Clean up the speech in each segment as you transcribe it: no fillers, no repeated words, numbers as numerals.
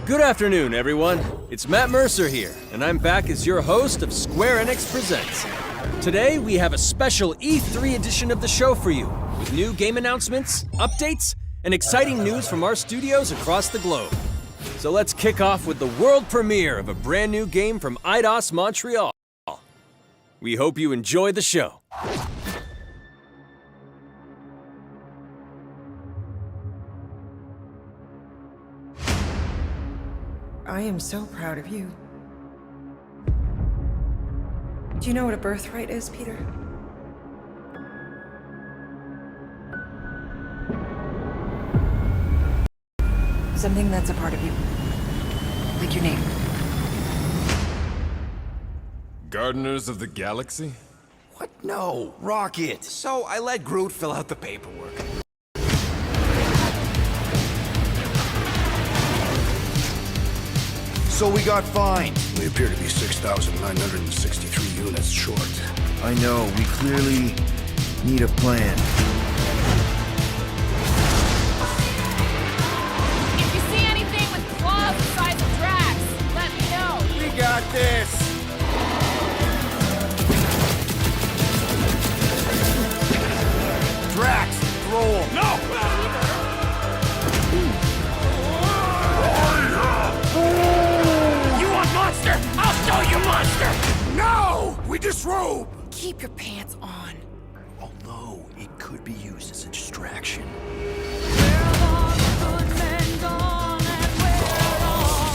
Good afternoon, everyone. It's Matt Mercer here, and I'm back as your host of Square Enix Presents. Today, we have a special E3 edition of the show for you, with new game announcements, updates, and exciting news from our studios across the globe. So let's kick off with the world premiere of a brand new game from Eidos Montreal. We hope you enjoy the show. I am so proud of you. Do you know what a birthright is, Peter? Something that's a part of you. Like your name. Gardeners of the Galaxy? What? No, Rocket. So I let Groot fill out the paperwork. So we got fined. We appear to be 6,963 units short. I know, we clearly need a plan. If you see anything with claws the size of Drax, let me know. We got this! Drax, throw him! No! Monster! I'll show you, monster! No! We disrobe! Keep your pants on. Although, it could be used as a distraction.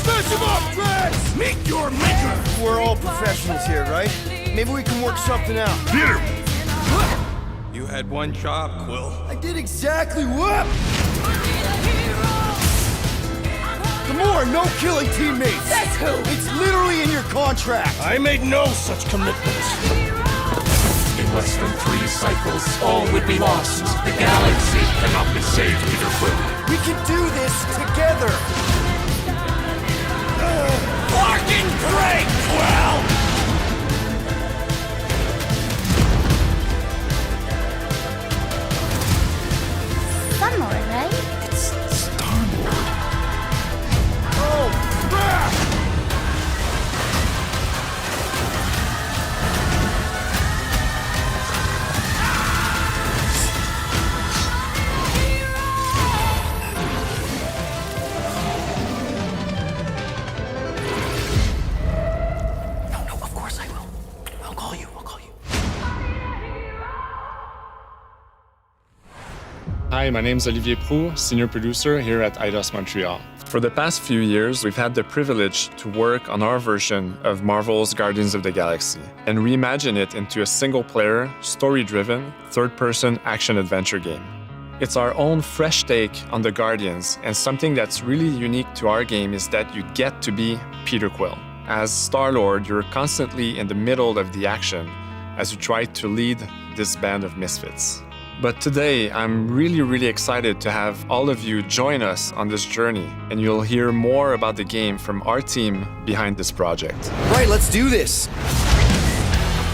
Smash him up, Drax! Meet your maker! We're all professionals here, right? Maybe we can work something out. Peter! You had one job, Quill. I did exactly what? More no-killing teammates! That's who! It's literally in your contract! I made no such commitments! In less than 3 cycles, all would be lost. The galaxy cannot be saved, Peter Quill. We can do this together! Fucking great, Quill! Star-Lord, right? It's Star-Lord. Oh, crap! No, of course I will. I'll call you. Hi, my name is Olivier Proux, senior producer here at Eidos Montreal. For the past few years, we've had the privilege to work on our version of Marvel's Guardians of the Galaxy and reimagine it into a single-player, story-driven, third-person action-adventure game. It's our own fresh take on the Guardians, and something that's really unique to our game is that you get to be Peter Quill. As Star-Lord, you're constantly in the middle of the action as you try to lead this band of misfits. But today, I'm really excited to have all of you join us on this journey, and you'll hear more about the game from our team behind this project. Right, let's do this!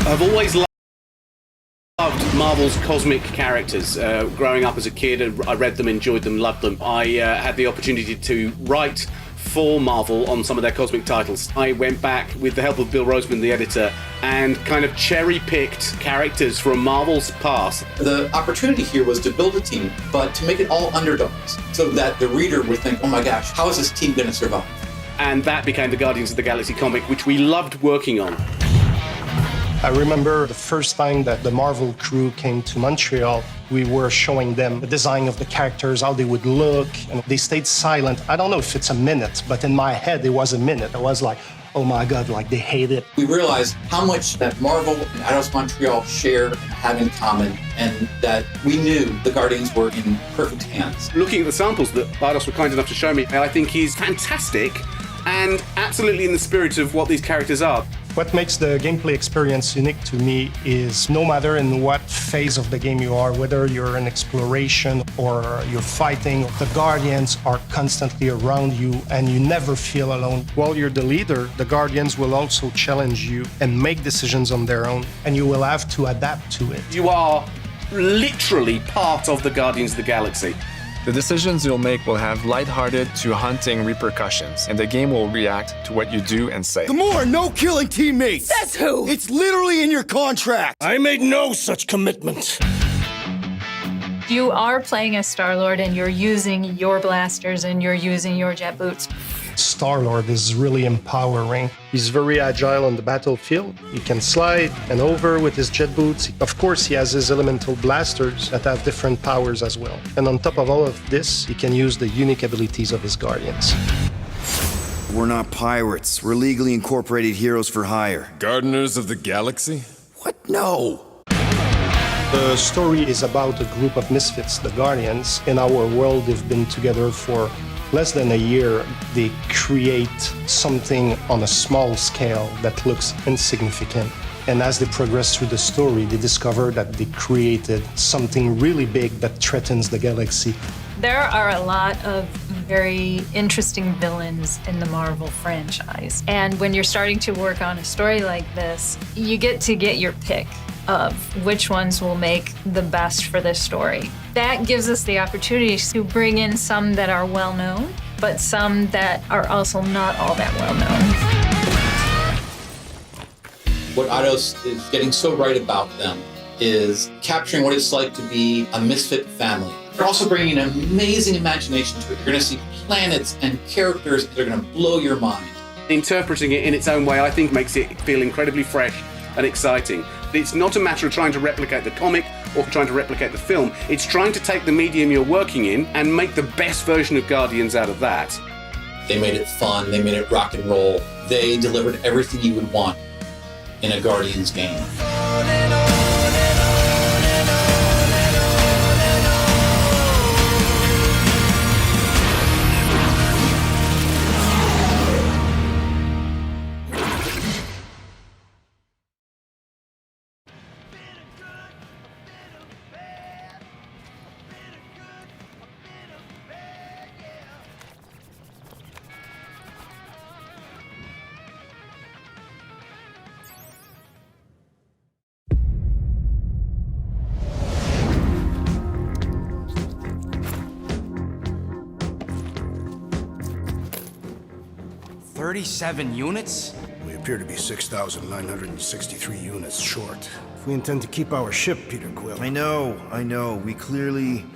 I've always loved Marvel's cosmic characters. Growing up as a kid, I read them, enjoyed them, loved them. I had the opportunity to write for Marvel on some of their cosmic titles. I went back with the help of Bill Roseman, the editor, and kind of cherry-picked characters from Marvel's past. The opportunity here was to build a team, but to make it all underdogs, so that the reader would think, oh my gosh, how is this team going to survive? And that became the Guardians of the Galaxy comic, which we loved working on. I remember the first time that the Marvel crew came to Montreal, we were showing them the design of the characters, how they would look, and they stayed silent. I don't know if it's a minute, but in my head, it was a minute. I was like, oh my God, like they hate it. We realized how much that Marvel and Eidos Montreal share and have in common, and that we knew the Guardians were in perfect hands. Looking at the samples that Eidos were kind enough to show me, I think he's fantastic and absolutely in the spirit of what these characters are. What makes the gameplay experience unique to me is no matter in what phase of the game you are, whether you're in exploration or you're fighting, the Guardians are constantly around you and you never feel alone. While you're the leader, the Guardians will also challenge you and make decisions on their own, and you will have to adapt to it. You are literally part of the Guardians of the Galaxy. The decisions you'll make will have lighthearted to haunting repercussions, and the game will react to what you do and say. Gamora, no killing teammates! Says who? It's literally in your contract! I made no such commitment. You are playing as Star-Lord and you're using your blasters and you're using your jet boots. Star-Lord is really empowering. He's very agile on the battlefield. He can slide and over with his jet boots. Of course, he has his elemental blasters that have different powers as well. And on top of all of this, he can use the unique abilities of his Guardians. We're not pirates. We're legally incorporated heroes for hire. Gardeners of the Galaxy? What? No! The story is about a group of misfits, the Guardians. In our world, they've been together for less than a year. They create something on a small scale that looks insignificant. And as they progress through the story, they discover that they created something really big that threatens the galaxy. There are a lot of very interesting villains in the Marvel franchise. And when you're starting to work on a story like this, you get to get your pick of which ones will make the best for this story. That gives us the opportunity to bring in some that are well known, but some that are also not all that well known. What Eidos is getting so right about them is capturing what it's like to be a misfit family. They're also bringing an amazing imagination to it. You're going to see planets and characters that are going to blow your mind. Interpreting it in its own way, I think, makes it feel incredibly fresh and exciting. It's not a matter of trying to replicate the comic or trying to replicate the film. It's trying to take the medium you're working in and make the best version of Guardians out of that. They made it fun. They made it rock and roll. They delivered everything you would want in a Guardians game. $37 units? We appear to be 6,963 units short. If we intend to keep our ship, Peter Quill. I know. We clearly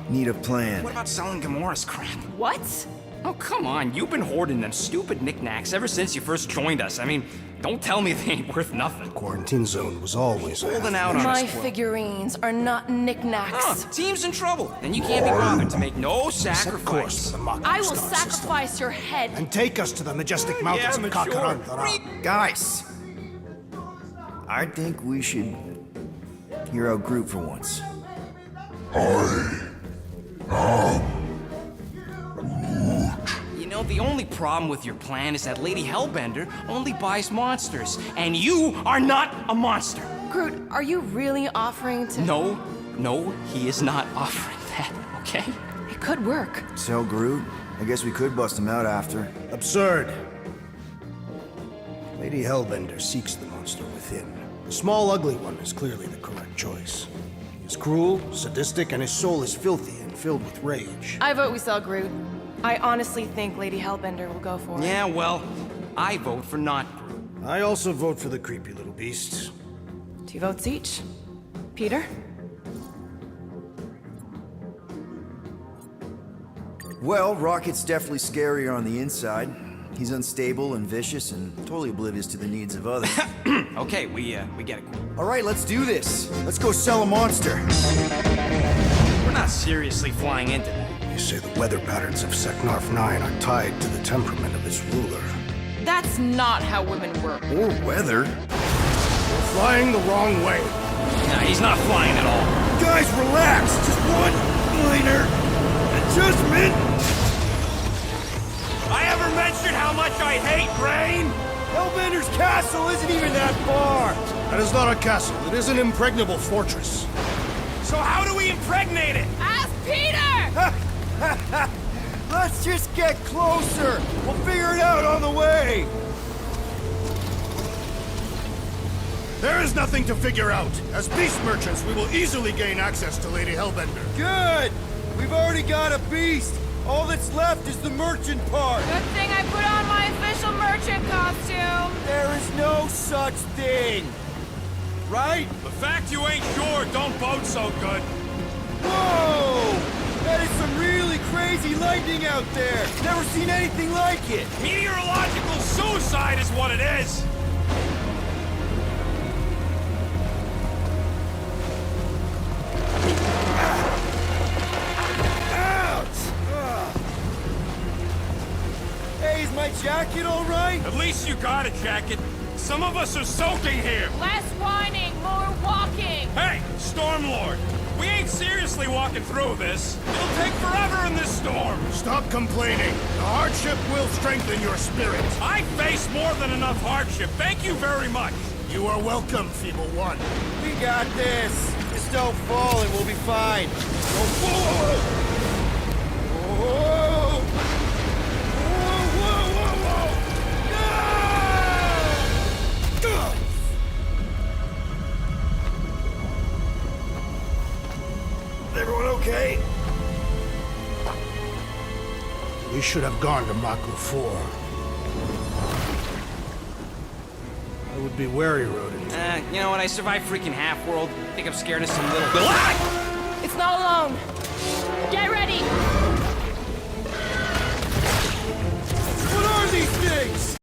need a plan. What about selling Gamora's crap? What? Oh, come on. You've been hoarding them stupid knickknacks ever since you first joined us. I mean, don't tell me they ain't worth nothing. Quarantine zone was always holding out on My us. figurines are not knickknacks. Team's in trouble. Then you can't be bothered to make no sacrifice. I will sacrifice your head. And take us to the majestic mountains of Kakarantara. Guys, I think we should hear out Groot for once. You know, the only problem with your plan is that Lady Hellbender only buys monsters, and you are not a monster. Groot, are you really offering to... No, he is not offering that, okay? It could work. Sell Groot? I guess we could bust him out after. Absurd. Lady Hellbender seeks the monster within. The small, ugly one is clearly the correct choice. He is cruel, sadistic, and his soul is filthy and filled with rage. I vote we sell Groot. I honestly think Lady Hellbender will go for it. Yeah, well, I vote for not Groot. I also vote for the creepy little beast. 2 votes each. Peter? Well, Rocket's definitely scarier on the inside. He's unstable and vicious and totally oblivious to the needs of others. Okay, we get it. All right, let's do this. Let's go sell a monster. We're not seriously flying into that. You say the weather patterns of Seknarf 9 are tied to the temperament of its ruler. That's not how women work. Or weather. We're flying the wrong way. Nah, he's not flying at all. Guys, relax. Just one minor adjustment. I ever mentioned how much I hate rain? Hellbender's castle isn't even that far. That is not a castle. It is an impregnable fortress. So how do we impregnate it? Ask Peter! Let's just get closer. We'll figure it out on the way. There is nothing to figure out. As beast merchants, we will easily gain access to Lady Hellbender. Good! We've already got a beast! All that's left is the merchant part! Good thing I put on my official merchant costume. There is no such thing! Right? The fact you ain't sure don't bode so good. Whoa! That is some really crazy lightning out there! Never seen anything like it! Meteorological suicide is what it is! Ouch! Ugh. Hey, is my jacket all right? At least you got a jacket. Some of us are soaking here. Less whining, more walking. Hey, Stormlord! We ain't seriously walking through this. It'll take forever in this storm. Stop complaining. The hardship will strengthen your spirit. I face more than enough hardship. Thank you very much. You are welcome, Feeble One. We got this. Just don't fall and we'll be fine. Oh, whoa! Whoa! Whoa, whoa, whoa, whoa! No! Ugh! Everyone okay? We should have gone to Maku 4. I would be wary, Rodent. You know what? I survived freaking Half-World. I think I'm scared of some little... It's not alone. Get ready. What are these things?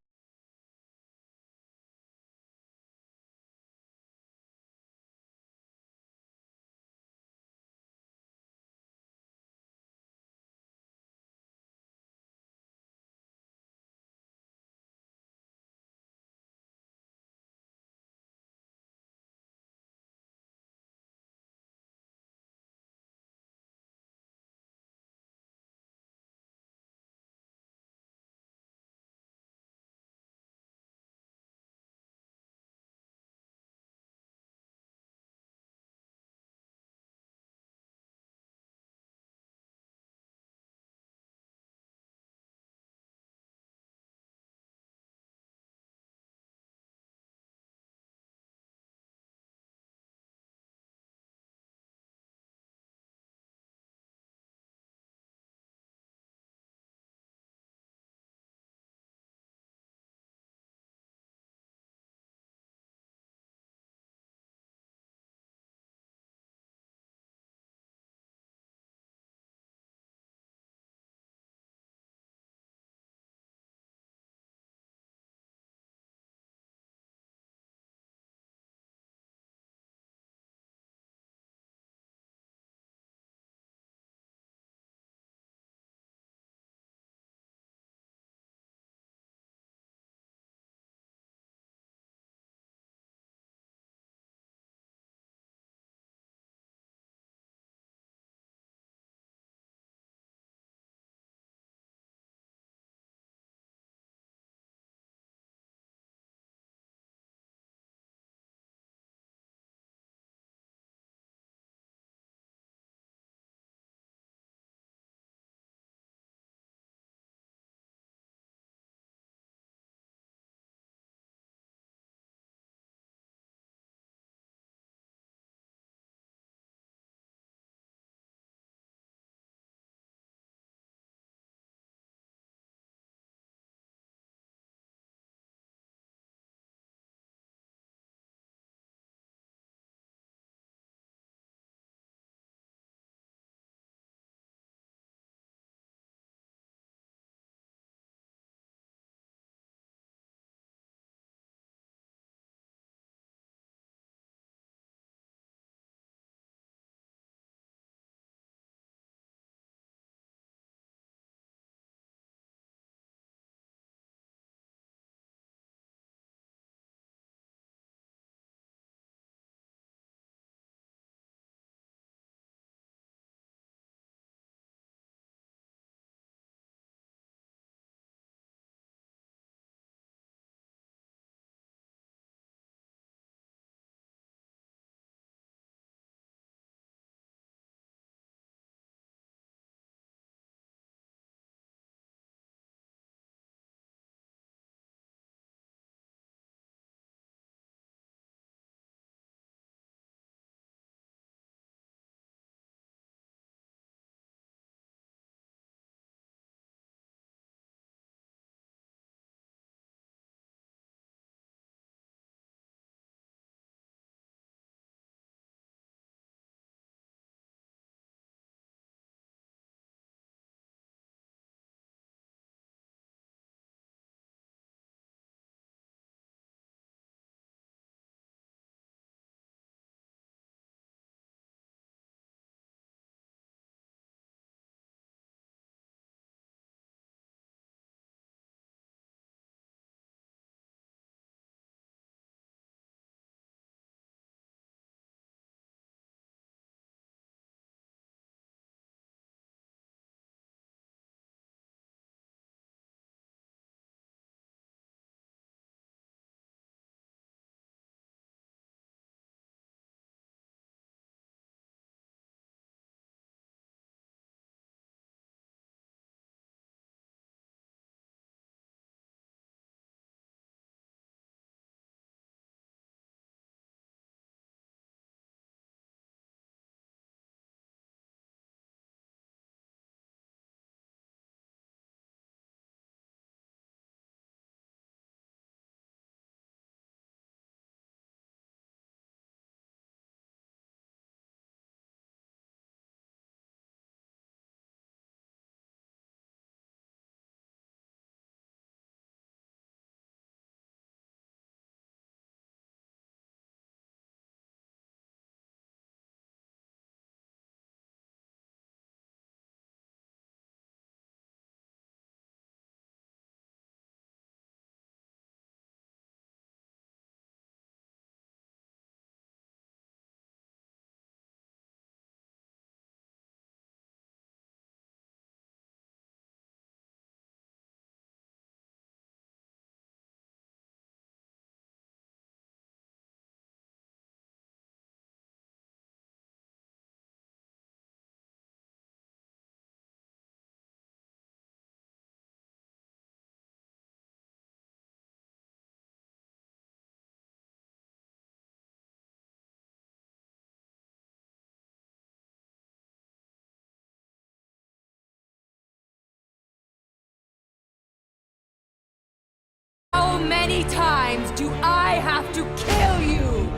times do I have to kill you?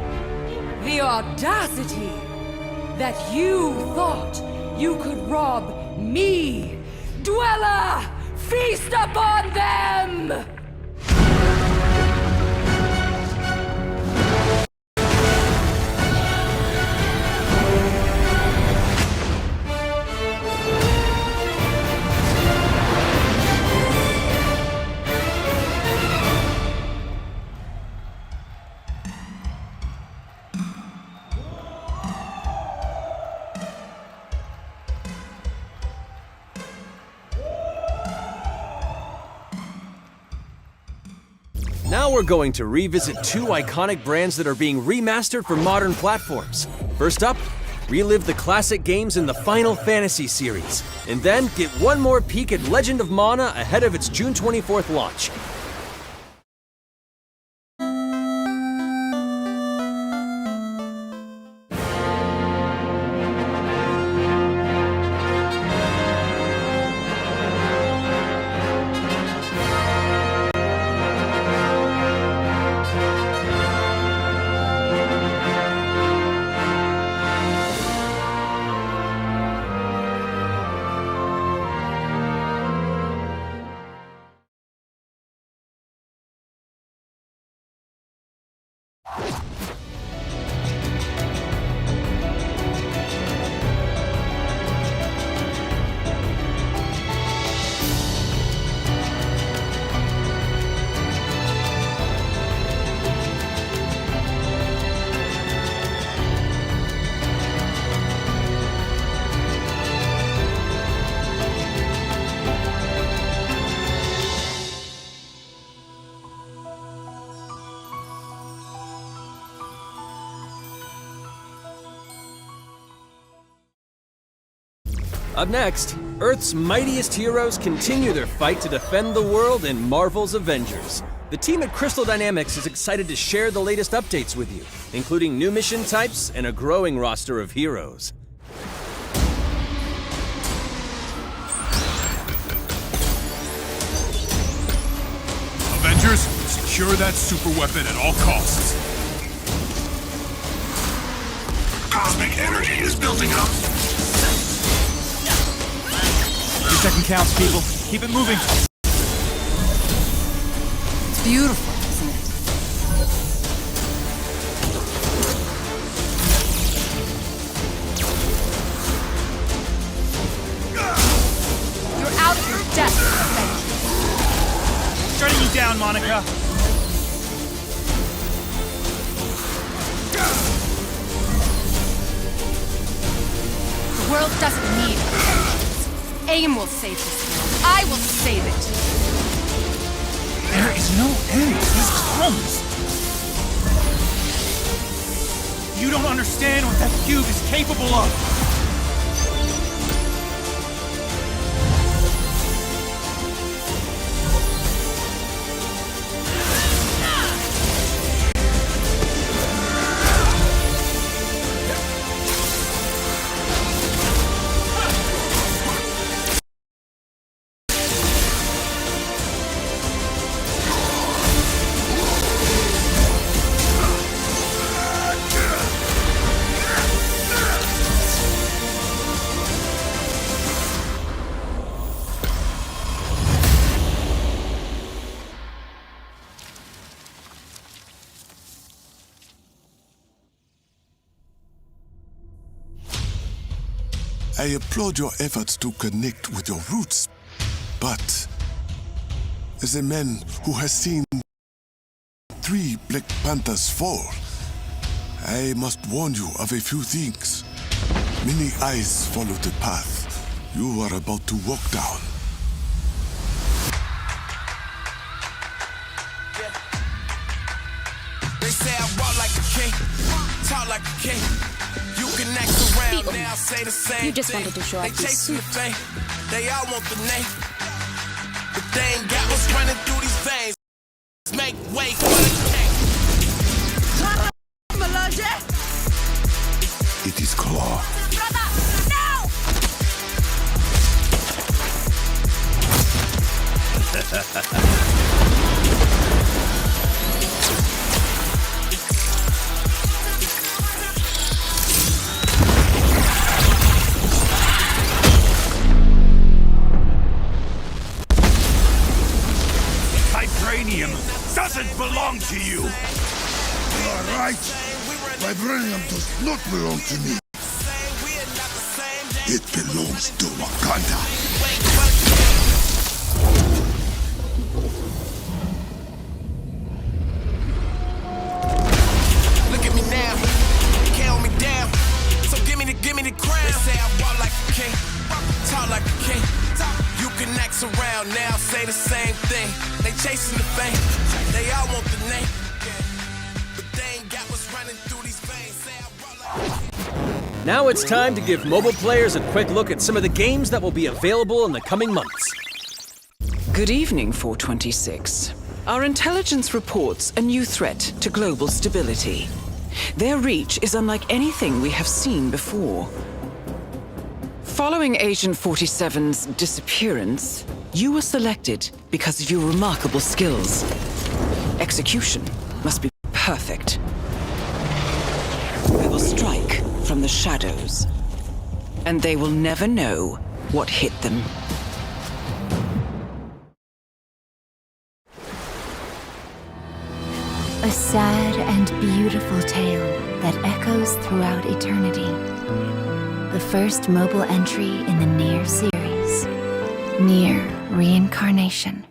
The audacity that you thought you could rob me, Dweller! Feast upon them! Now we're going to revisit two iconic brands that are being remastered for modern platforms. First up, relive the classic games in the Final Fantasy series, and then get one more peek at Legend of Mana ahead of its June 24th launch. Up next, Earth's mightiest heroes continue their fight to defend the world in Marvel's Avengers. The team at Crystal Dynamics is excited to share the latest updates with you, including new mission types and a growing roster of heroes. Avengers, secure that super weapon at all costs. Cosmic energy is building up. Your second counts, people. Keep it moving. It's beautiful, isn't it? You're out of your depth, Avengers. Shutting you down, Monica. The world doesn't need Avengers. AIM will save this world. I will save it. There is no end to these crumbs. You don't understand what that cube is capable of. I applaud your efforts to connect with your roots, but as a man who has seen 3 Black Panthers fall, I must warn you of a few things. Many eyes follow the path you are about to walk down. They say I walk like a king, talk like a king. You can act around, now say the same. You just wanted to show off these suits. They all want the name, but they ain't got what's running through these veins. Make way for the king. It is Claw. Brother, no! vibranium doesn't belong to you! You're right. Vibranium does not belong to me. It belongs to Wakanda. Look at me now, you can't hold me down. So give me the crown. They say I walk like a king, talk like a king. You can act around now, say the same thing. They chasing the fame, they all want the name. But they ain't got what's running through these veins. Say I walk like a king. Now it's time to give mobile players a quick look at some of the games that will be available in the coming months. Good evening, 426. Our intelligence reports a new threat to global stability. Their reach is unlike anything we have seen before. Following Agent 47's disappearance, you were selected because of your remarkable skills. Execution must be perfect. We will strike from the shadows, and they will never know what hit them. A sad and beautiful tale that echoes throughout eternity. The first mobile entry in the Nier series. Nier Reincarnation.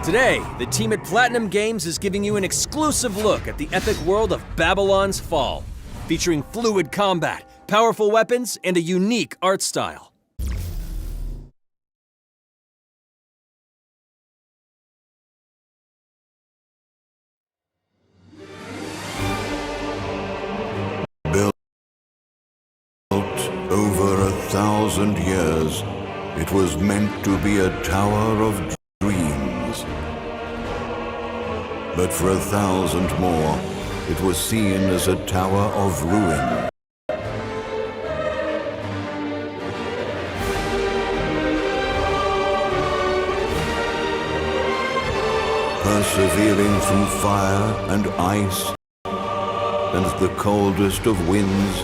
Today, the team at Platinum Games is giving you an exclusive look at the epic world of Babylon's Fall, featuring fluid combat, powerful weapons, and a unique art style. Built over 1,000 years, it was meant to be a tower of dreams. But for 1,000 more, it was seen as a tower of ruin. Persevering through fire and ice and the coldest of winds,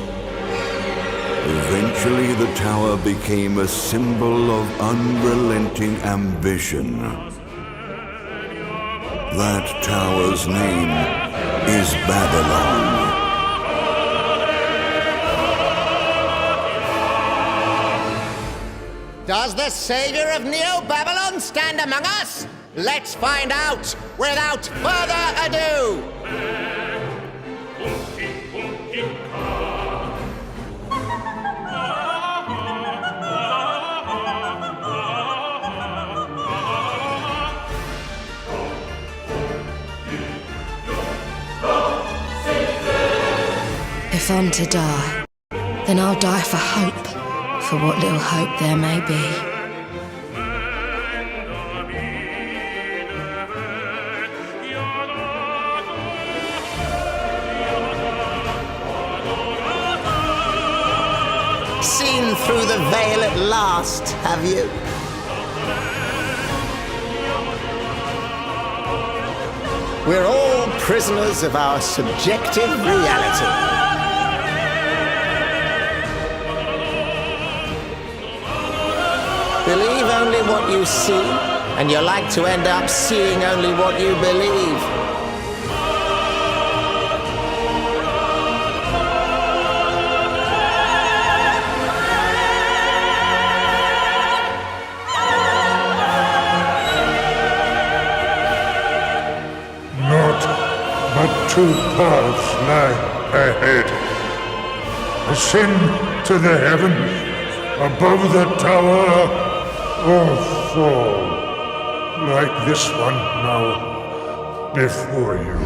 eventually the tower became a symbol of unrelenting ambition. That tower's name is Babylon. Does the savior of Neo-Babylon stand among us? Let's find out without further ado! If I'm to die, then I'll die for hope, for what little hope there may be. Seen through the veil at last, have you? We're all prisoners of our subjective reality. Believe only what you see, and you're like to end up seeing only what you believe. but two paths lie ahead. Ascend to the heavens above the tower, or fall like this one now before you.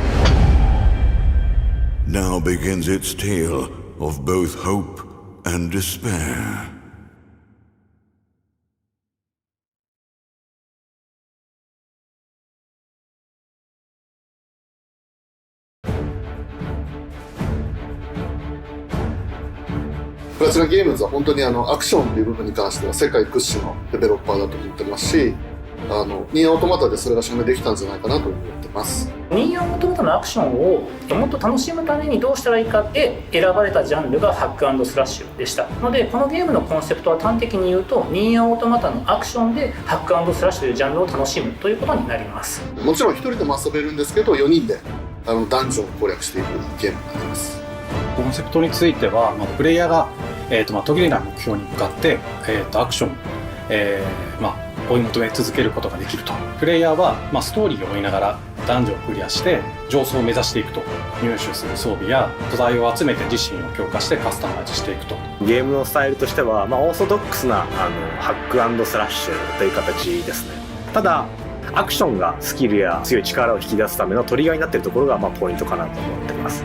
Now begins its tale of both hope and despair.プラチナゲームズは本当にアクションという部分に関しては世界屈指のデベロッパーだと思ってますし、ニーアオートマタでそれが証明できたんじゃないかなと思ってます。ニーアオートマタのアクションをもっと楽しむためにどうしたらいいかって選ばれたジャンルがハック&スラッシュでしたので、このゲームのコンセプトは端的に言うとニーアオートマタのアクションでハック&スラッシュというジャンルを楽しむということになります。もちろん1人でも遊べるんですけど、4人でダンジョンを攻略していくゲームになります。コンセプトについては、プレイヤーが途切れない目標に向かって、アクション、追い求め続けることができると。プレイヤーは、ストーリーを追いながらダンジョンをクリアして上層を目指していくと。入手する装備や素材を集めて自身を強化してカスタマイズしていくと。ゲームのスタイルとしては、オーソドックスなハック&スラッシュという形ですね。ただアクションがスキルや強い力を引き出すためのトリガーになっているところがポイントかなと思っています。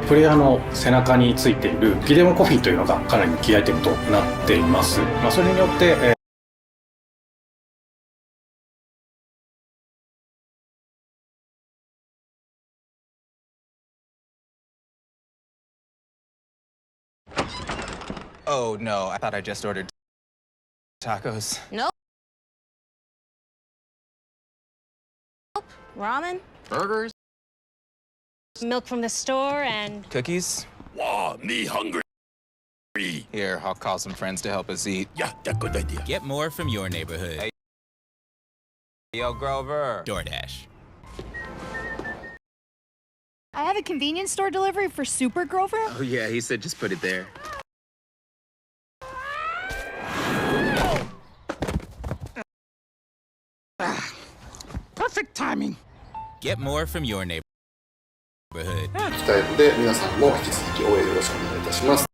プレイヤーの背中についているギデオンコフィンというのがかなりキーアイテムとなっています。それによって、Oh no, I thought I just ordered tacos. Nope. Ramen? Burgers? Milk from the store and... Cookies? Wow, me hungry. Here, I'll call some friends to help us eat. Yeah, that's a good idea. Get more from your neighborhood. Hey. Yo, Grover. DoorDash. I have a convenience store delivery for Super Grover. Oh yeah, he said just put it there. Perfect timing. Get more from your neighborhood. いきたいので、皆さんも引き続き応援よろしくお願いいたします。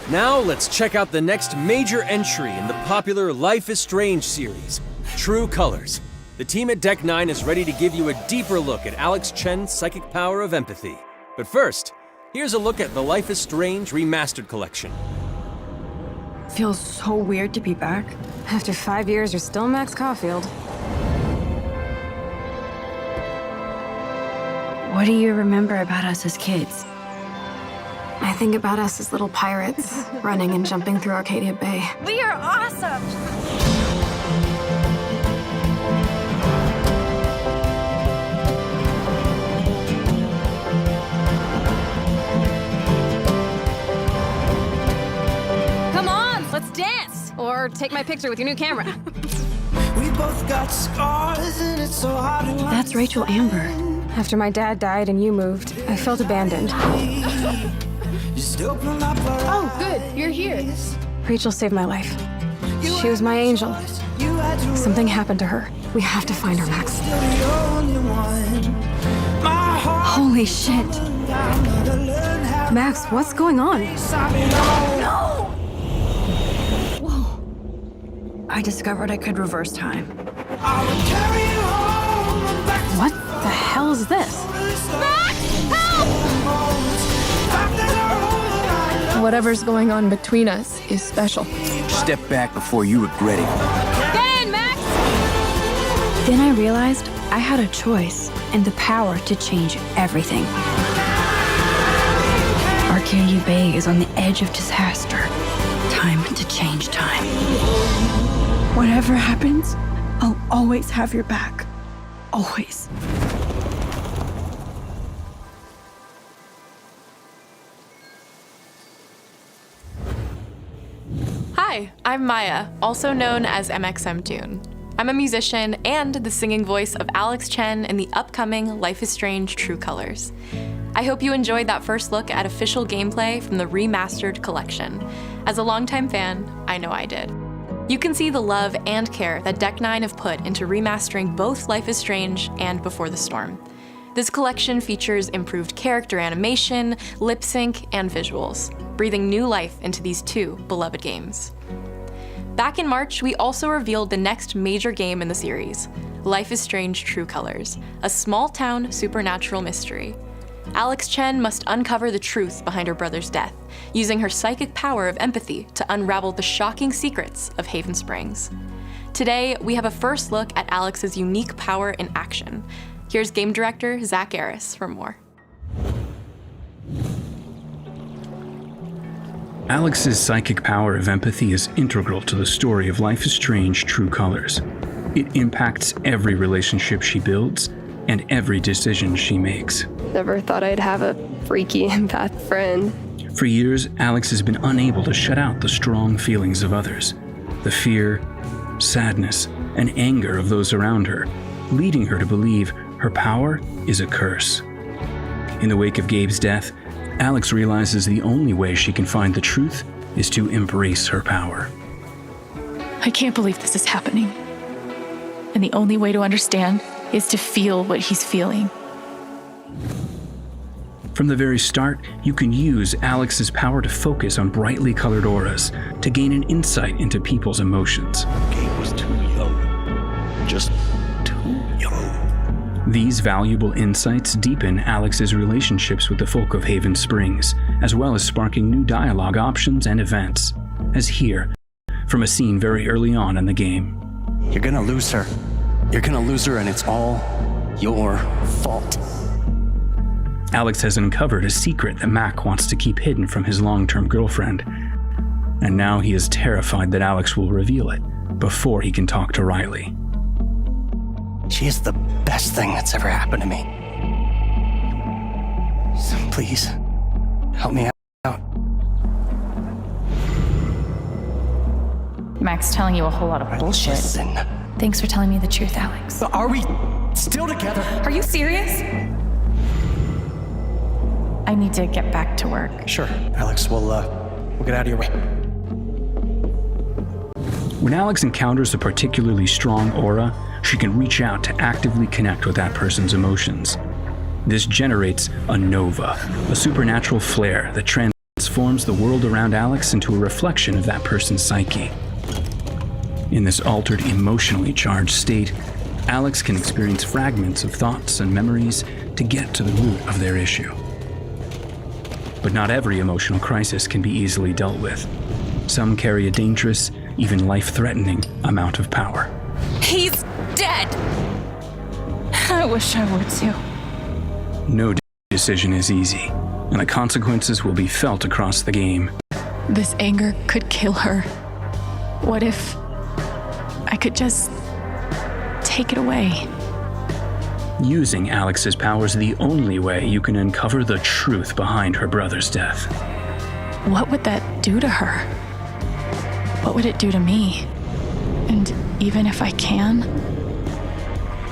Now let's check out the next major entry in the popular Life is Strange series, True Colors. The team at Deck 9 is ready to give you a deeper look at Alex Chen's psychic power of empathy. But first, here's a look at the Life is Strange Remastered Collection. Feels so weird to be back. After 5 years, you're still Max Caulfield. What do you remember about us as kids? I think about us as little pirates, running and jumping through Arcadia Bay. We are awesome! Come on, let's dance! Or take my picture with your new camera. We both got scars and it's so hard to That's Rachel Amber. After my dad died and you moved, I felt abandoned. Oh, good, you're here. Rachel saved my life. She was my angel. Something happened to her. We have to find her, Max. Holy shit. Max, what's going on? No! Whoa. I discovered I could reverse time. What the hell is this? Max, help! Whatever's going on between us is special. Step back before you regret it. Get in, Max! Then I realized I had a choice and the power to change everything. Arcadia Bay is on the edge of disaster. Time to change time. Whatever happens, I'll always have your back. Always. Hi, I'm Maya, also known as MXM Toon. I'm a musician and the singing voice of Alex Chen in the upcoming Life is Strange True Colors. I hope you enjoyed that first look at official gameplay from the remastered collection. As a longtime fan, I know I did. You can see the love and care that Deck 9 have put into remastering both Life is Strange and Before the Storm. This collection features improved character animation, lip sync, and visuals, breathing new life into these two beloved games. Back in March, we also revealed the next major game in the series, Life is Strange True Colors, a small-town supernatural mystery. Alex Chen must uncover the truth behind her brother's death, using her psychic power of empathy to unravel the shocking secrets of Haven Springs. Today, we have a first look at Alex's unique power in action. Here's game director Zach Aris for more. Alex's psychic power of empathy is integral to the story of Life is Strange True Colors. It impacts every relationship she builds and every decision she makes. Never thought I'd have a freaky empath friend. For years, Alex has been unable to shut out the strong feelings of others, the fear, sadness, and anger of those around her, leading her to believe her power is a curse. In the wake of Gabe's death, Alex realizes the only way she can find the truth is to embrace her power. I can't believe this is happening. And the only way to understand is to feel what he's feeling. From the very start, you can use Alex's power to focus on brightly colored auras to gain an insight into people's emotions. Gabe was too young. Just too young. These valuable insights deepen Alex's relationships with the folk of Haven Springs, as well as sparking new dialogue options and events, as here, from a scene very early on in the game. You're gonna lose her. You're gonna lose her, and it's all your fault. Alex has uncovered a secret that Mac wants to keep hidden from his long-term girlfriend, and now he is terrified that Alex will reveal it before he can talk to Riley. She is the best thing that's ever happened to me. So please, help me out. Mac's telling you a whole lot of bullshit. Listen. Thanks for telling me the truth, Alex. But are we still together? Are you serious? I need to get back to work. Sure, Alex, we'll get out of your way. When Alex encounters a particularly strong aura, she can reach out to actively connect with that person's emotions. This generates a nova, a supernatural flare that transforms the world around Alex into a reflection of that person's psyche. In this altered, emotionally charged state, Alex can experience fragments of thoughts and memories to get to the root of their issue. But not every emotional crisis can be easily dealt with. Some carry a dangerous, even life-threatening amount of power. He's dead! I wish I were too. No decision is easy, and the consequences will be felt across the game. This anger could kill her. What if I could just take it away? Using Alex's powers is the only way you can uncover the truth behind her brother's death. What would that do to her? What would it do to me? And even if I can,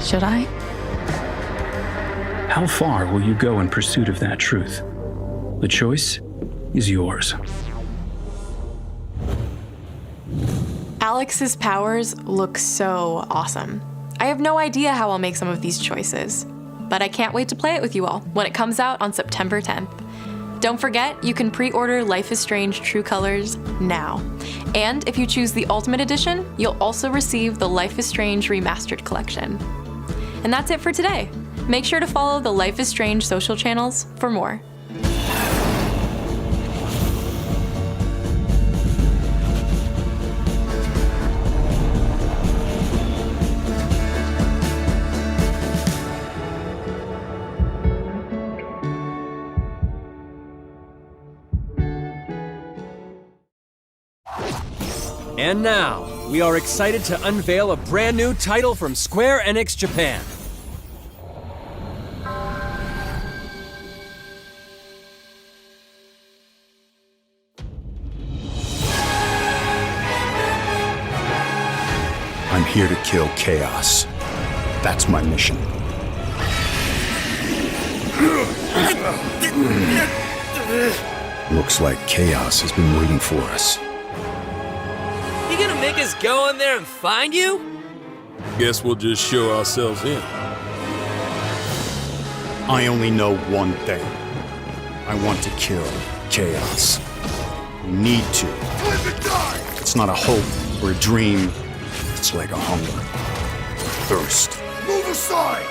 should I? How far will you go in pursuit of that truth? The choice is yours. Alex's powers look so awesome. I have no idea how I'll make some of these choices, but I can't wait to play it with you all when it comes out on September 10th. Don't forget, you can pre-order Life is Strange True Colors now. And if you choose the Ultimate Edition, you'll also receive the Life is Strange Remastered Collection. And that's it for today. Make sure to follow the Life is Strange social channels for more. And now, we are excited to unveil a brand new title from Square Enix Japan. I'm here to kill chaos. That's my mission. Looks like chaos has been waiting for us. You gonna make us go in there and find you? Guess we'll just show ourselves in. I only know one thing. I want to kill chaos. We need to. It's not a hope or a dream. It's like a hunger. Thirst. Move aside!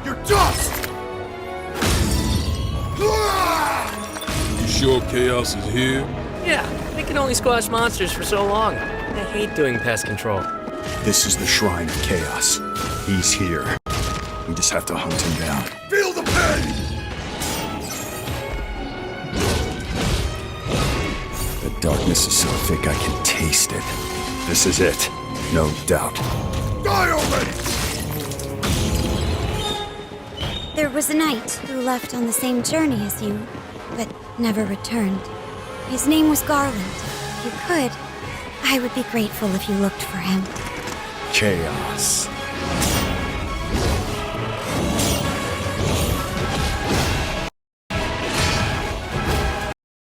You're dust! You sure chaos is here? Yeah, they can only squash monsters for so long. I hate doing pest control. This is the shrine of chaos. He's here. We just have to hunt him down. Feel the pain! The darkness is so thick I can taste it. This is it. No doubt. Die already! There was a knight who left on the same journey as you, but never returned. His name was Garland. If you could, I would be grateful if you looked for him. Chaos.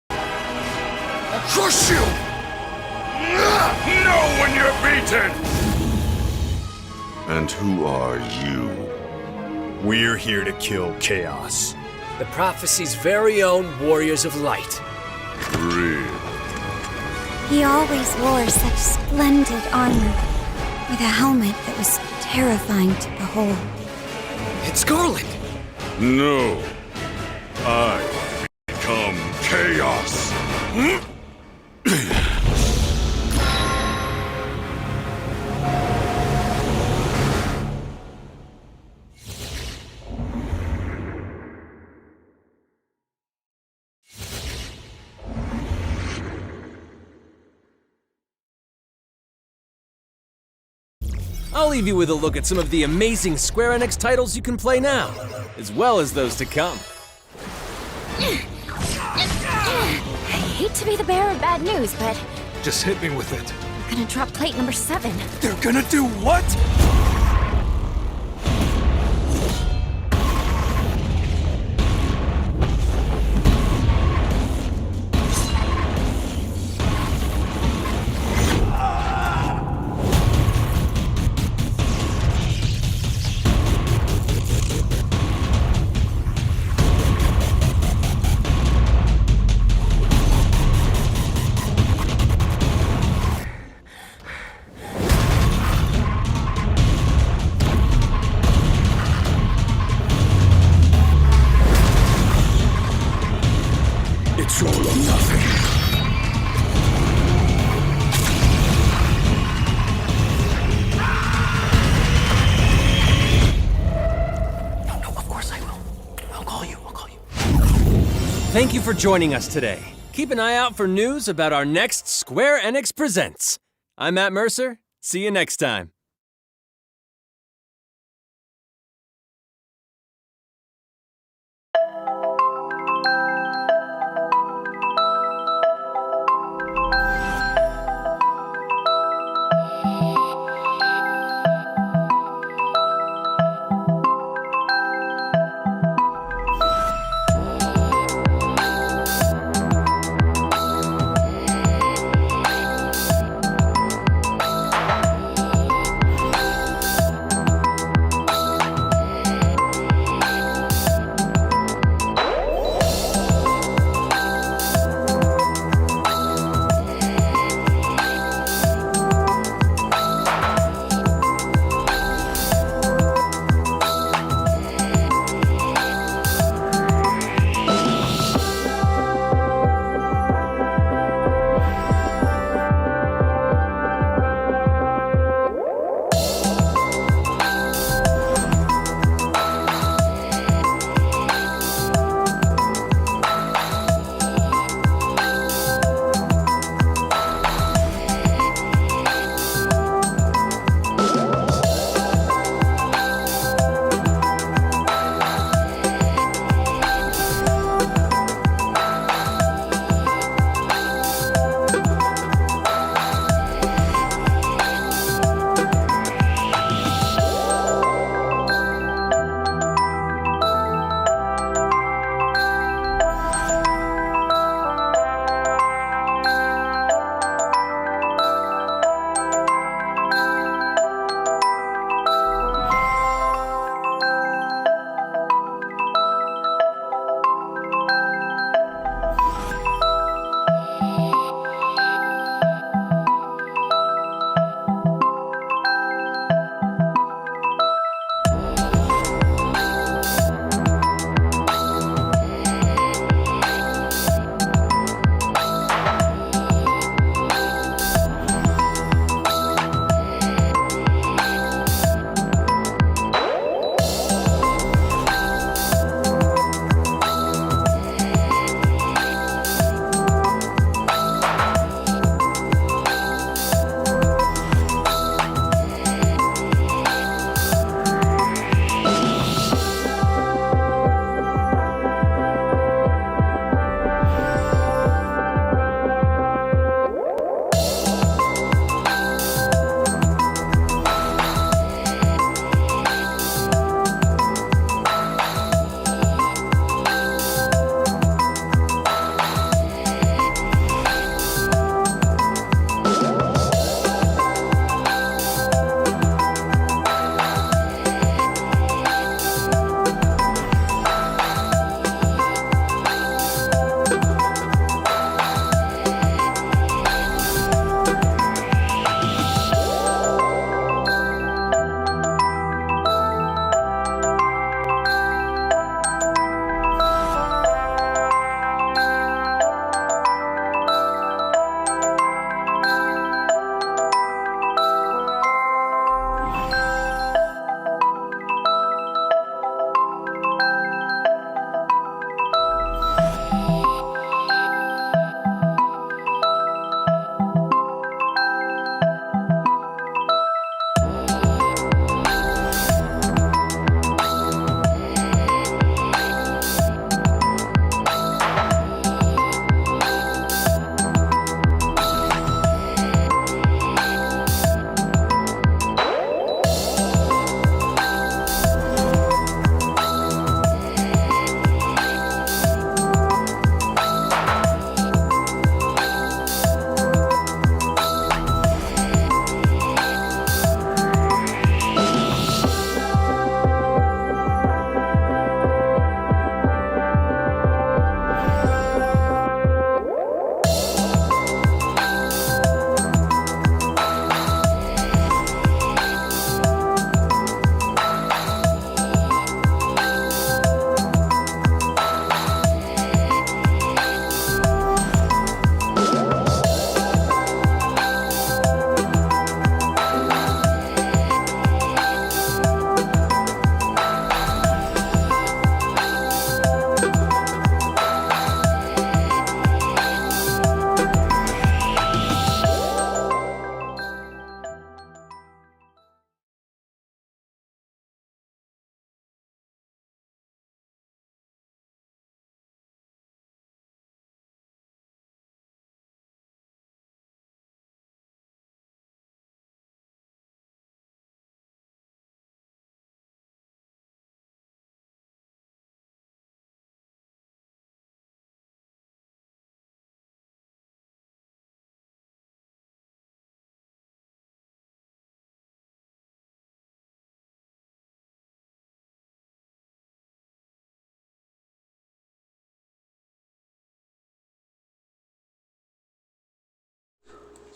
I'll crush you! Know when you're beaten! And who are you? We're here to kill chaos. The prophecy's very own Warriors of Light. Real. He always wore such splendid armor, with a helmet that was terrifying to behold. It's Garland! No. I become chaos. I'll leave you with a look at some of the amazing Square Enix titles you can play now, as well as those to come. I hate to be the bearer of bad news, but Just hit me with it. we're gonna drop plate number 7. They're gonna do what? It's all or nothing. No, of course I will. I'll call you. Thank you for joining us today. Keep an eye out for news about our next Square Enix Presents. I'm Matt Mercer. See you next time.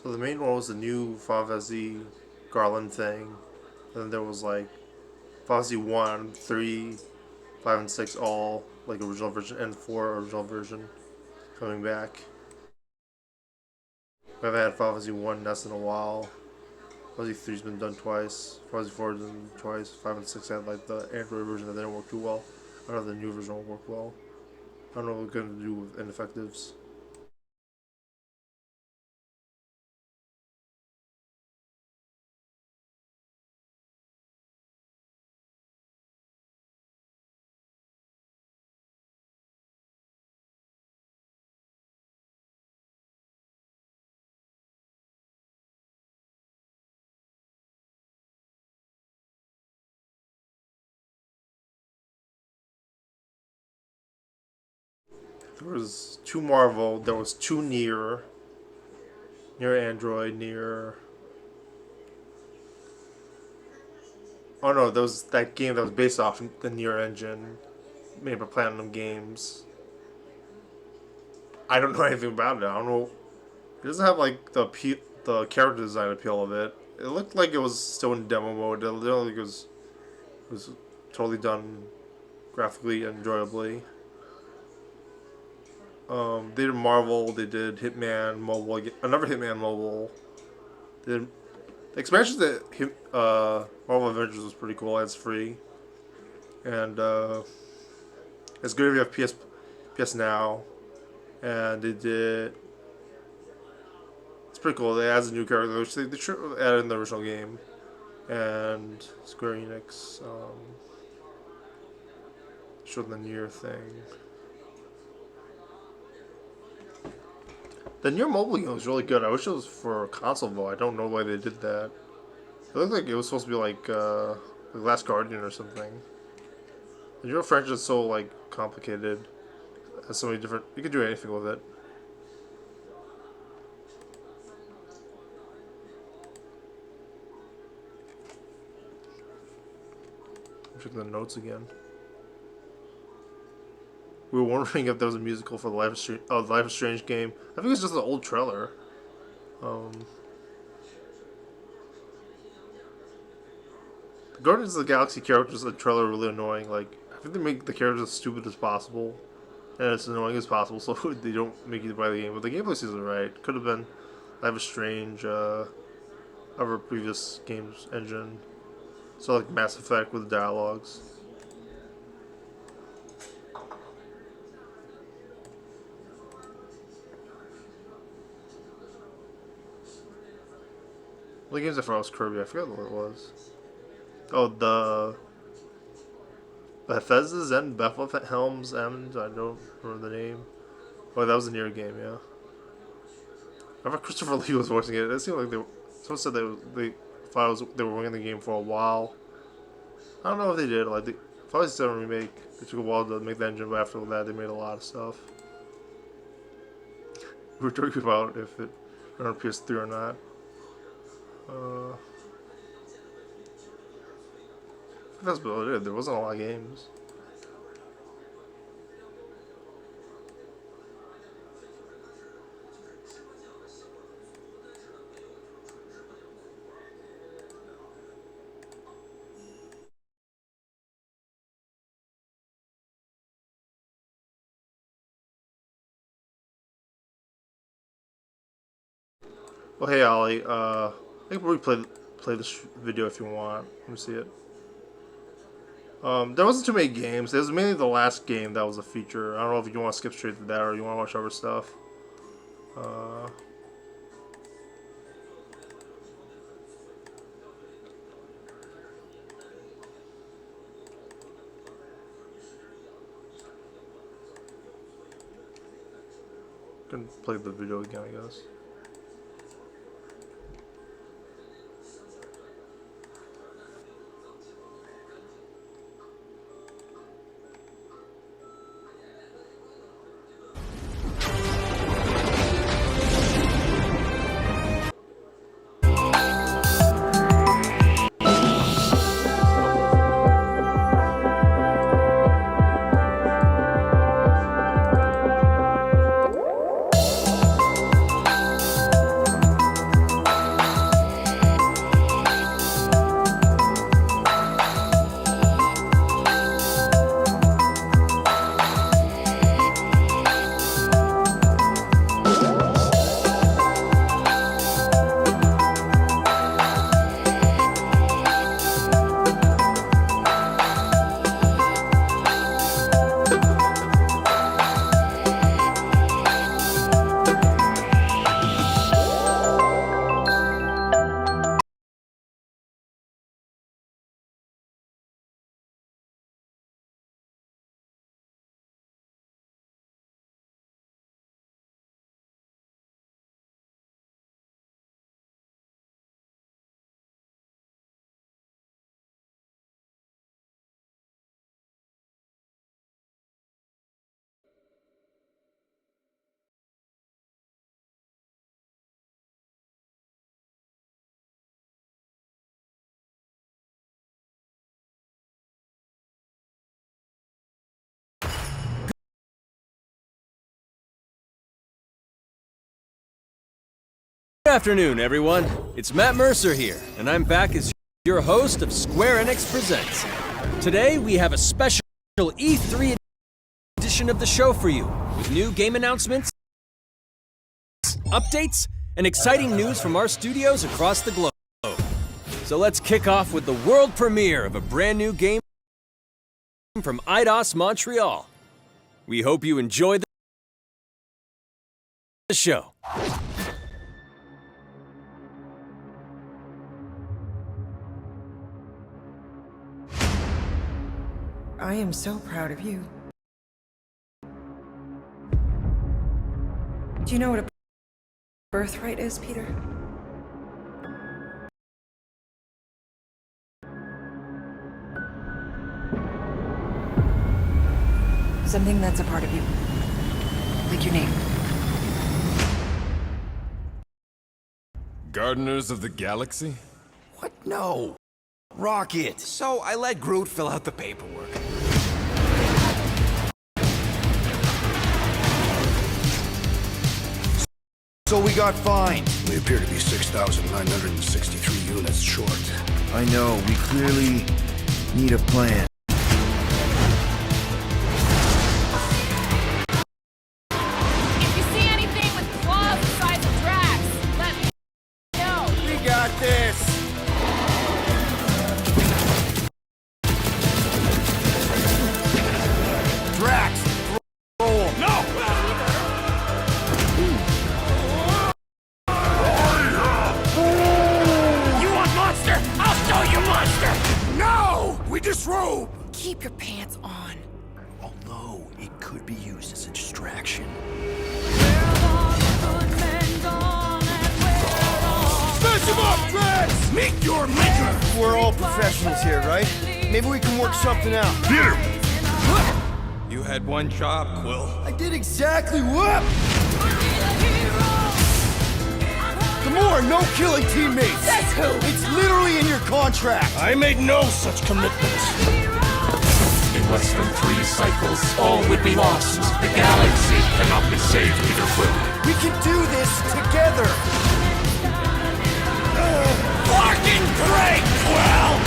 So the main one was the new Final Fantasy Garland thing. And then there was like Final Fantasy 1, 3, 5, and 6 all like original version, and 4 original version coming back. We haven't had Final Fantasy 1 NES in a while. Final Fantasy 3's been done twice. Final Fantasy 4 has been done twice. 5 and 6 had like the Android version that didn't work too well. I don't know if the new version will work well. I don't know what we're going to do with ineffectives. There was 2 Marvel, there was 2 Nier Android, Nier... Oh no, there was that game that was based off the Nier engine, made by Platinum Games. I don't know anything about it. I don't know. It doesn't have like the character design appeal of it. It looked like it was still in demo mode. It looked like it was totally done graphically and enjoyably. They did Marvel, they did Hitman Mobile, another Hitman Mobile. They did, the expansion that Marvel Avengers was pretty cool. It's free, and it's good if you have PS Now. And they did. It's pretty cool. They added a new character, which they added in the original game, and Square Enix showed the Nier thing. The Nier mobile game was really good. I wish it was for console though. I don't know why they did that. It looked like it was supposed to be like Last Guardian or something. The Nier franchise is so like complicated. It has so many different. You can do anything with it. Check the notes again. We were wondering if there was a musical for the Life is Strange game. I think it's just an old trailer. The Guardians of the Galaxy characters in the trailer are really annoying. Like, I think they make the characters as stupid as possible and as annoying as possible, so they don't make you buy the game. But the gameplay seems alright. Could have been Life is Strange, other previous games engine. So like Mass Effect with dialogues. The games I thought was Kirby. I forgot what it was. Oh, the Bethesda's End, Bethlehem's End. I don't remember the name. Oh, that was a Nier game, yeah. I thought Christopher Lee was voicing it. It seemed like someone said they thought they were working the game for a while. I don't know if they did. Like the Final Fantasy VII remake, it took a while to make the engine, but after that, they made a lot of stuff. We were talking about if it ran on PS3 or not. That's about it. There wasn't a lot of games. Well, hey Ollie, I can replay this video if you want. Let me see it. There wasn't too many games. It was mainly the last game that was a feature. I don't know if you want to skip straight to that or you want to watch other stuff. Can play the video again, I guess. Good afternoon, everyone. It's Matt Mercer here, and I'm back as your host of Square Enix Presents. Today, we have a special E3 edition of the show for you, with new game announcements, updates, and exciting news from our studios across the globe. So let's kick off with the world premiere of a brand new game from Eidos Montreal. We hope you enjoy the show. I am so proud of you. Do you know what a birthright is, Peter? Something that's a part of you. Like your name. Gardeners of the Galaxy? What? No. Rocket. So I let Groot fill out the paperwork. So we got fined. We appear to be 6,963 units short. I know, we clearly need a plan. If you see anything with claws the size of Drax, let me know. We got this. Drax, roll. No! You want monster? I'll show you monster! No! We disrobe! Keep your pants on. Although it could be used as a distraction. Smash him up, Drax! Meet your maker! We're all professionals here, right? Maybe we can work something out. Peter! You had one job, Quill. I did exactly what? Gamora, no killing teammates! Says who? It's literally in your contract! I made no such commitments! In less than 3 cycles, all would be lost. The galaxy cannot be saved, Peter Quill. We can do this together! Fucking great, Quill!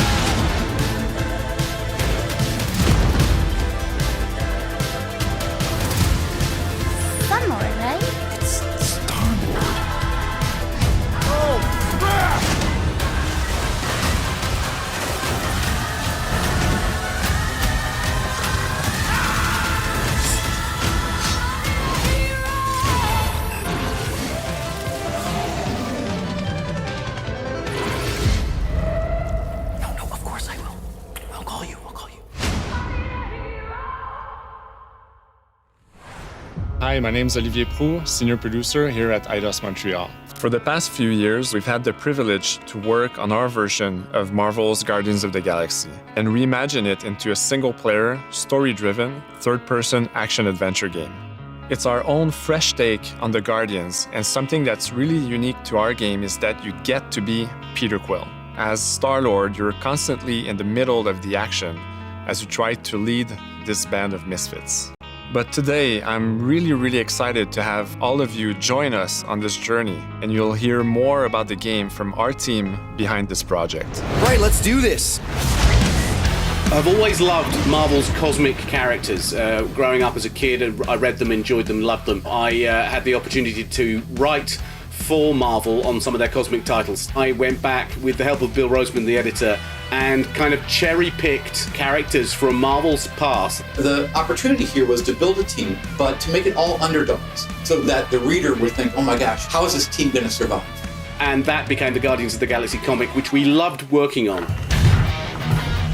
Some more, right? It's Star-Lord. Oh, crap! No, of course I will. I'll call you. Hi, my name is Olivier Proux, senior producer here at Eidos Montreal. For the past few years, we've had the privilege to work on our version of Marvel's Guardians of the Galaxy and reimagine it into a single-player, story-driven, third-person action-adventure game. It's our own fresh take on the Guardians, and something that's really unique to our game is that you get to be Peter Quill. As Star-Lord, you're constantly in the middle of the action as you try to lead this band of misfits. But today, I'm really excited to have all of you join us on this journey, and you'll hear more about the game from our team behind this project. Right, let's do this! I've always loved Marvel's cosmic characters. Growing up as a kid, I read them, enjoyed them, loved them. I had the opportunity to write for Marvel on some of their cosmic titles. I went back with the help of Bill Roseman, the editor, and kind of cherry-picked characters from Marvel's past. The opportunity here was to build a team, but to make it all underdogs, so that the reader would think, oh my gosh, how is this team going to survive? And that became the Guardians of the Galaxy comic, which we loved working on.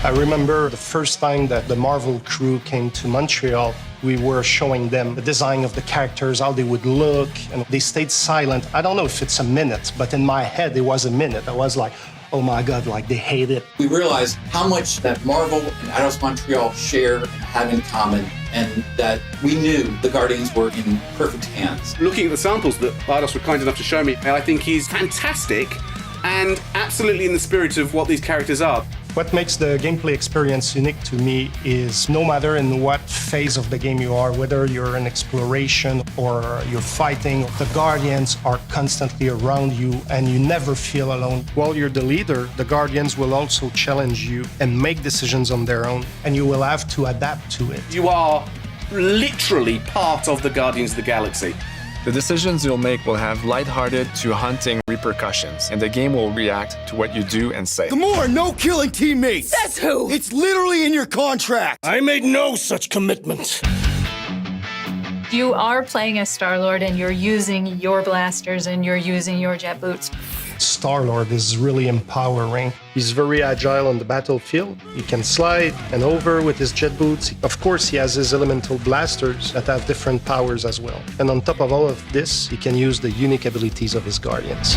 I remember the first time that the Marvel crew came to Montreal, we were showing them the design of the characters, how they would look, and they stayed silent. I don't know if it's a minute, but in my head, it was a minute. I was like, oh my God, like they hate it. We realized how much that Marvel and Eidos Montreal share and have in common, and that we knew the Guardians were in perfect hands. Looking at the samples that Eidos were kind enough to show me, I think he's fantastic and absolutely in the spirit of what these characters are. What makes the gameplay experience unique to me is no matter in what phase of the game you are, whether you're in exploration or you're fighting, the Guardians are constantly around you and you never feel alone. While you're the leader, the Guardians will also challenge you and make decisions on their own, and you will have to adapt to it. You are literally part of the Guardians of the Galaxy. The decisions you'll make will have lighthearted to haunting repercussions, and the game will react to what you do and say. Gamora, no killing teammates! Says who? It's literally in your contract! I made no such commitment. You are playing as Star-Lord and you're using your blasters and you're using your jet boots. Star-Lord is really empowering. He's very agile on the battlefield. He can slide and over with his jet boots. Of course, he has his elemental blasters that have different powers as well. And on top of all of this, he can use the unique abilities of his Guardians.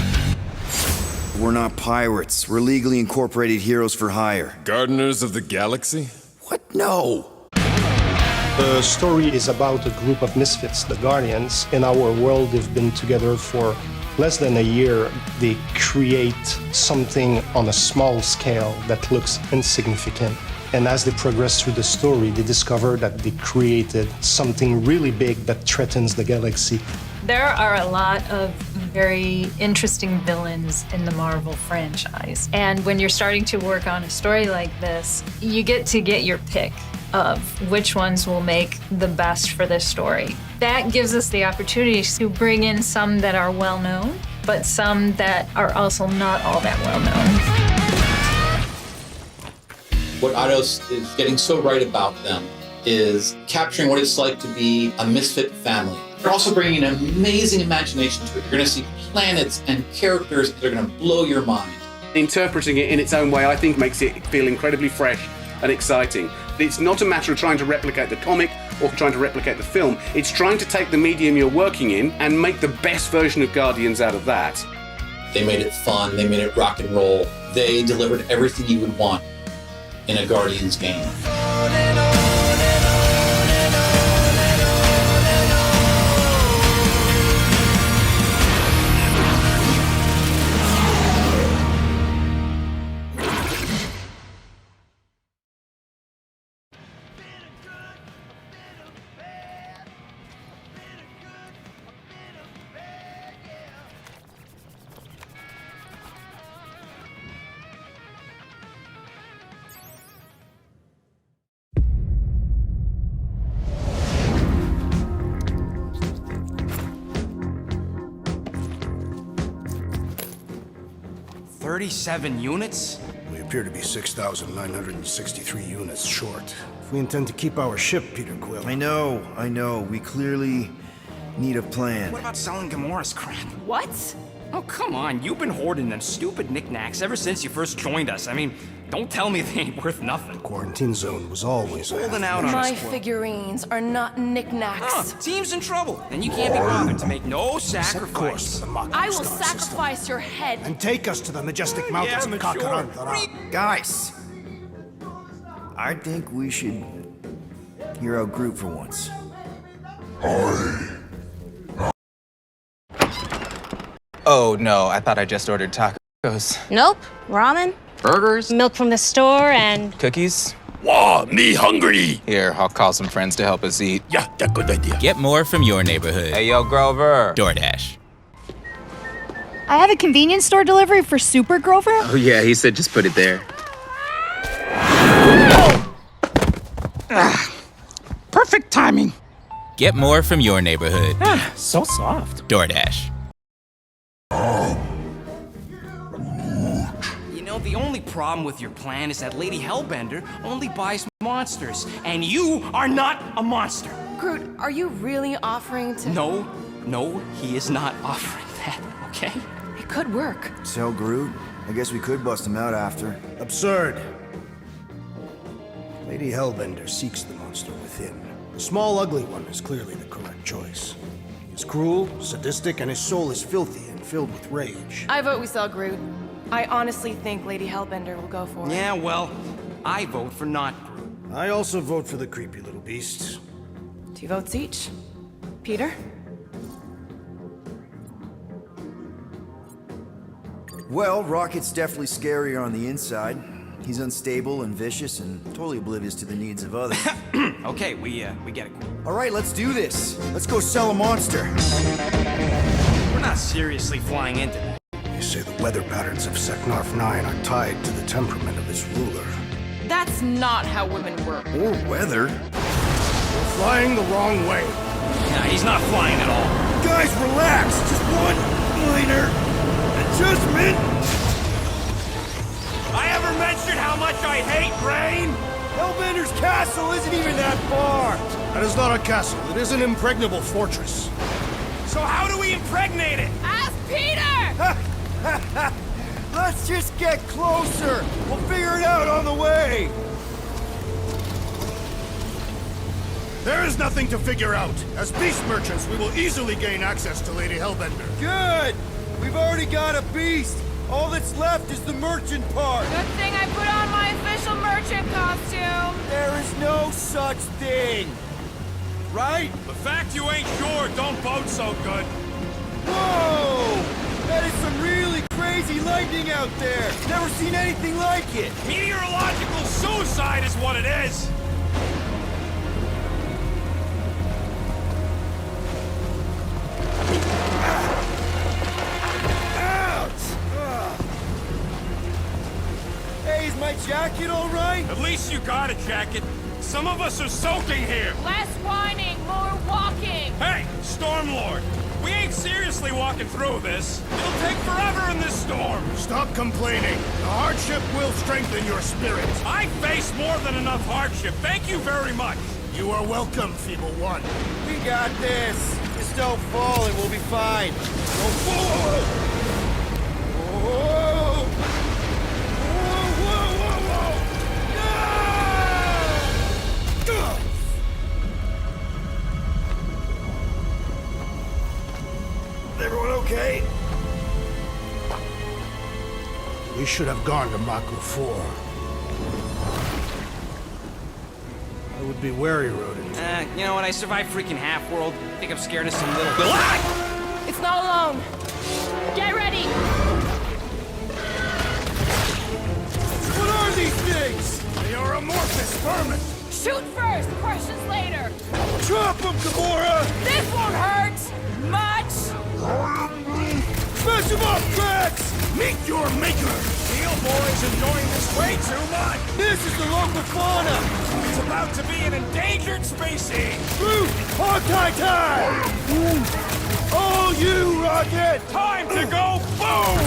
We're not pirates. We're legally incorporated heroes for hire. Gardeners of the Galaxy? What? No. The story is about a group of misfits, the Guardians. In our world, they've been together for less than a year. They create something on a small scale that looks insignificant. And as they progress through the story, they discover that they created something really big that threatens the galaxy. There are a lot of very interesting villains in the Marvel franchise. And when you're starting to work on a story like this, you get to get your pick of which ones will make the best for this story. That gives us the opportunity to bring in some that are well known, but some that are also not all that well known. What Eidos is getting so right about them is capturing what it's like to be a misfit family. They're also bringing an amazing imagination to it. You're going to see planets and characters that are going to blow your mind. Interpreting it in its own way, I think, makes it feel incredibly fresh and exciting. It's not a matter of trying to replicate the comic or trying to replicate the film. It's trying to take the medium you're working in and make the best version of Guardians out of that. They made it fun. They made it rock and roll. They delivered everything you would want in a Guardians game. $37 units? We appear to be 6,963 units short. If we intend to keep our ship, Peter Quill. I know. We clearly need a plan. What about selling Gamora's crap? What? Oh, come on. You've been hoarding them stupid knickknacks ever since you first joined us. I mean, don't tell me they ain't worth nothing. The quarantine zone was always holding out on My us. figurines are not knickknacks. Team's in trouble, and you can't be bothered to make no sacrifice. I will sacrifice your head. And take us to the majestic mountains of Kakarantara. Guys, I think we should hear out Groot for once. Oh no, I thought I just ordered tacos. Nope. Ramen, Burgers? milk from the store, and Cookies? Wow, me hungry! Here, I'll call some friends to help us eat. Yeah, that's a good idea. Get more from your neighborhood. Hey, yo, Grover. DoorDash. I have a convenience store delivery for Super Grover. Oh yeah, he said just put it there. Perfect timing. Get more from your neighborhood. So soft. DoorDash. You know, the only problem with your plan is that Lady Hellbender only buys monsters, and you are not a monster. Groot, are you really offering to... No, he is not offering that, okay? It could work. Tell Groot. I guess we could bust him out after. Absurd. Lady Hellbender seeks the monster within. The small, ugly one is clearly the correct choice. He is cruel, sadistic, and his soul is filthy and filled with rage. I vote we sell Groot. I honestly think Lady Hellbender will go for it. Yeah, well, I vote for not Groot. I also vote for the creepy little beast. 2 votes each. Peter? Well, Rocket's definitely scarier on the inside. He's unstable and vicious and totally oblivious to the needs of others. Okay, we get it. All right, let's do this. Let's go sell a monster. We're not seriously flying into that. You say the weather patterns of Seknarf 9 are tied to the temperament of its ruler. That's not how women work. Or weather. We're flying the wrong way. Nah, he's not flying at all. Guys, relax. Just one minor adjustment. I ever mentioned how much I hate rain? Hellbender's castle isn't even that far. That is not a castle. It is an impregnable fortress. So how do we impregnate it? Ask Peter! Let's just get closer. We'll figure it out on the way. There is nothing to figure out. As beast merchants, we will easily gain access to Lady Hellbender. Good. We've already got a beast. All that's left is the merchant part. Good thing I put on my official merchant costume. There is no such thing. Right? The fact you ain't sure don't bode so good. Whoa! That is some really crazy lightning out there. Never seen anything like it. Meteorological suicide is what it is. Hey, is my jacket all right? At least you got a jacket. Some of us are soaking here. Less whining, more walking. Hey, Stormlord. We ain't seriously walking through this. It'll take forever in this storm. Stop complaining. The hardship will strengthen your spirit. I face more than enough hardship. Thank you very much. You are welcome, Feeble One. We got this. Just don't fall and we'll be fine. Whoa, whoa, Whoa! Whoa, whoa, whoa, whoa! Everyone okay? We should have gone to Maku 4. I would be wary, rodent. You know what? I survived freaking Half-World. I think I'm scared of some little... It's not alone. Get ready. What are these things? They are amorphous vermin. Shoot first, questions later. Drop them, Gamora! This won't hurt much. Smash them up, Drax! Meet your maker! Steel Boy's enjoying this way too much! This is the local fauna! It's about to be an endangered species! Groot! Hawkeye time! Oh, you, Rocket! Time to go boom!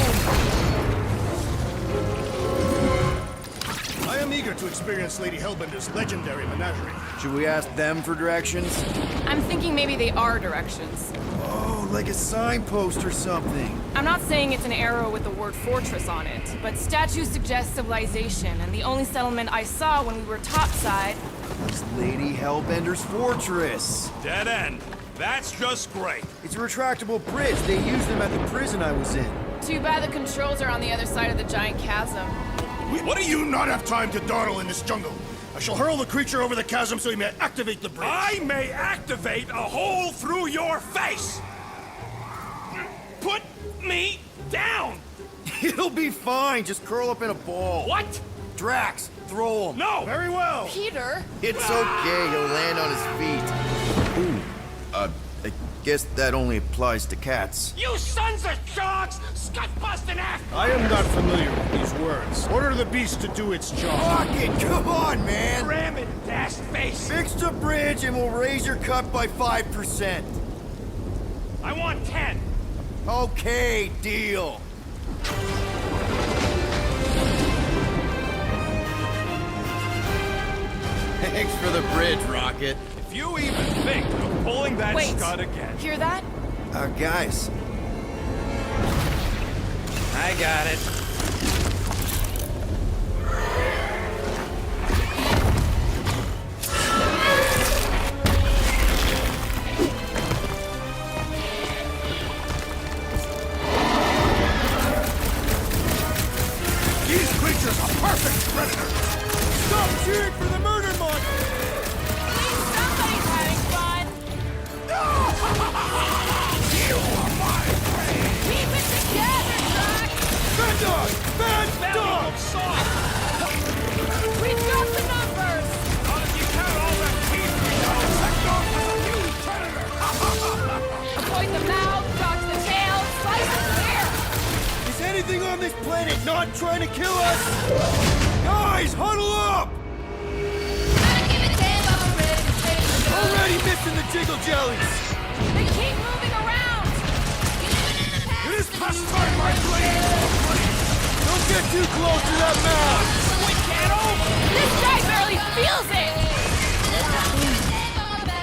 I am eager to experience Lady Hellbender's legendary menagerie. Should we ask them for directions? I'm thinking maybe they are directions. Oh, like a signpost or something. I'm not saying it's an arrow with the word fortress on it, but statues suggest civilization, and the only settlement I saw when we were topside It's Lady Hellbender's fortress. Dead end. That's just great. It's a retractable bridge. They used them at the prison I was in. Too bad the controls are on the other side of the giant chasm. What do you not have time to dawdle in this jungle? I shall hurl the creature over the chasm so he may activate the bridge. I may activate a hole through your face! Put me down! It'll be fine. Just curl up in a ball. What? Drax, throw him. No! Very well. Peter? It's okay. He'll land on his feet. Ooh. I guess that only applies to cats. You sons of sharks! Scut-busting ass! I am not familiar with these words. Order the beast to do its job. Rocket, come on, man! Ram it, dash face! Fix the bridge and we'll raise your cut by 5%. I want 10. Okay, deal. Thanks for the bridge, Rocket. If you even think of pulling that scud again. Hear that? Guys. I got it. These creatures are perfect predators. Stop cheering for the murder monster! At least somebody's having fun. You are my prey! Keep it together, Drax! Bend off! anything on this planet not trying to kill us? Guys, huddle up! Already missing the jiggle jellies! They keep moving around! It is past time, my blade! Don't get too close to that mouth! This guy barely feels it!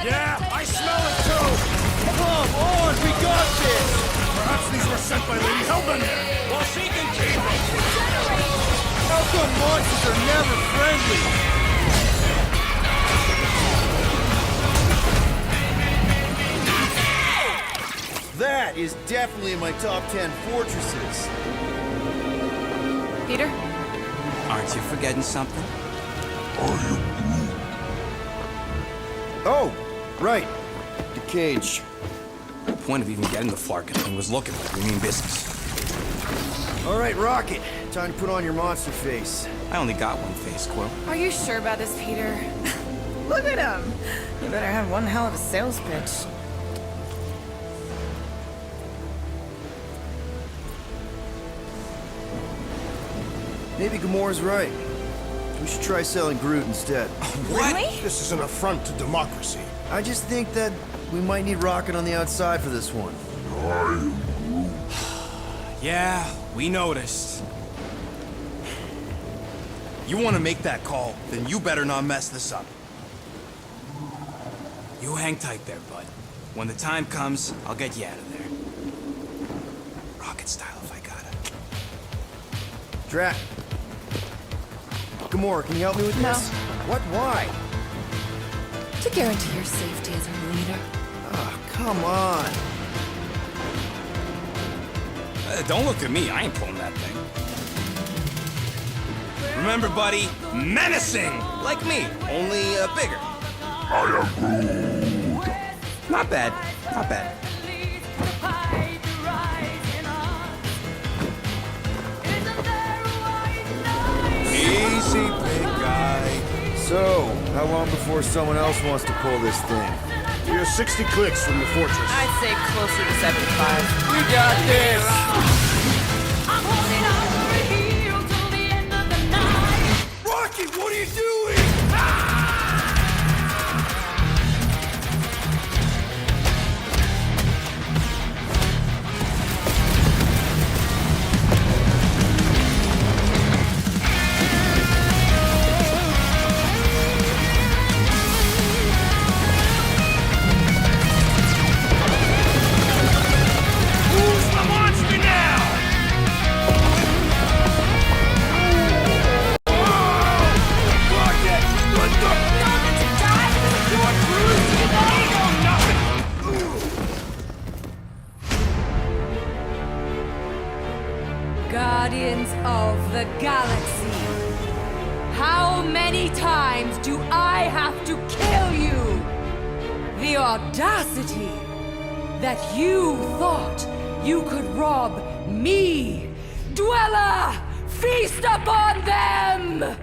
Yeah, I smell it too! Come on, we got this! Perhaps these were sent by Lady Hellbender! Well, she can keep them! How come monsters are never friendly? That is definitely in my top 10 fortresses. Peter? Aren't you forgetting something? Oh, right. The cage. The point of even getting the Flarkin thing was looking like we mean business. All right, Rocket. Time to put on your monster face. I only got one face, Quill. Are you sure about this, Peter? Look at him! You better have one hell of a sales pitch. Maybe Gamora's right. We should try selling Groot instead. Really? This is an affront to democracy. I just think that we might need Rocket on the outside for this one. Yeah, we noticed. You want to make that call, then you better not mess this up. You hang tight there, bud. When the time comes, I'll get you out of there. Rocket style if I gotta. Drat. Gamora, can you help me with this? What? Why? To guarantee your safety as our leader. Ah, come on. Don't look at me, I ain't pulling that thing. Remember, buddy, menacing! Like me, only bigger. I am Groot. Not bad, not bad. Easy, big guy. So, how long before someone else wants to pull this thing? We are 60 clicks from the fortress. I'd say closer to 75. We got this! Rocky, what are you doing? Who's the monster now? Rocket, what the? You're bruised. You know nothing. Guardians of the Galaxy. How many times do I have to kill you? The audacity that you thought you could rob me, Dweller! Feast upon them!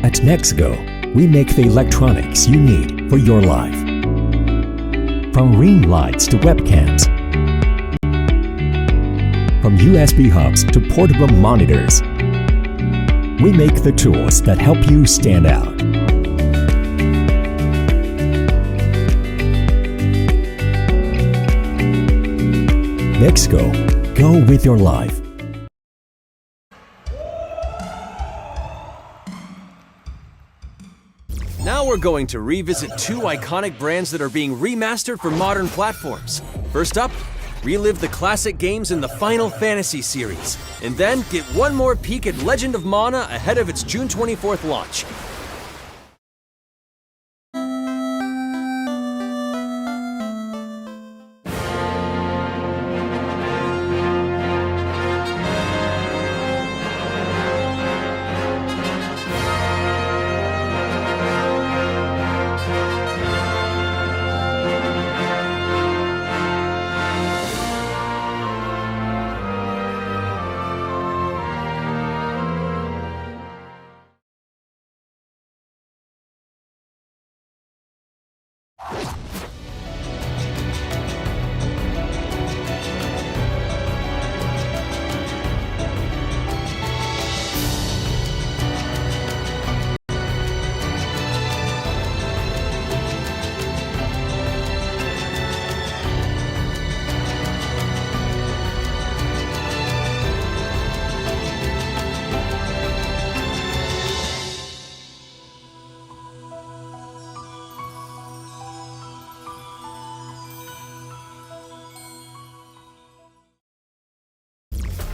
At Nexgo, we make the electronics you need for your life. From ring lights to webcams, from USB hubs to portable monitors, we make the tools that help you stand out. Nexgo, go with your life. Now we're going to revisit two iconic brands that are being remastered for modern platforms. First up, relive the classic games in the Final Fantasy series, and then get one more peek at Legend of Mana ahead of its June 24th launch.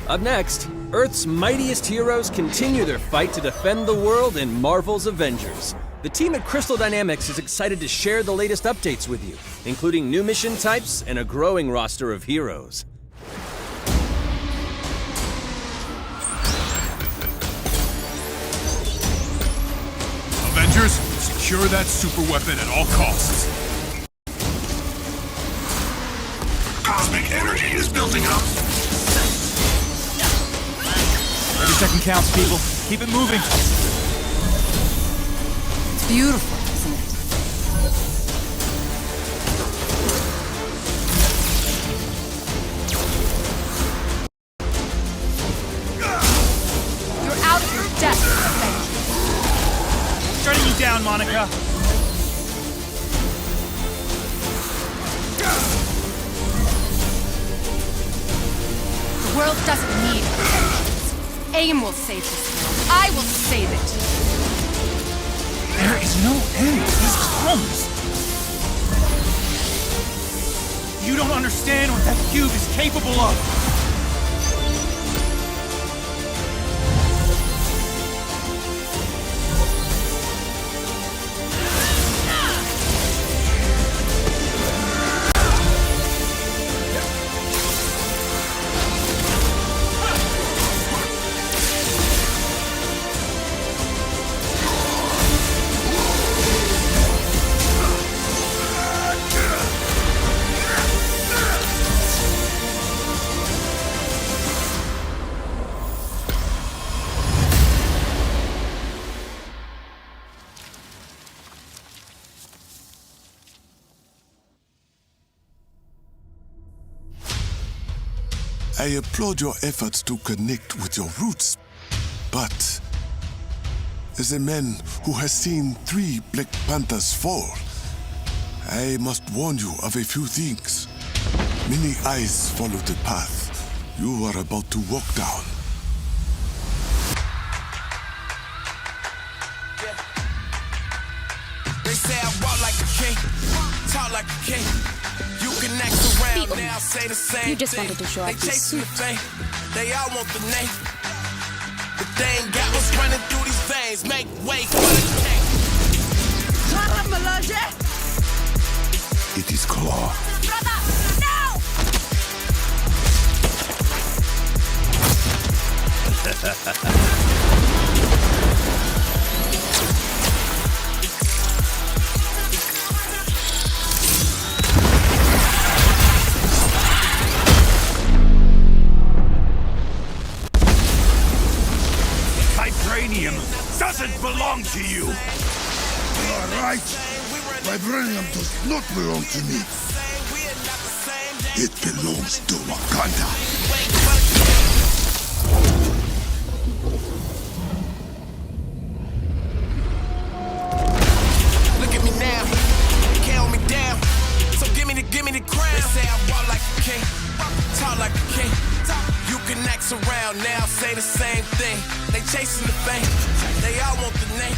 Up next, Earth's mightiest heroes continue their fight to defend the world in Marvel's Avengers. The team at Crystal Dynamics is excited to share the latest updates with you, including new mission types and a growing roster of heroes. Avengers, secure that super weapon at all costs. Cosmic energy is building up. Every second counts, people. Keep it moving. It's beautiful, isn't it? You're out of your depth, Avengers. Shutting you down, Monica. The world doesn't need vengeance. AIM will save this world. I will save it. There is no end to these clones. You don't understand what that cube is capable of. I applaud your efforts to connect with your roots, but as a man who has seen 3 Black Panthers fall, I must warn you of a few things. Many eyes follow the path you are about to walk down. They say I walk like a king, talk like a king. You can act around now, say the same. You just wanted to show off They your chasing suit. the fame, they all want the name. But they ain't got what's running through these veins. Make way for the king. It is Claw. Vibranium doesn't belong to you. You are right. Vibranium does not belong to me. It belongs to Wakanda. Look at me now, can't hold me down. So give me the crown. They say I walk like a king, talk like a king. You can act around now, say the same thing. They chasing the fame, they all want the name.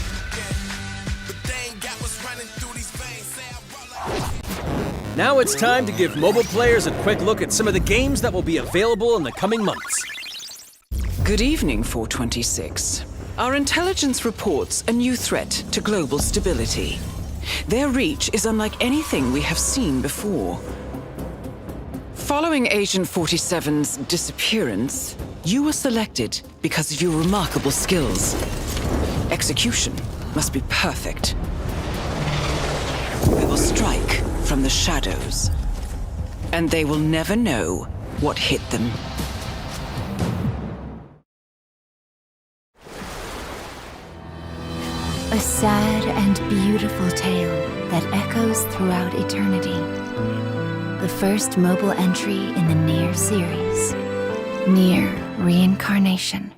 But they ain't got what's running through these veins. Say I walk like. Now it's time to give mobile players a quick look at some of the games that will be available in the coming months. Good evening, 426. Our intelligence reports a new threat to global stability. Their reach is unlike anything we have seen before. Following Agent 47's disappearance, you were selected because of your remarkable skills. Execution must be perfect. We will strike from the shadows, and they will never know what hit them. A sad and beautiful tale that echoes throughout eternity. The first mobile entry in the Nier series. Nier Reincarnation.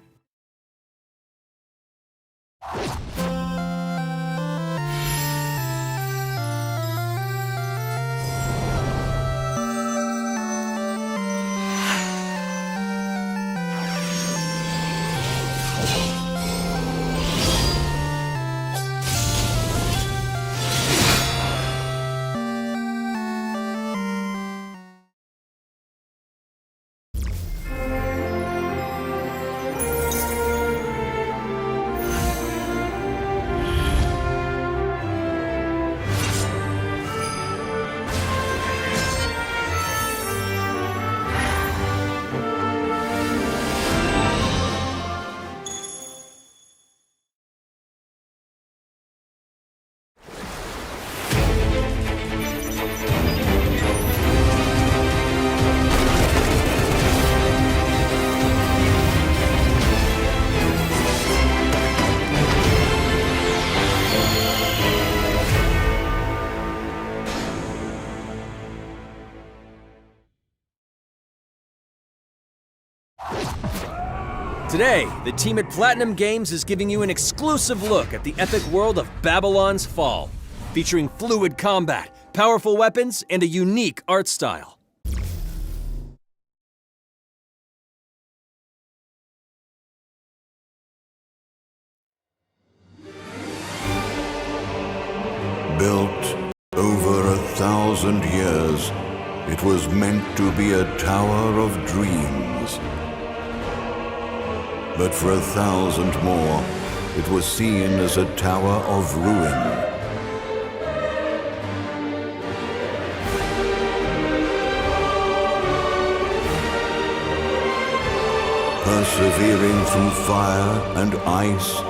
Today, the team at Platinum Games is giving you an exclusive look at the epic world of Babylon's Fall, featuring fluid combat, powerful weapons, and a unique art style. Built over 1,000 years, it was meant to be a tower of dreams. But for 1,000 more, it was seen as a tower of ruin. Persevering through fire and ice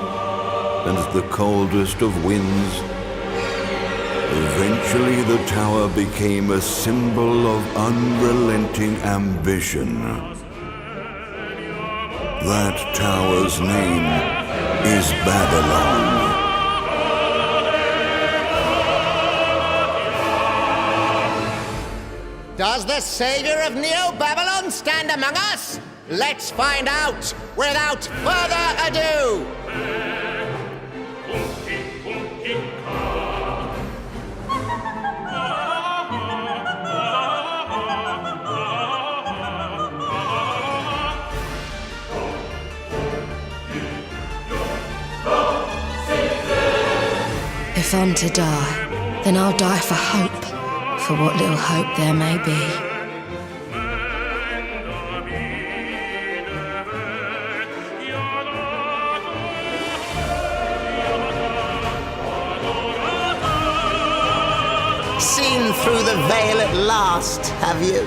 and the coldest of winds, eventually the tower became a symbol of unrelenting ambition. That tower's name is Babylon. Does the savior of Neo-Babylon stand among us? Let's find out without further ado! If I'm to die, then I'll die for hope, for what little hope there may be. Seen through the veil at last, have you?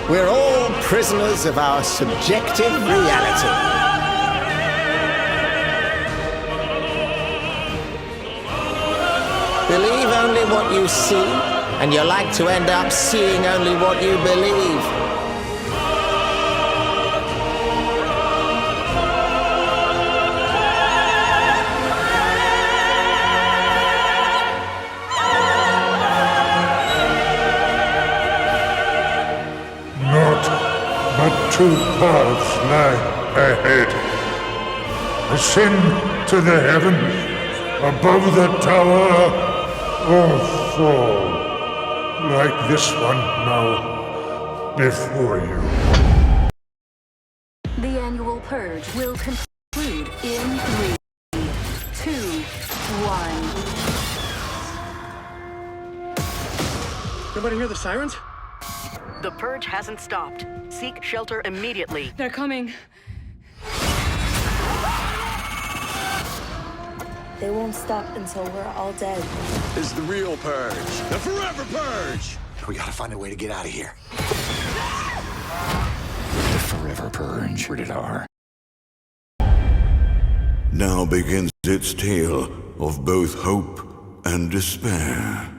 We're all prisoners of our subjective reality. Believe only what you see, and you're like to end up seeing only what you believe. But two paths lie ahead. Ascend to the heavens above the tower, or fall like this one now before you. The annual purge will conclude in 3, 2, 1. Nobody hear the sirens? The purge hasn't stopped. Seek shelter immediately. They're coming. They won't stop until we're all dead. This is the real purge. The forever purge! We gotta find a way to get out of here. The Forever Purge. Rated R. Now begins its tale of both hope and despair.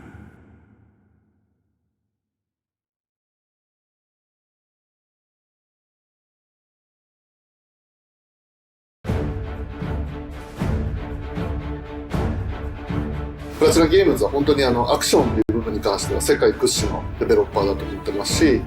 プラチナゲームズは本当にアクションという部分に関しては世界屈指のデベロッパーだと思ってますし、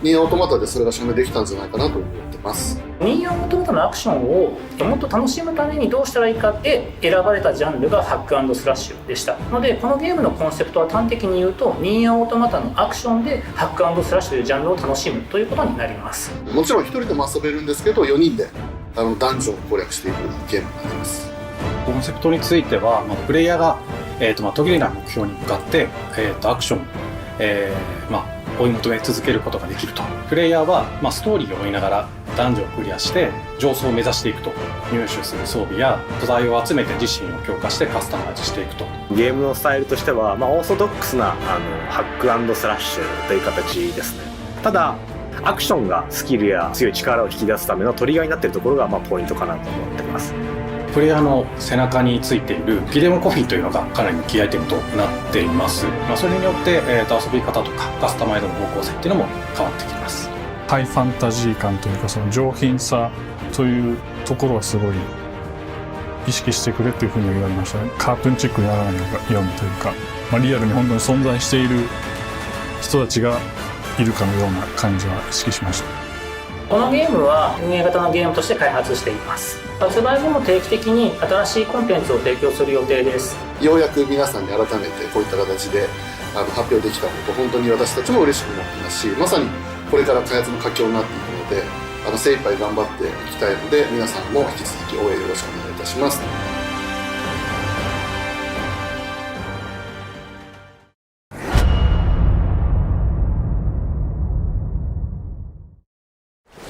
ニーアオートマタでそれが証明できたんじゃないかなと思ってます。ニーアオートマタのアクションをもっと楽しむためにどうしたらいいかで選ばれたジャンルがハック&スラッシュでしたので、このゲームのコンセプトは端的に言うとニーアオートマタのアクションでハック&スラッシュというジャンルを楽しむということになります。もちろん1人でも遊べるんですけど、4人でダンジョンを攻略していくゲームになります。コンセプトについては、プレイヤーが途切れない目標に向かって、アクション、追い求め続けることができると。プレイヤーは、ストーリーを追いながらダンジョンをクリアして上層を目指していくと。入手する装備や素材を集めて自身を強化してカスタマイズしていくと。ゲームのスタイルとしては、オーソドックスなハック&スラッシュという形ですね。ただアクションがスキルや強い力を引き出すためのトリガーになっているところがポイントかなと思っています。プレイヤーの背中についているギデモコフィというのがかなりキーアイテムとなっています。それによって、遊び方とかカスタマイズの方向性っていうのも変わってきます。ハイファンタジー感というか、その上品さというところはすごい意識してくれっていうふうに言われましたね。カートゥーンチックにやらないようにというか、リアルに本当に存在している人たちがいるかのような感じは意識しました。このゲームは運営型のゲームとして開発しています。発売後も定期的に新しいコンテンツを提供する予定です。ようやく皆さんに改めてこういった形で発表できたこと、本当に私たちも嬉しく思っていますし、まさにこれから開発の佳境になっていくので、精一杯頑張っていきたいので、皆さんも引き続き応援よろしくお願いいたします。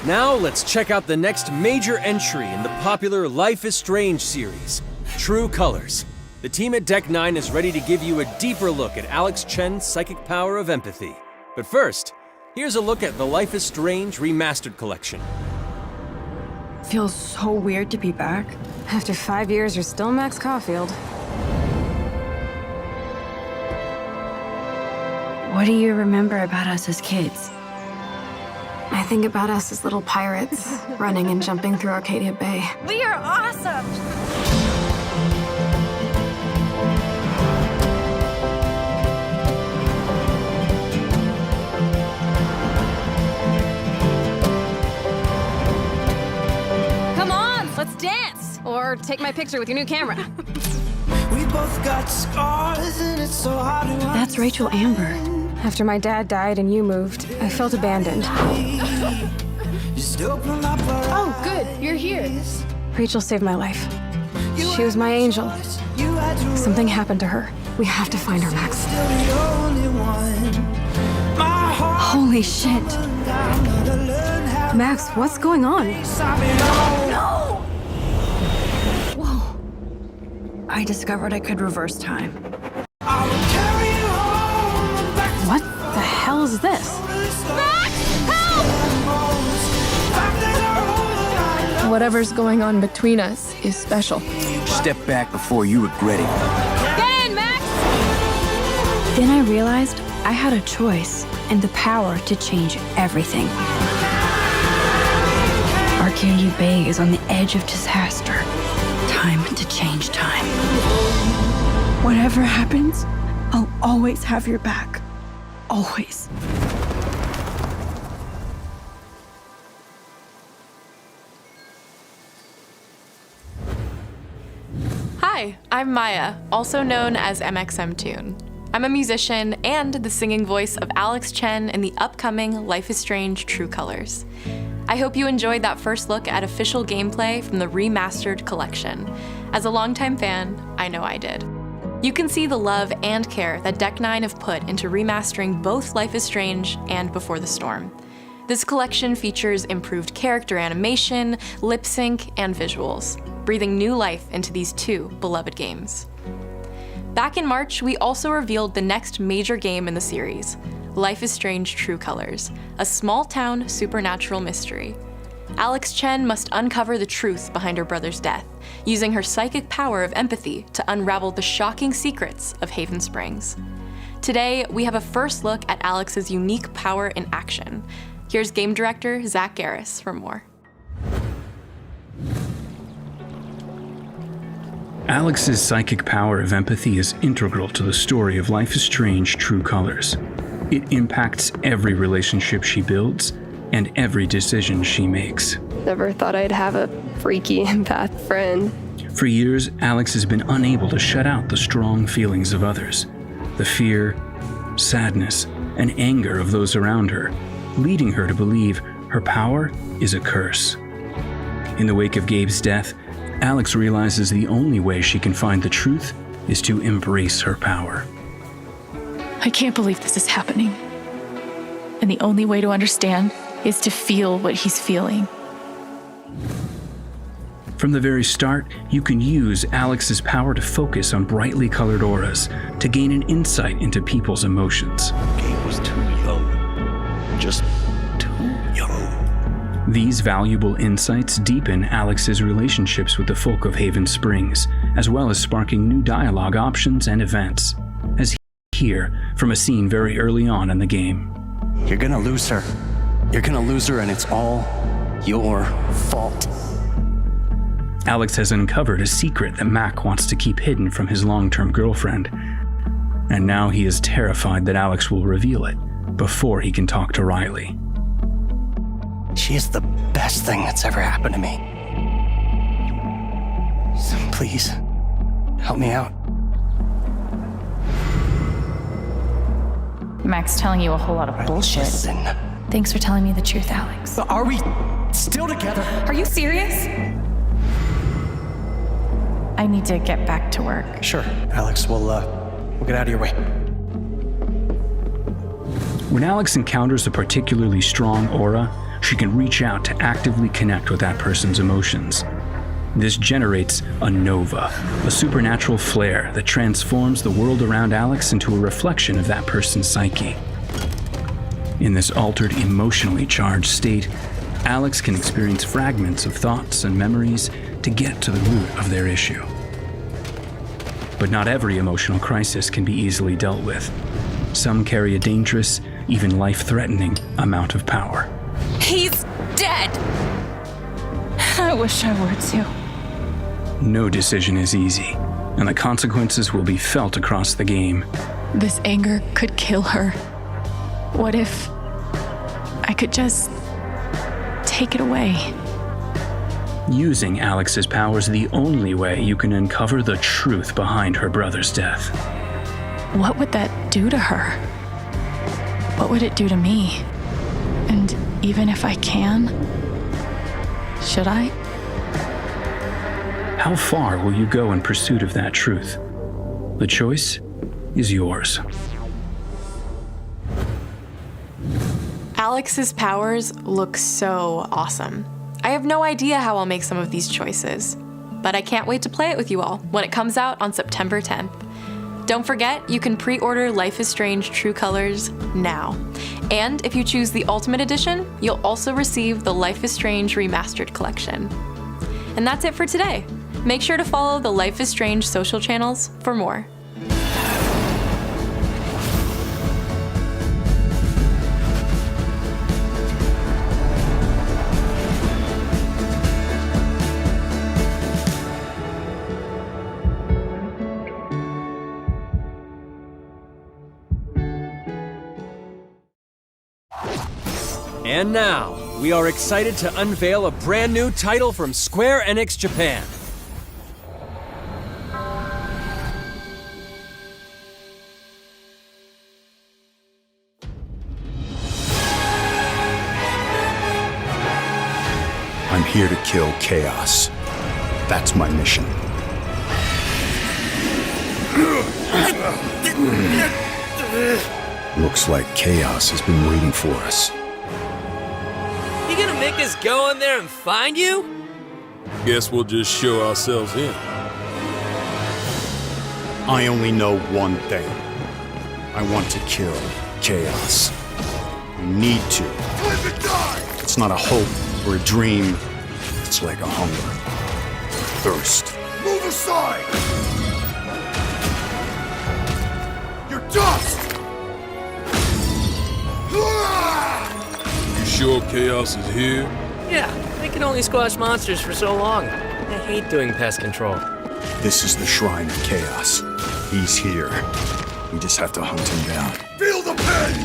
Now let's check out the next major entry in the popular Life is Strange series, True Colors. The team at Deck 9 is ready to give you a deeper look at Alex Chen's psychic power of empathy. But first, here's a look at the Life is Strange Remastered Collection. Feels so weird to be back. After 5 years, you're still Max Caulfield. What do you remember about us as kids? I think about us as little pirates, running and jumping through Arcadia Bay. We are awesome! Come on, let's dance! Or take my picture with your new camera. We both got scars and it's so hard to That's Rachel Amber. After my dad died and you moved, I felt abandoned. Oh, good, you're here. Rachel saved my life. She was my angel. Something happened to her. We have to find her, Max. Holy shit. Max, what's going on? No! Whoa. I discovered I could reverse time. What the hell is this? Max, help! Whatever's going on between us is special. Step back before you regret it. Get in, Max! Then I realized I had a choice and the power to change everything. Arcadia Bay is on the edge of disaster. Time to change time. Whatever happens, I'll always have your back. Always. Hi, I'm Maya, also known as MXMTune. I'm a musician and the singing voice of Alex Chen in the upcoming Life is Strange True Colors. I hope you enjoyed that first look at official gameplay from the remastered collection. As a longtime fan, I know I did. You can see the love and care that Deck 9 have put into remastering both Life is Strange and Before the Storm. This collection features improved character animation, lip sync, and visuals, breathing new life into these two beloved games. Back in March, we also revealed the next major game in the series, Life is Strange True Colors, a small-town supernatural mystery. Alex Chen must uncover the truth behind her brother's death, using her psychic power of empathy to unravel the shocking secrets of Haven Springs. Today, we have a first look at Alex's unique power in action. Here's game director Zach Garris for more. Alex's psychic power of empathy is integral to the story of Life is Strange True Colors. It impacts every relationship she builds and every decision she makes. Never thought I'd have a freaky empath friend. For years, Alex has been unable to shut out the strong feelings of others, the fear, sadness, and anger of those around her, leading her to believe her power is a curse. In the wake of Gabe's death, Alex realizes the only way she can find the truth is to embrace her power. I can't believe this is happening. And the only way to understand is to feel what he's feeling. From the very start, you can use Alex's power to focus on brightly colored auras to gain an insight into people's emotions. Gabe was too young. Just too young. These valuable insights deepen Alex's relationships with the folk of Haven Springs, as well as sparking new dialogue options and events, as here from a scene very early on in the game. You're gonna lose her. You're gonna lose her, and it's all your fault. Alex has uncovered a secret that Mac wants to keep hidden from his long-term girlfriend, and now he is terrified that Alex will reveal it, before he can talk to Riley. She is the best thing that's ever happened to me. So please, help me out. Mac's telling you a whole lot of bullshit. Listen. Thanks for telling me the truth, Alex. Are we still together? Are you serious? I need to get back to work. Sure, Alex, we'll get out of your way. When Alex encounters a particularly strong aura, she can reach out to actively connect with that person's emotions. This generates a nova, a supernatural flare that transforms the world around Alex into a reflection of that person's psyche. In this altered, emotionally charged state, Alex can experience fragments of thoughts and memories to get to the root of their issue. But not every emotional crisis can be easily dealt with. Some carry a dangerous, even life-threatening amount of power. He's dead! I wish I were too. No decision is easy, and the consequences will be felt across the game. This anger could kill her. What if I could just take it away? Using Alex's powers the only way you can uncover the truth behind her brother's death. What would that do to her? What would it do to me? And even if I can, should I? How far will you go in pursuit of that truth? The choice is yours. Alex's powers look so awesome. I have no idea how I'll make some of these choices, but I can't wait to play it with you all when it comes out on September 10th. Don't forget, you can pre-order Life is Strange True Colors now. And if you choose the Ultimate Edition, you'll also receive the Life is Strange Remastered Collection. And that's it for today. Make sure to follow the Life is Strange social channels for more. And now, we are excited to unveil a brand new title from Square Enix Japan. I'm here to kill Chaos. That's my mission. Looks like Chaos has been waiting for us. You gonna make us go in there and find you? Guess we'll just show ourselves in. I only know one thing. I want to kill Chaos. I need to. Live and die! It's not a hope or a dream. It's like a hunger. Thirst. Move aside! You're dust! You sure Chaos is here? Yeah, they can only squash monsters for so long. I hate doing pest control. This is the Shrine of Chaos. He's here. We just have to hunt him down. Feel the pain!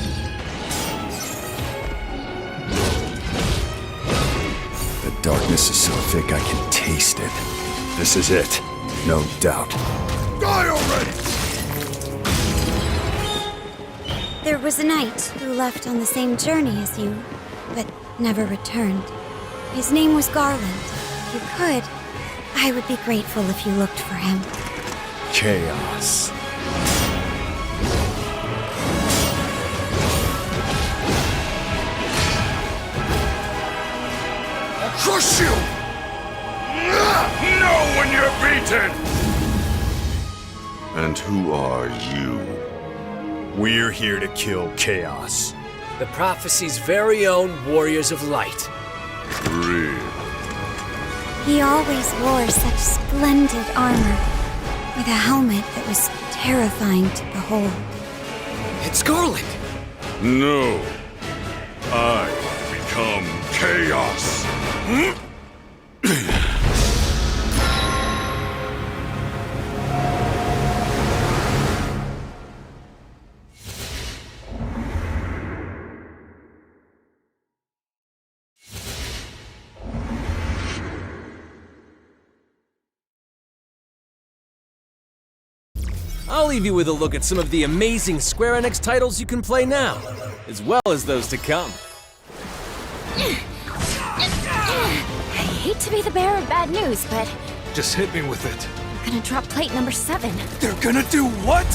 The darkness is so thick I can taste it. This is it. No doubt. Die already! There was a knight who left on the same journey as you, but never returned. His name was Garland. If you could, I would be grateful if you looked for him. Chaos. I'll crush you! Know when you're beaten! And who are you? We're here to kill Chaos. The prophecy's very own Warriors of Light. Real. He always wore such splendid armor, with a helmet that was terrifying to behold. It's Garland! No. I become Chaos. I'll leave you with a look at some of the amazing Square Enix titles you can play now, as well as those to come. I hate to be the bearer of bad news, but Just hit me with it. we're gonna drop plate number 7. They're gonna do what?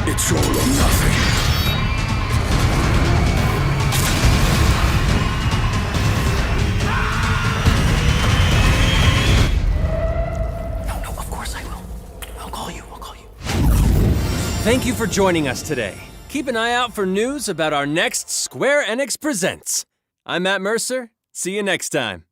It's all or nothing. No, of course I will. I'll call you. Thank you for joining us today. Keep an eye out for news about our next Square Enix Presents. I'm Matt Mercer. See you next time.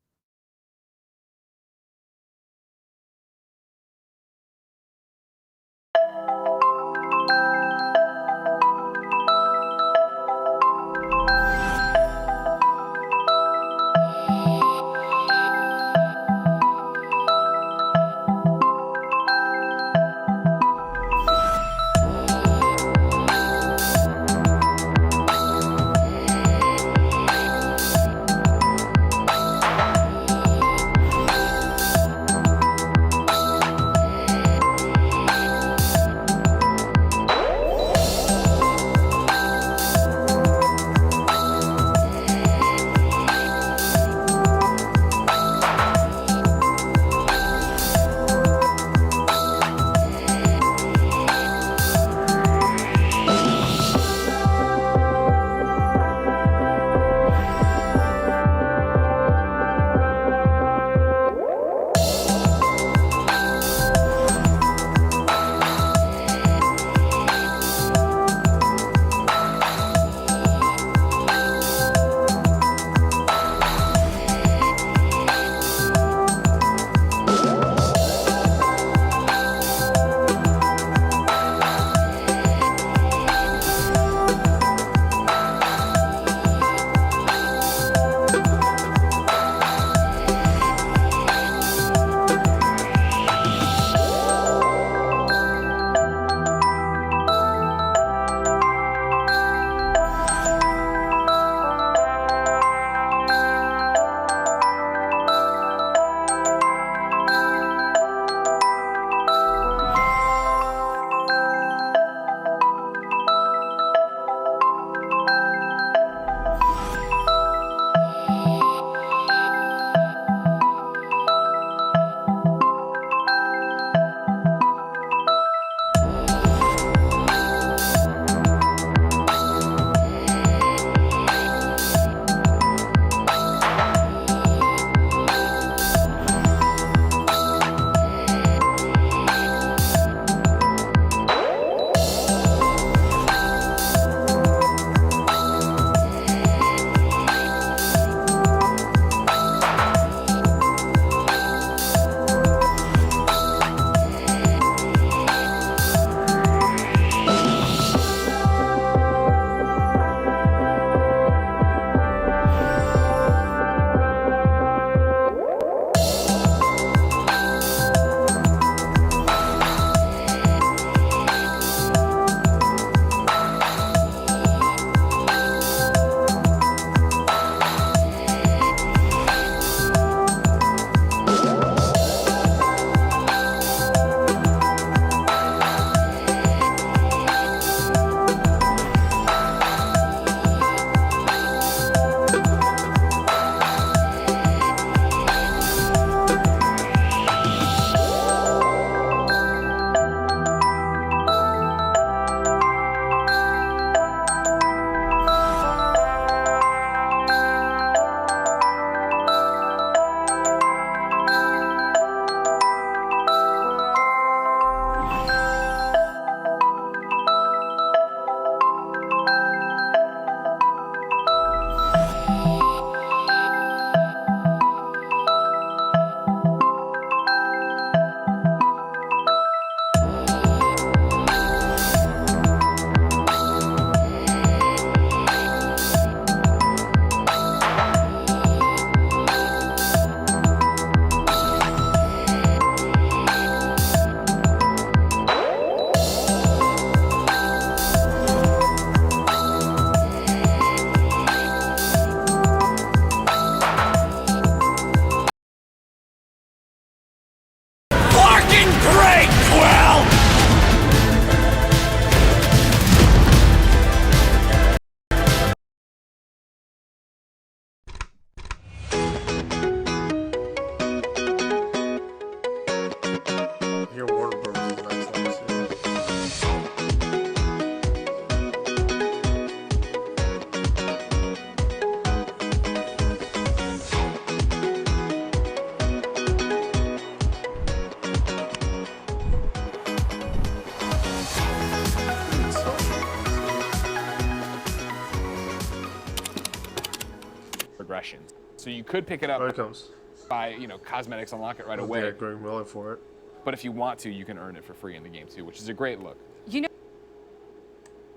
So you could pick it up There it comes. by, you know, cosmetics, unlock it right away. Okay, going really for it. But if you want to, you can earn it for free in the game too, which is a great look. You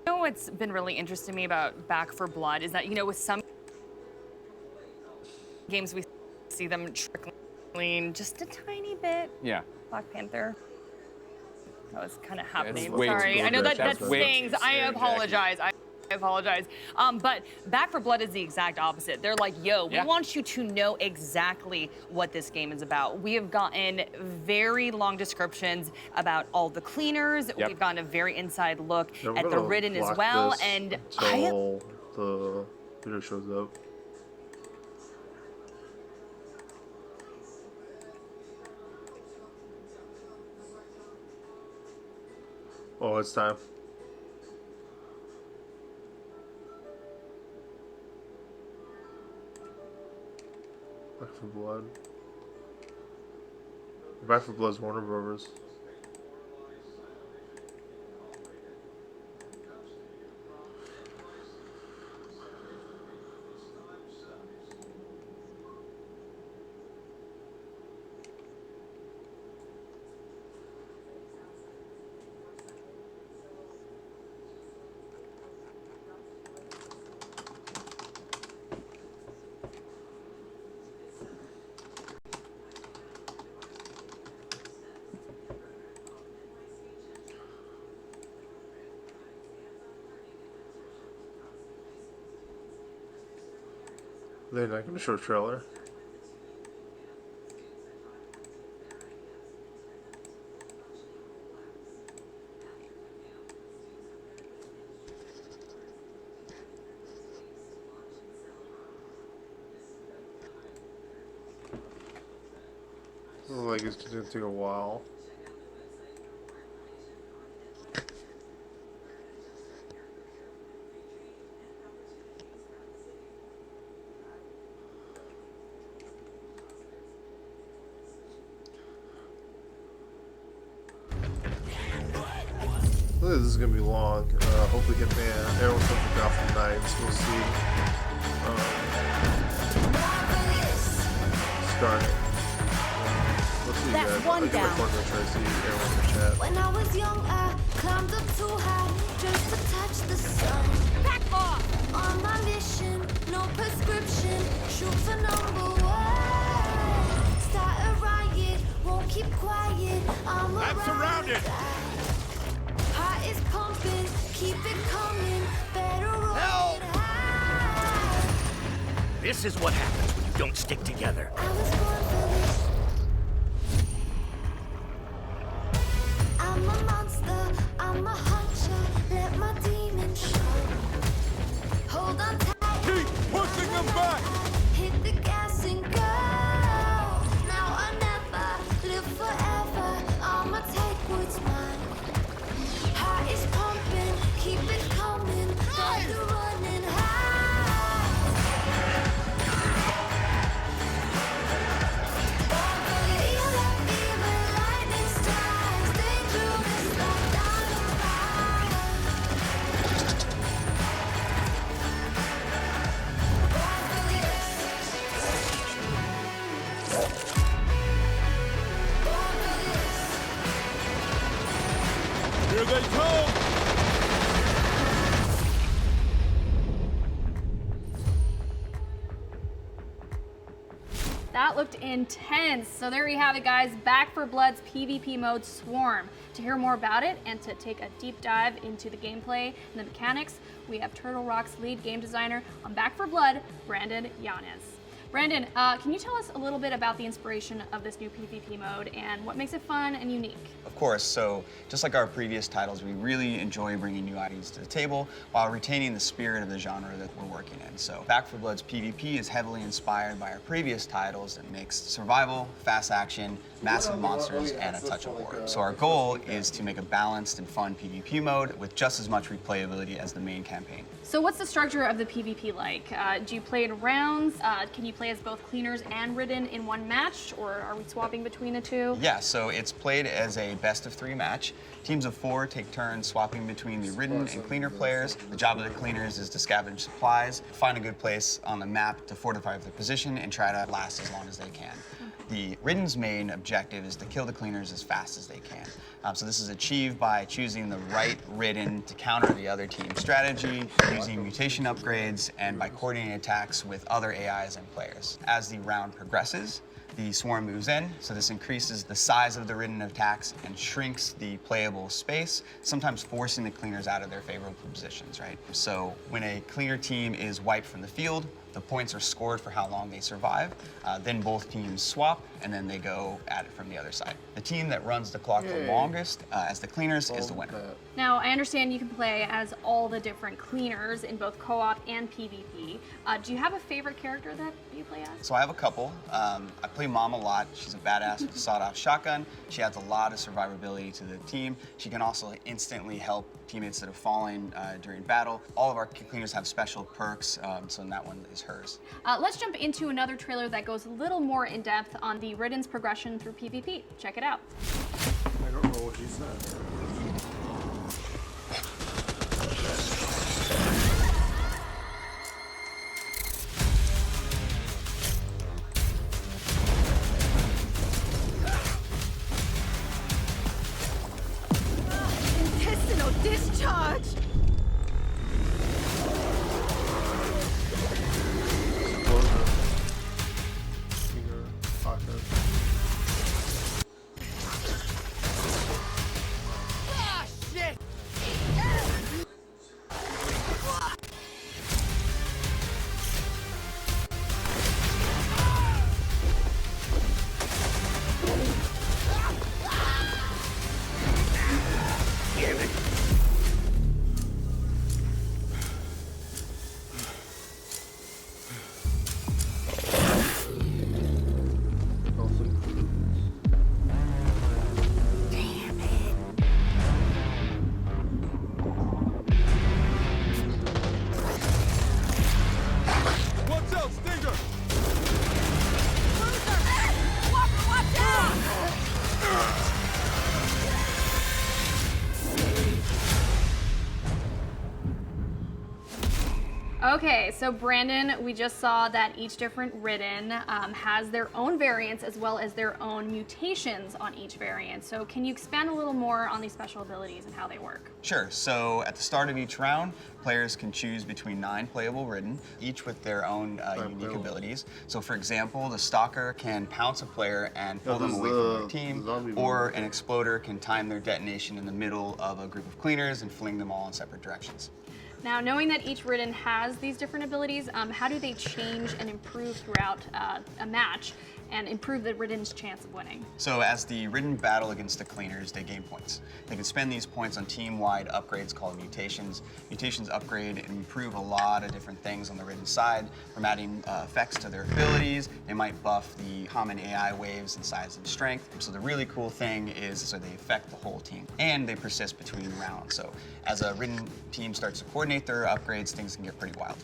know what's been really interesting to me about Back 4 Blood is that, you know, with some games we see them trickling just a tiny bit. Yeah. Black Panther. That was kind of happening. way too Sorry, I know that That's way stings. too I scary, apologize. I apologize. But Back 4 Blood is the exact opposite. They're like, yo, we want you to know exactly what this game is about. We have gotten very long descriptions about all the cleaners. Yep. We've gotten a very inside look Yeah, we're at the gonna Ridden as block well. this And until the video shows up. Oh, it's time. Back 4 Blood. Back 4 Blood's Warner Brothers. They're not going to show a trailer. Looks like it's going to take a while. This is gonna be long. Hopefully, get everyone's something down from nights. We'll see. Starting. Let's see, That's guys. one I'll get my down. corner try to see everyone in the chat. When I was young, I climbed up too high just to touch the sun. Back off! On my mission, no prescription, shoot for #1. Start a riot, won't keep quiet. I'm surrounded. Heart is pumping, keep it coming. Better roll it high. This is what happens when you don't stick together. I was born for this. I'm a monster, I'm a hunter. Let my demons show. Hold on tight. Keep pushing them back. Hit the gas and go. Now I never live forever. I'ma take what's mine. Heart is pumping, keep it coming. Got the running high. Feel that fever, lightning strikes. Dangerous like dynamite. Here they come! That looked intense. So there you have it, guys. Back 4 Blood's PvP mode Swarm. To hear more about it and to take a deep dive into the gameplay and the mechanics, we have Turtle Rock's lead game designer on Back 4 Blood, Brandon Yanez. Brandon, can you tell us a little bit about the inspiration of this new PvP mode and what makes it fun and unique? Of course, so just like our previous titles, we really enjoy bringing new ideas to the table while retaining the spirit of the genre that we're working in. So Back 4 Blood's PvP is heavily inspired by our previous titles that mix survival, fast action, massive monsters, and a touch of horror. So our goal is to make a balanced and fun PvP mode with just as much replayability as the main campaign. So what's the structure of the PvP like? Do you play in rounds? Can you play as both cleaners and ridden in one match, or are we swapping between the two? Yeah, so it's played as a best-of-3 match. Teams of 4 take turns swapping between the ridden and cleaner players. The job of the cleaners is to scavenge supplies, find a good place on the map to fortify their position, and try to last as long as they can. The ridden's main objective is to kill the cleaners as fast as they can. So this is achieved by choosing the right ridden to counter the other team's strategy, using mutation upgrades, and by coordinating attacks with other AIs and players. As the round progresses, the swarm moves in, so this increases the size of the ridden attacks and shrinks the playable space, sometimes forcing the cleaners out of their favorable positions, right? So when a cleaner team is wiped from the field, the points are scored for how long they survive. Then both teams swap, and then they go at it from the other side. The team that runs the clock the longest as the cleaners is the winner. Now, I understand you can play as all the different cleaners in both co-op and PvP. Do you have a favorite character that you play as? So I have a couple. I play Mom a lot. She's a badass with a sawed-off shotgun. She adds a lot of survivability to the team. She can also instantly help teammates that have fallen during battle. All of our cleaners have special perks, so that one is hers. Let's jump into another trailer that goes a little more in depth on the ridden's progression through PvP. Check it out. I don't know what he said. Intestinal discharge! Ah, shit! What's up, Stinger? Walker, watch out! Okay, so Brandon, we just saw that each different ridden has their own variants as well as their own mutations on each variant. So can you expand a little more on these special abilities and how they work? Sure. So at the start of each round, players can choose between 9 playable ridden, each with their own unique abilities. So for example, the Stalker can pounce a player and pull them away from their team, or an Exploder can time their detonation in the middle of a group of cleaners and fling them all in separate directions. Now, knowing that each ridden has these different abilities, how do they change and improve throughout a match and improve the ridden's chance of winning? So as the ridden battle against the cleaners, they gain points. They can spend these points on team-wide upgrades called mutations. Mutations upgrade and improve a lot of different things on the ridden side, from adding effects to their abilities. They might buff the common AI waves in size and strength. So the really cool thing is so they affect the whole team, and they persist between rounds. So as a ridden team starts to coordinate their upgrades, things can get pretty wild.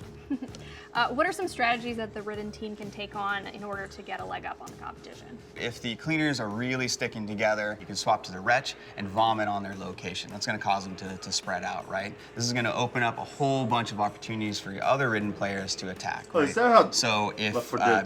What are some strategies that the ridden team can take on in order to get a leg up on the competition? If the cleaners are really sticking together, you can swap to the Wretch and vomit on their location. That's going to cause them to spread out, right? This is going to open up a whole bunch of opportunities for your other ridden players to attack. Oh, right? is that how So if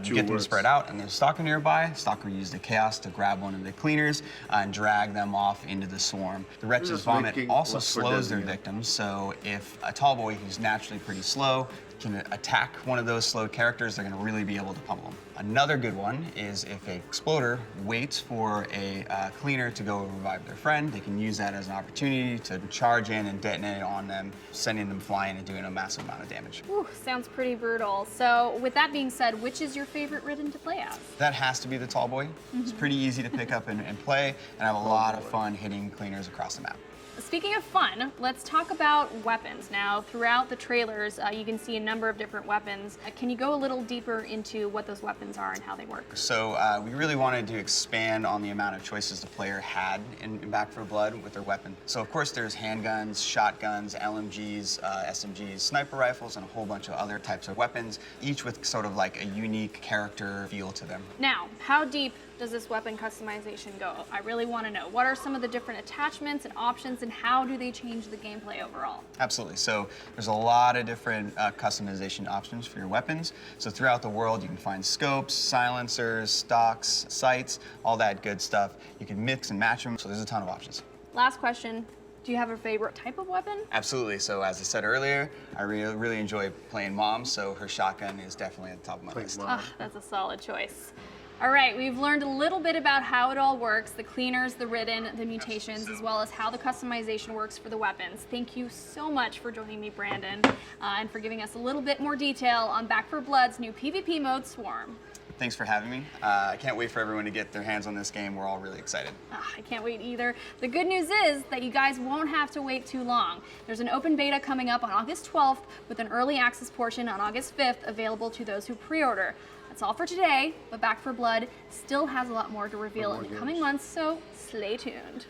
you get them to spread out and there's a Stalker nearby, Stalker uses the Chaos to grab one of the cleaners and drag them off into the swarm. The Wretch's vomit also slows their victims, so if a tall boy who's naturally pretty slow can attack one of those slowed characters, they're going to really be able to pummel them. Another good one is if an Exploder waits for a cleaner to go revive their friend, they can use that as an opportunity to charge in and detonate on them, sending them flying and doing a massive amount of damage. Ooh, sounds pretty brutal. So with that being said, which is your favorite ridden to play as? That has to be the tall boy. It's pretty easy to pick up and play, and I have a lot of fun hitting cleaners across the map. speaking of fun, let's talk about weapons. Now, throughout the trailers, you can see a number of different weapons. Can you go a little deeper into what those weapons are and how they work? So we really wanted to expand on the amount of choices the player had in Back 4 Blood with their weapon. So of course there's handguns, shotguns, LMGs, SMGs, sniper rifles, and a whole bunch of other types of weapons, each with sort of like a unique character feel to them. Now, how deep does this weapon customization go? I really want to know. What are some of the different attachments and options, and how do they change the gameplay overall? Absolutely. So there's a lot of different customization options for your weapons. So throughout the world, you can find scopes, silencers, stocks, sights, all that good stuff. You can mix and match them, so there's a ton of options. Last question. Do you have a favorite type of weapon? Absolutely. So as I said earlier, I really enjoy playing Mom, so her shotgun is definitely at the top of my list. That's a solid choice. All right, we've learned a little bit about how it all works, the cleaners, the ridden, the mutations, as well as how the customization works for the weapons. Thank you so much for joining me, Brandon, and for giving us a little bit more detail on Back 4 Blood's new PvP mode, Swarm. Thanks for having me. I can't wait for everyone to get their hands on this game. We're all really excited. I can't wait either. The good news is that you guys won't have to wait too long. There's an open beta coming up on August 12th with an early access portion on August 5th available to those who pre-order. That's all for today, but Back 4 Blood still has a lot more to reveal in the coming months, so stay tuned.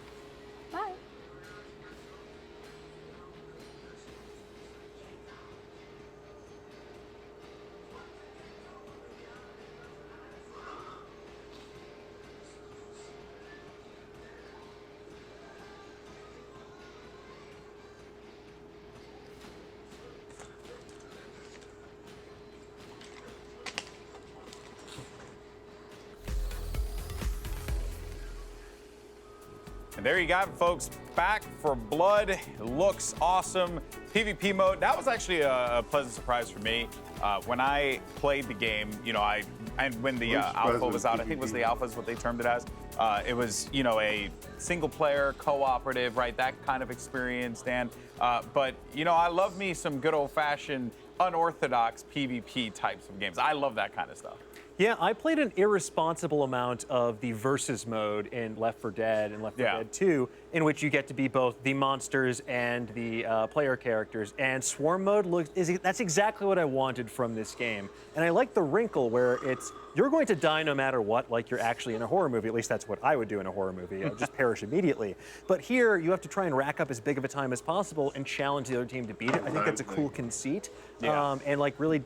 Bye. And there you got it, folks. Back 4 Blood. It looks awesome. PvP mode, that was actually a pleasant surprise for me. When I played the game, you know, when the alpha was out, I think it was the alpha is what they termed it as. It was, you know, a single player, cooperative, right? That kind of experience, Dan. But, you know, I love me some good old fashioned unorthodox PvP types of games. I love that kind of stuff. Yeah, I played an irresponsible amount of the versus mode in Left 4 Dead and Left 4 Dead 2, in which you get to be both the monsters and the player characters. And Swarm mode that's exactly what I wanted from this game. And I like the wrinkle where you're going to die no matter what, like you're actually in a horror movie. At least that's what I would do in a horror movie. I would just perish immediately. But here, you have to try and rack up as big of a time as possible and challenge the other team to beat it. I think that's a cool conceit. And like really,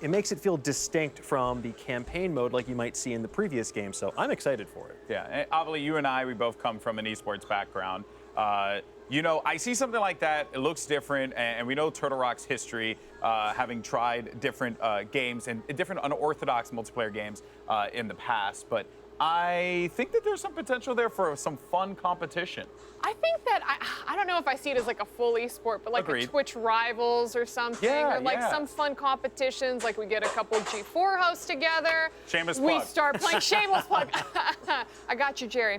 it makes it feel distinct from the campaign mode like you might see in the previous game. So I'm excited for it. Yeah, and Avali, you and I, we both come from an esports background. You know, I see something like that, it looks different, and we know Turtle Rock's history, having tried different games and different unorthodox multiplayer games in the past, but I think that there's some potential there for some fun competition. I think that, I don't know if I see it as like a full esport, but like a Twitch Rivals or something, or like some fun competitions, like we get a couple G4 hosts together. Shameless we plug. start playing, shameless plug. I got you, Jerry.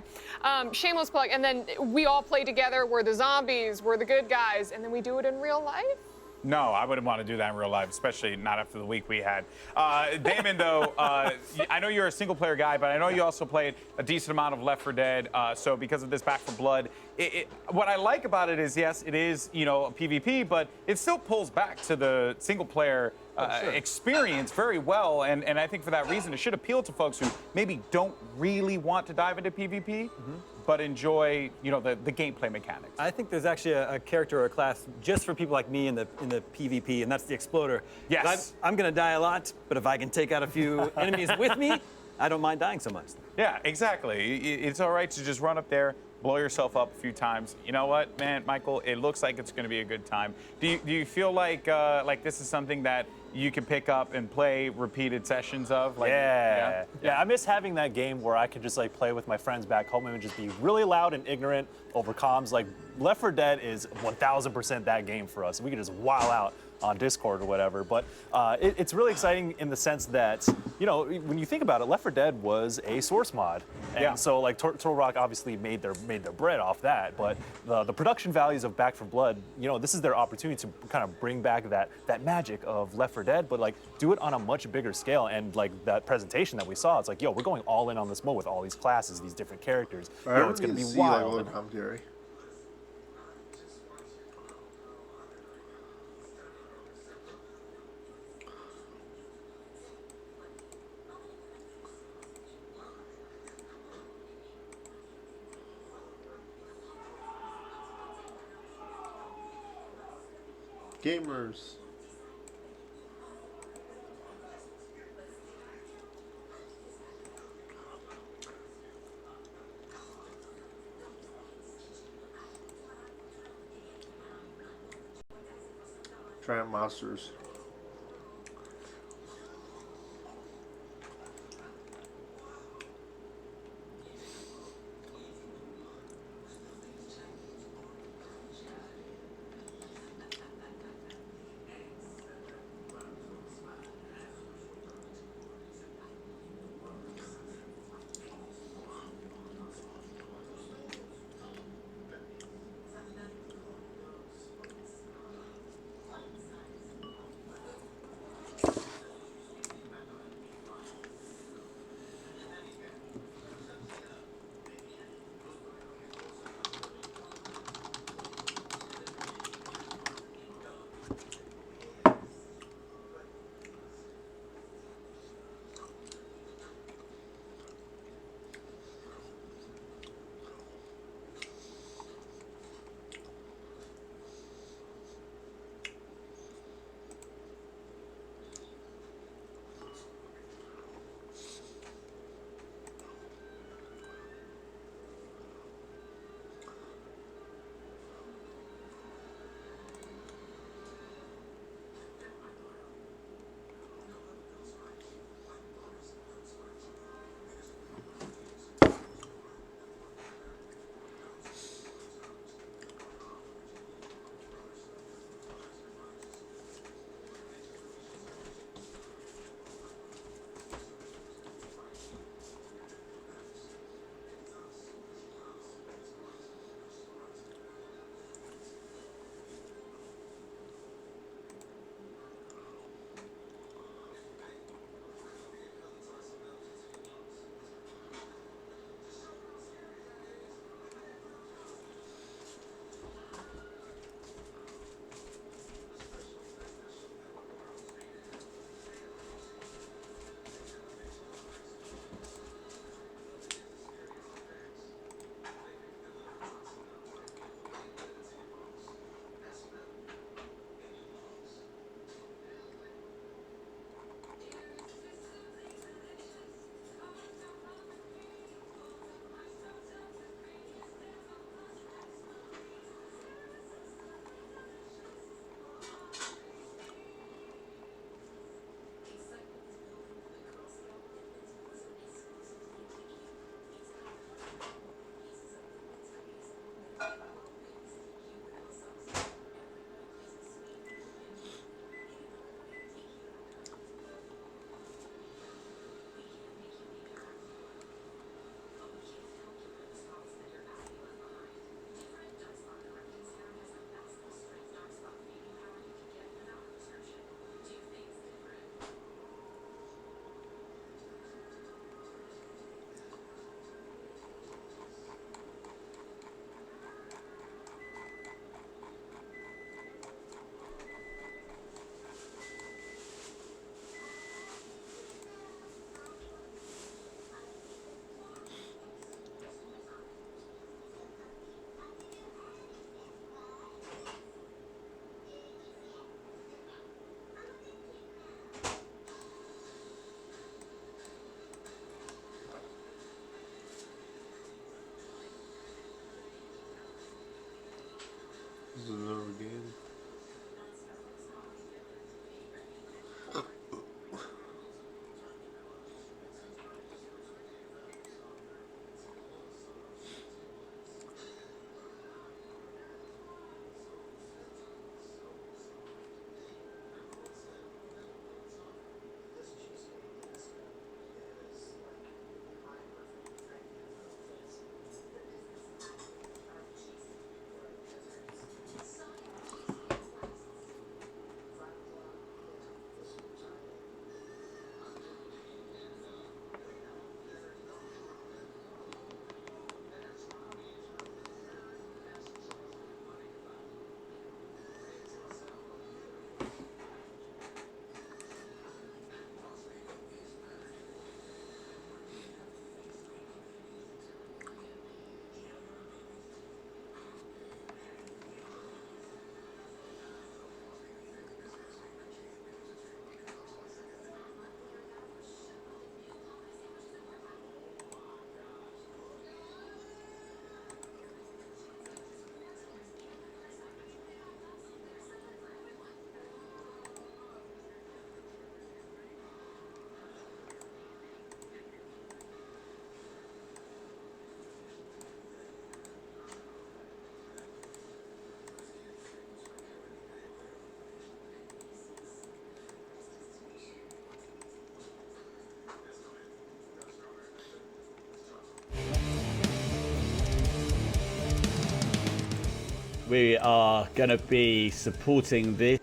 Shameless plug, and then we all play together, we're the zombies, we're the good guys, and then we do it in real life. No, I wouldn't want to do that in real life, especially not after the week we had. Damon, though, I know you're a single-player guy, but I know you also played a decent amount of Left 4 Dead. So because of this Back 4 Blood, what I like about it is, yes, it is, you know, a PvP, but it still pulls back to the single-player experience very well. And I think for that reason, it should appeal to folks who maybe don't really want to dive into PvP. But enjoy, you know, the gameplay mechanics. I think there's actually a character or a class just for people like me in the PvP, and that's the Exploder. Yes. I'm gonna die a lot, but if I can take out a few enemies with me, I don't mind dying so much. Yeah, exactly. It's all right to just run up there, blow yourself up a few times. You know what, man, Michael? It looks like it's going to be a good time. Do you feel like this is something that you can pick up and play repeated sessions of? Like, yeah, I miss having that game where I could just like play with my friends back home and just be really loud and ignorant over comms. Like Left 4 Dead is 1000% that game for us. We could just wow out on Discord or whatever. But it's really exciting in the sense that, you know, when you think about it, Left 4 Dead was a source mod. And so like Turtle Rock obviously made their bread off that. But the production values of Back 4 Blood, you know, this is their opportunity to kind of bring back that magic of Left 4 Dead, but like do it on a much bigger scale. And like that presentation that we saw, it's like, yo, we're going all in on this mode with all these classes, these different characters. You know, it's going to be wild. Gamers. Tramp Monsters. This is another game. we are going to be supporting this.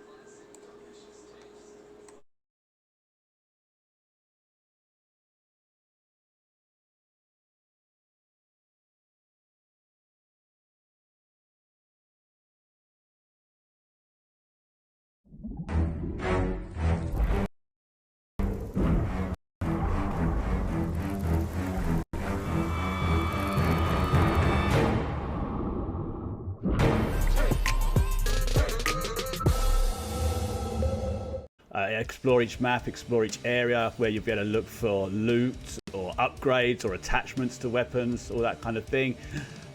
Explore each map, explore each area where you'll be able to look for loot or upgrades or attachments to weapons, all that kind of thing.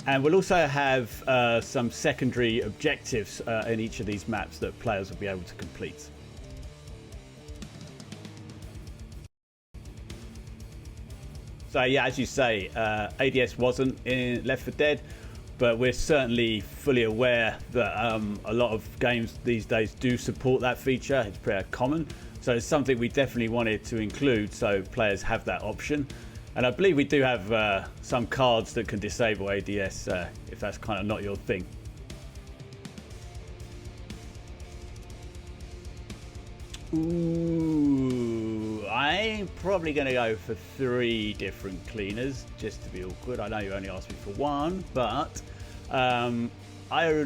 And we'll also have some secondary objectives in each of these maps that players will be able to complete. So yeah, as you say, ADS wasn't in Left 4 Dead, but we're certainly fully aware that a lot of games these days do support that feature. It's pretty common. So it's something we definitely wanted to include so players have that option. And I believe we do have some cards that can disable ADS if that's kind of not your thing. Ooh, I'm probably going to go for 3 different cleaners just to be awkward. I know you only asked me for 1, but I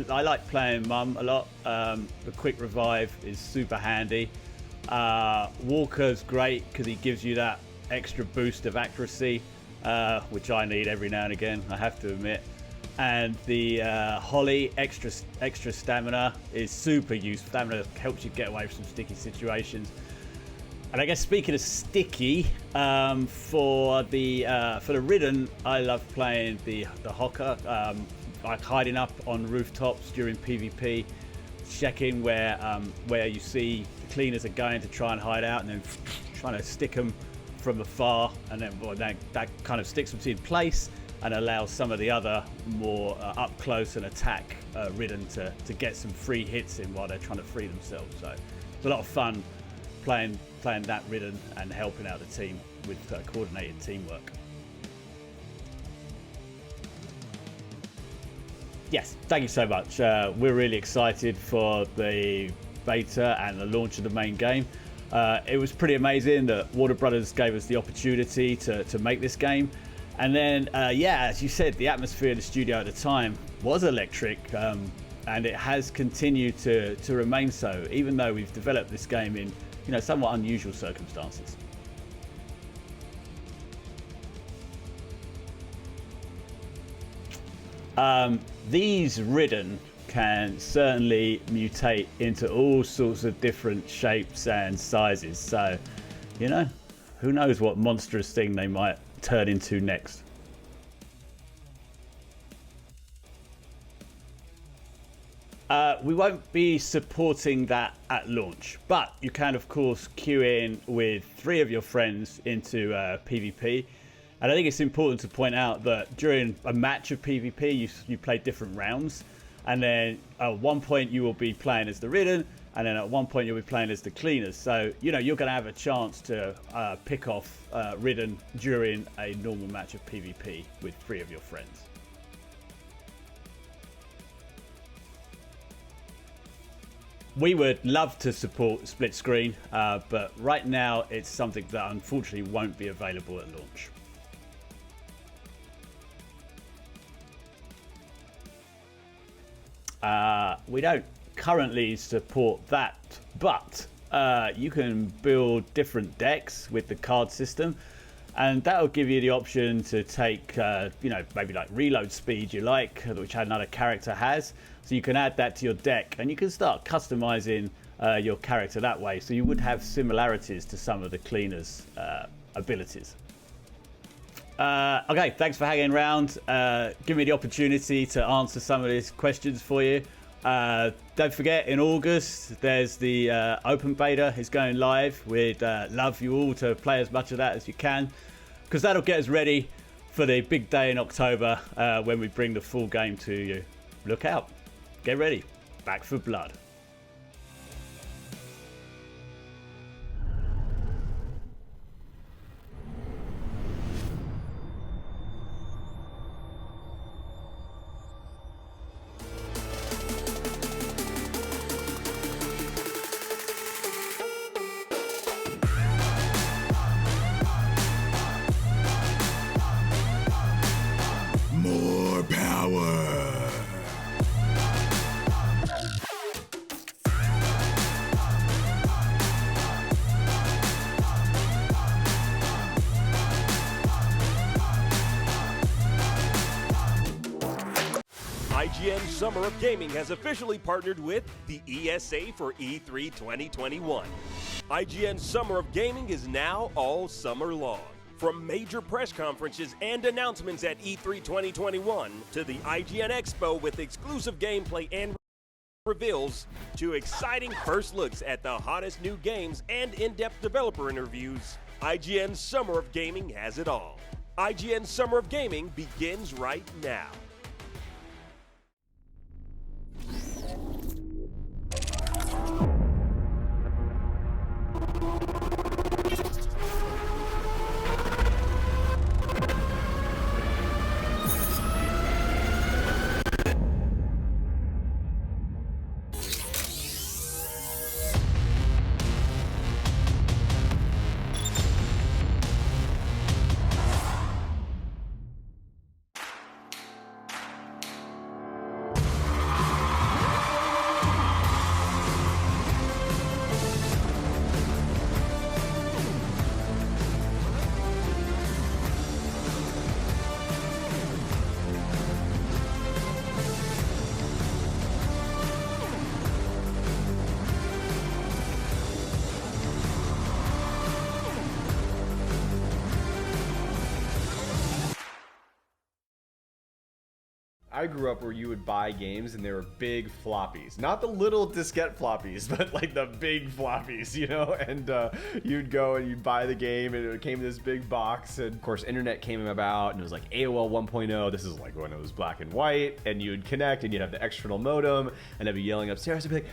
like playing Mum a lot. The quick revive is super handy. Walker's great because he gives you that extra boost of accuracy, which I need every now and again, I have to admit. And the Holly extra stamina is super useful. Stamina helps you get away from some sticky situations. And I guess speaking of sticky, for the Ridden, I love playing the Hocker, like hiding up on rooftops during PvP, checking where you see the cleaners are going to try and hide out, and then trying to stick them from afar, and then that kind of sticks them in place and allows some of the other more up close and attack Ridden to get some free hits in while they're trying to free themselves. So it's a lot of fun playing that Ridden and helping out the team with coordinated teamwork. Yes, thank you so much. We're really excited for the beta and the launch of the main game. It was pretty amazing that Warner Brothers gave us the opportunity to make this game. And then, yeah, as you said, the atmosphere of the studio at the time was electric, and it has continued to remain so, even though we've developed this game in, somewhat unusual circumstances. These Ridden can certainly mutate into all sorts of different shapes and sizes. So, who knows what monstrous thing they might turn into next. We won't be supporting that at launch, but you can of course queue in with 3 of your friends into PvP. And I think it's important to point out that during a match of PvP, you play different rounds. And then at one point you will be playing as the Ridden, and then at one point you'll be playing as the Cleaners. So, you're going to have a chance to pick off Ridden during a normal match of PvP with 3 of your friends. We would love to support split screen, but right now it's something that unfortunately won't be available at launch. We don't currently support that, but you can build different decks with the card system, and that'll give you the option to take maybe like reload speed you like, which another character has, so you can add that to your deck and you can start customizing your character that way, so you would have similarities to some of the Cleaners abilities. Okay, thanks for hanging around. Give me the opportunity to answer some of these questions for you. Don't forget, in August, there's the open beta. It's going live. We'd love you all to play as much of that as you can, because that'll get us ready for the big day in October when we bring the full game to you. Look out. Get ready. Back for Blood. IGN Summer of Gaming has officially partnered with the ESA for E3 2021. IGN Summer of Gaming is now all summer long. From major press conferences and announcements at E3 2021 to the IGN Expo with exclusive gameplay and reveals to exciting first looks at the hottest new games and in-depth developer interviews, IGN Summer of Gaming has it all. IGN Summer of Gaming begins right now. I grew up where you would buy games and they were big floppies. Not the little diskette floppies, but like the big floppies, you know? And you'd go and you'd buy the game and it came in this big box. And of course, internet came about and it was like AOL 1.0. This is like when it was black and white, and you'd connect and you'd have the external modem, and I'd be yelling upstairs. I'd be like,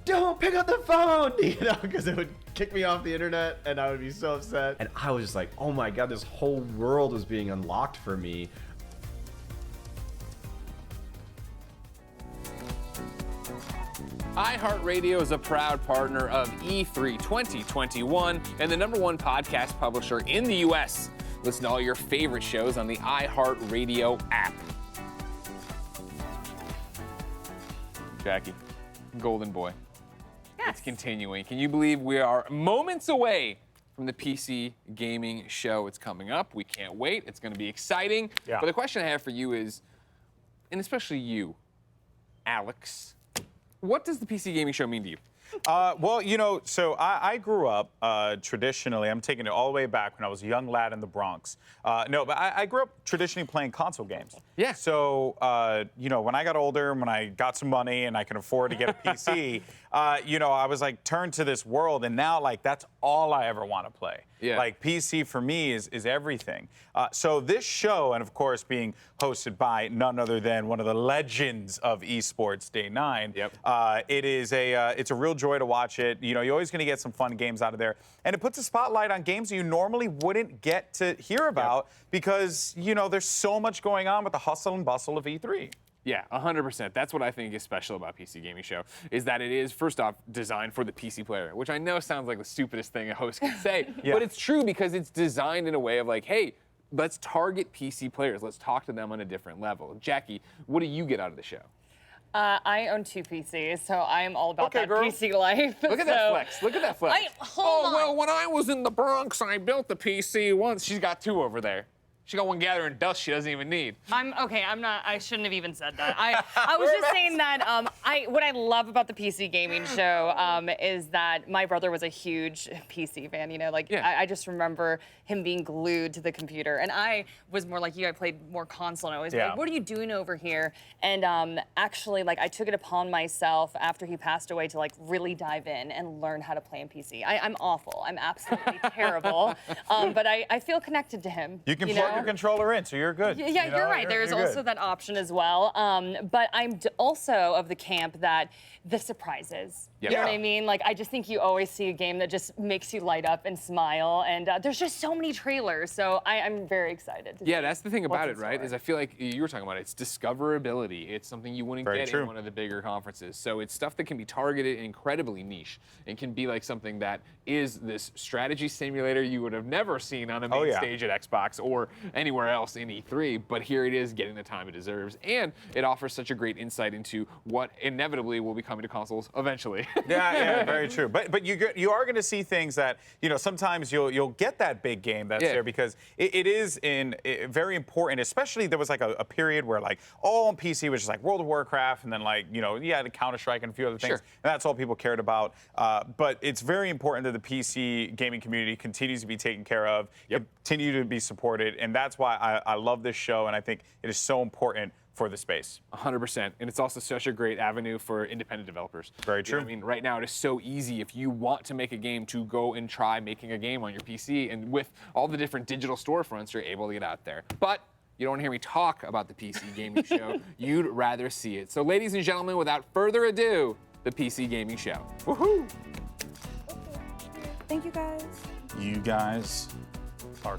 don't pick up the phone, you know, because it would kick me off the internet and I would be so upset. And I was just like, oh my God, this whole world was being unlocked for me. iHeartRadio is a proud partner of E3 2021 and the #1 podcast publisher in the U.S. Listen to all your favorite shows on the iHeartRadio app. Jackie, Golden Boy. Yes. It's continuing. Can you believe we are moments away from the PC gaming show? It's coming up. We can't wait. It's going to be exciting. Yeah. But the question I have for you is, and especially you, Alex, what does the PC gaming show mean to you? Well, you know, so I grew up traditionally, I'm taking it all the way back when I was a young lad in the Bronx. No, but I grew up traditionally playing console games. Yeah. So, you know, when I got older, when I got some money and I could afford to get a PC, you know, I was like turned to this world, and now like that's all I ever want to play. Yeah. Like PC for me is everything. So this show, and of course being hosted by none other than one of the legends of esports, Day 9. Yep. It's a real joy to watch it. You know, you're always going to get some fun games out of there, and it puts a spotlight on games that you normally wouldn't get to hear about because you know there's so much going on with the hustle and bustle of E3. Yeah, 100%. That's what I think is special about PC Gaming Show, is that it is, first off, designed for the PC player, which I know sounds like the stupidest thing a host can say, but it's true because it's designed in a way of like, hey, let's target PC players. Let's talk to them on a different level. Jackie, what do you get out of the show? I own 2 PCs, so I am all about Okay, that girl. PC life. Look at that flex. Look at that flex. Hold on. Well, when I was in the Bronx, I built the PC once. She's got 2 over there. She got one gathering dust she doesn't even need. I shouldn't have even said that. I was just saying that what I love about the PC gaming show is that my brother was a huge PC fan. You know, like I just remember him being glued to the computer, and I was more like you. I played more console, and I was like, "What are you doing over here?" And actually, like I took it upon myself after he passed away to like really dive in and learn how to play in PC. I'm awful. I'm absolutely terrible. But I feel connected to him. You can plug your controller in, so you're good. Yeah, you know? you're right. There's also that option as well. But I'm also of the camp that the surprises. Yep. You know what I mean? Like, I just think you always see a game that just makes you light up and smile. And there's just so many trailers. So I'm very excited. Yeah, that's the thing about it, right? Is I feel like you were talking about it. It's discoverability. It's something you wouldn't get in one of the bigger conferences. So it's stuff that can be targeted incredibly niche and can be like something that is this strategy simulator you would have never seen on a main stage at Xbox, or anywhere else in E3, but here it is getting the time it deserves, and it offers such a great insight into what inevitably will be coming to consoles eventually. Yeah, very true. But you are going to see things that, you know, sometimes you'll get that big game that's there because it is very important, especially there was like a period where like all on PC was just like World of Warcraft and then like, you know, the Counter-Strike and a few other things. And that's all people cared about. But it's very important that the PC gaming community continues to be taken care of, continue to be supported. And that's why I love this show, and I think it is so important for the space. 100%. And it's also such a great avenue for independent developers. Very true. You know, I mean, right now it is so easy if you want to make a game to go and try making a game on your PC. And with all the different digital storefronts, you're able to get out there. But you don't want to hear me talk about the PC Gaming Show. You'd rather see it. So ladies and gentlemen, without further ado, the PC Gaming Show. Woohoo! Thank you guys. You guys are...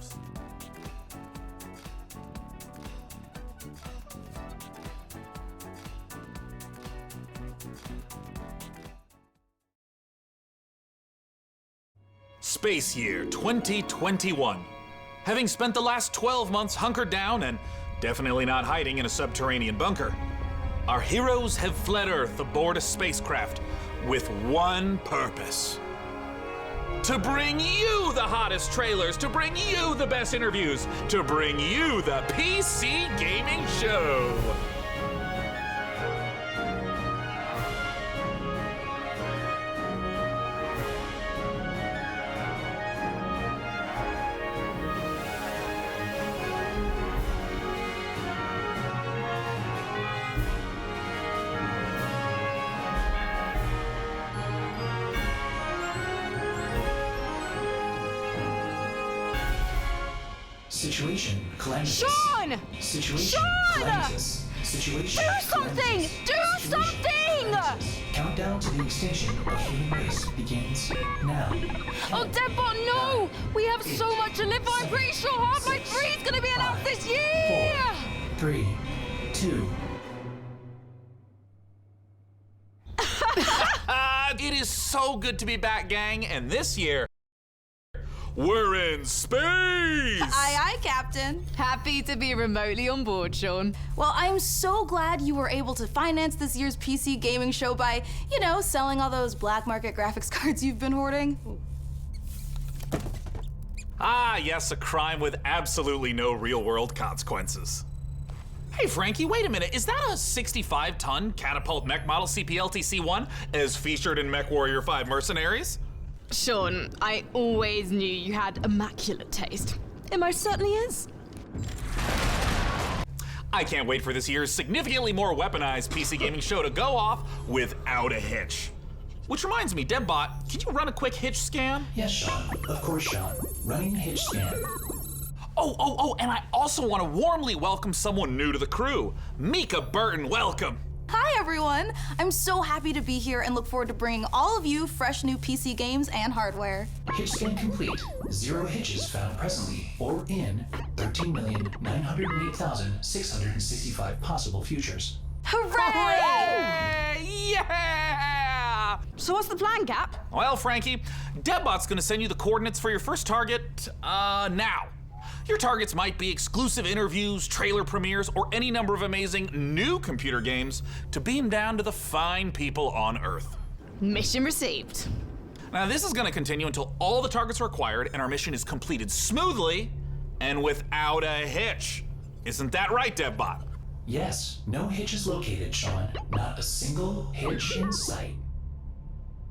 Space Year 2021. Having spent the last 12 months hunkered down and definitely not hiding in a subterranean bunker, our heroes have fled Earth aboard a spacecraft with one purpose. To bring you the hottest trailers, to bring you the best interviews, to bring you the PC Gaming Show. Situation cleanses. Sean! Situation cleanses. Situation Do something! Do something! Countdown to the extinction of human race begins now. Oh, Deadbot, no! We have so much to live for. I'm pretty sure Half-Life 3 is going to be announced this year! 4, 3, 2. It is so good to be back, gang, and this year, we're in space! Aye, aye, Captain. Happy to be remotely on board, Sean. Well, I'm so glad you were able to finance this year's PC gaming show by, you know, selling all those black market graphics cards you've been hoarding. Ah, yes, a crime with absolutely no real-world consequences. Hey, Frankie, wait a minute. Is that a 65-ton catapult mech model CPLTC-1 as featured in MechWarrior 5 Mercenaries? Sean, I always knew you had immaculate taste. It most certainly is. I can't wait for this year's significantly more weaponized PC gaming show to go off without a hitch. Which reminds me, Debbot, can you run a quick hitch scan? Yes, Sean. Of course, Sean. Running hitch scan. Oh, and I also want to warmly welcome someone new to the crew. Mika Burton, welcome. Hi, everyone. I'm so happy to be here and look forward to bringing all of you fresh new PC games and hardware. Hitch scan complete. 0 hitches found presently or in 13,908,665 possible futures. Hooray! Yeah! So what's the plan, Cap? Well, Frankie, Debbot's gonna send you the coordinates for your first target, now. Your targets might be exclusive interviews, trailer premieres, or any number of amazing new computer games to beam down to the fine people on Earth. Mission received. Now, this is gonna continue until all the targets are acquired and our mission is completed smoothly and without a hitch. Isn't that right, Debbot? Yes, no hitches located, Sean. Not a single hitch in sight.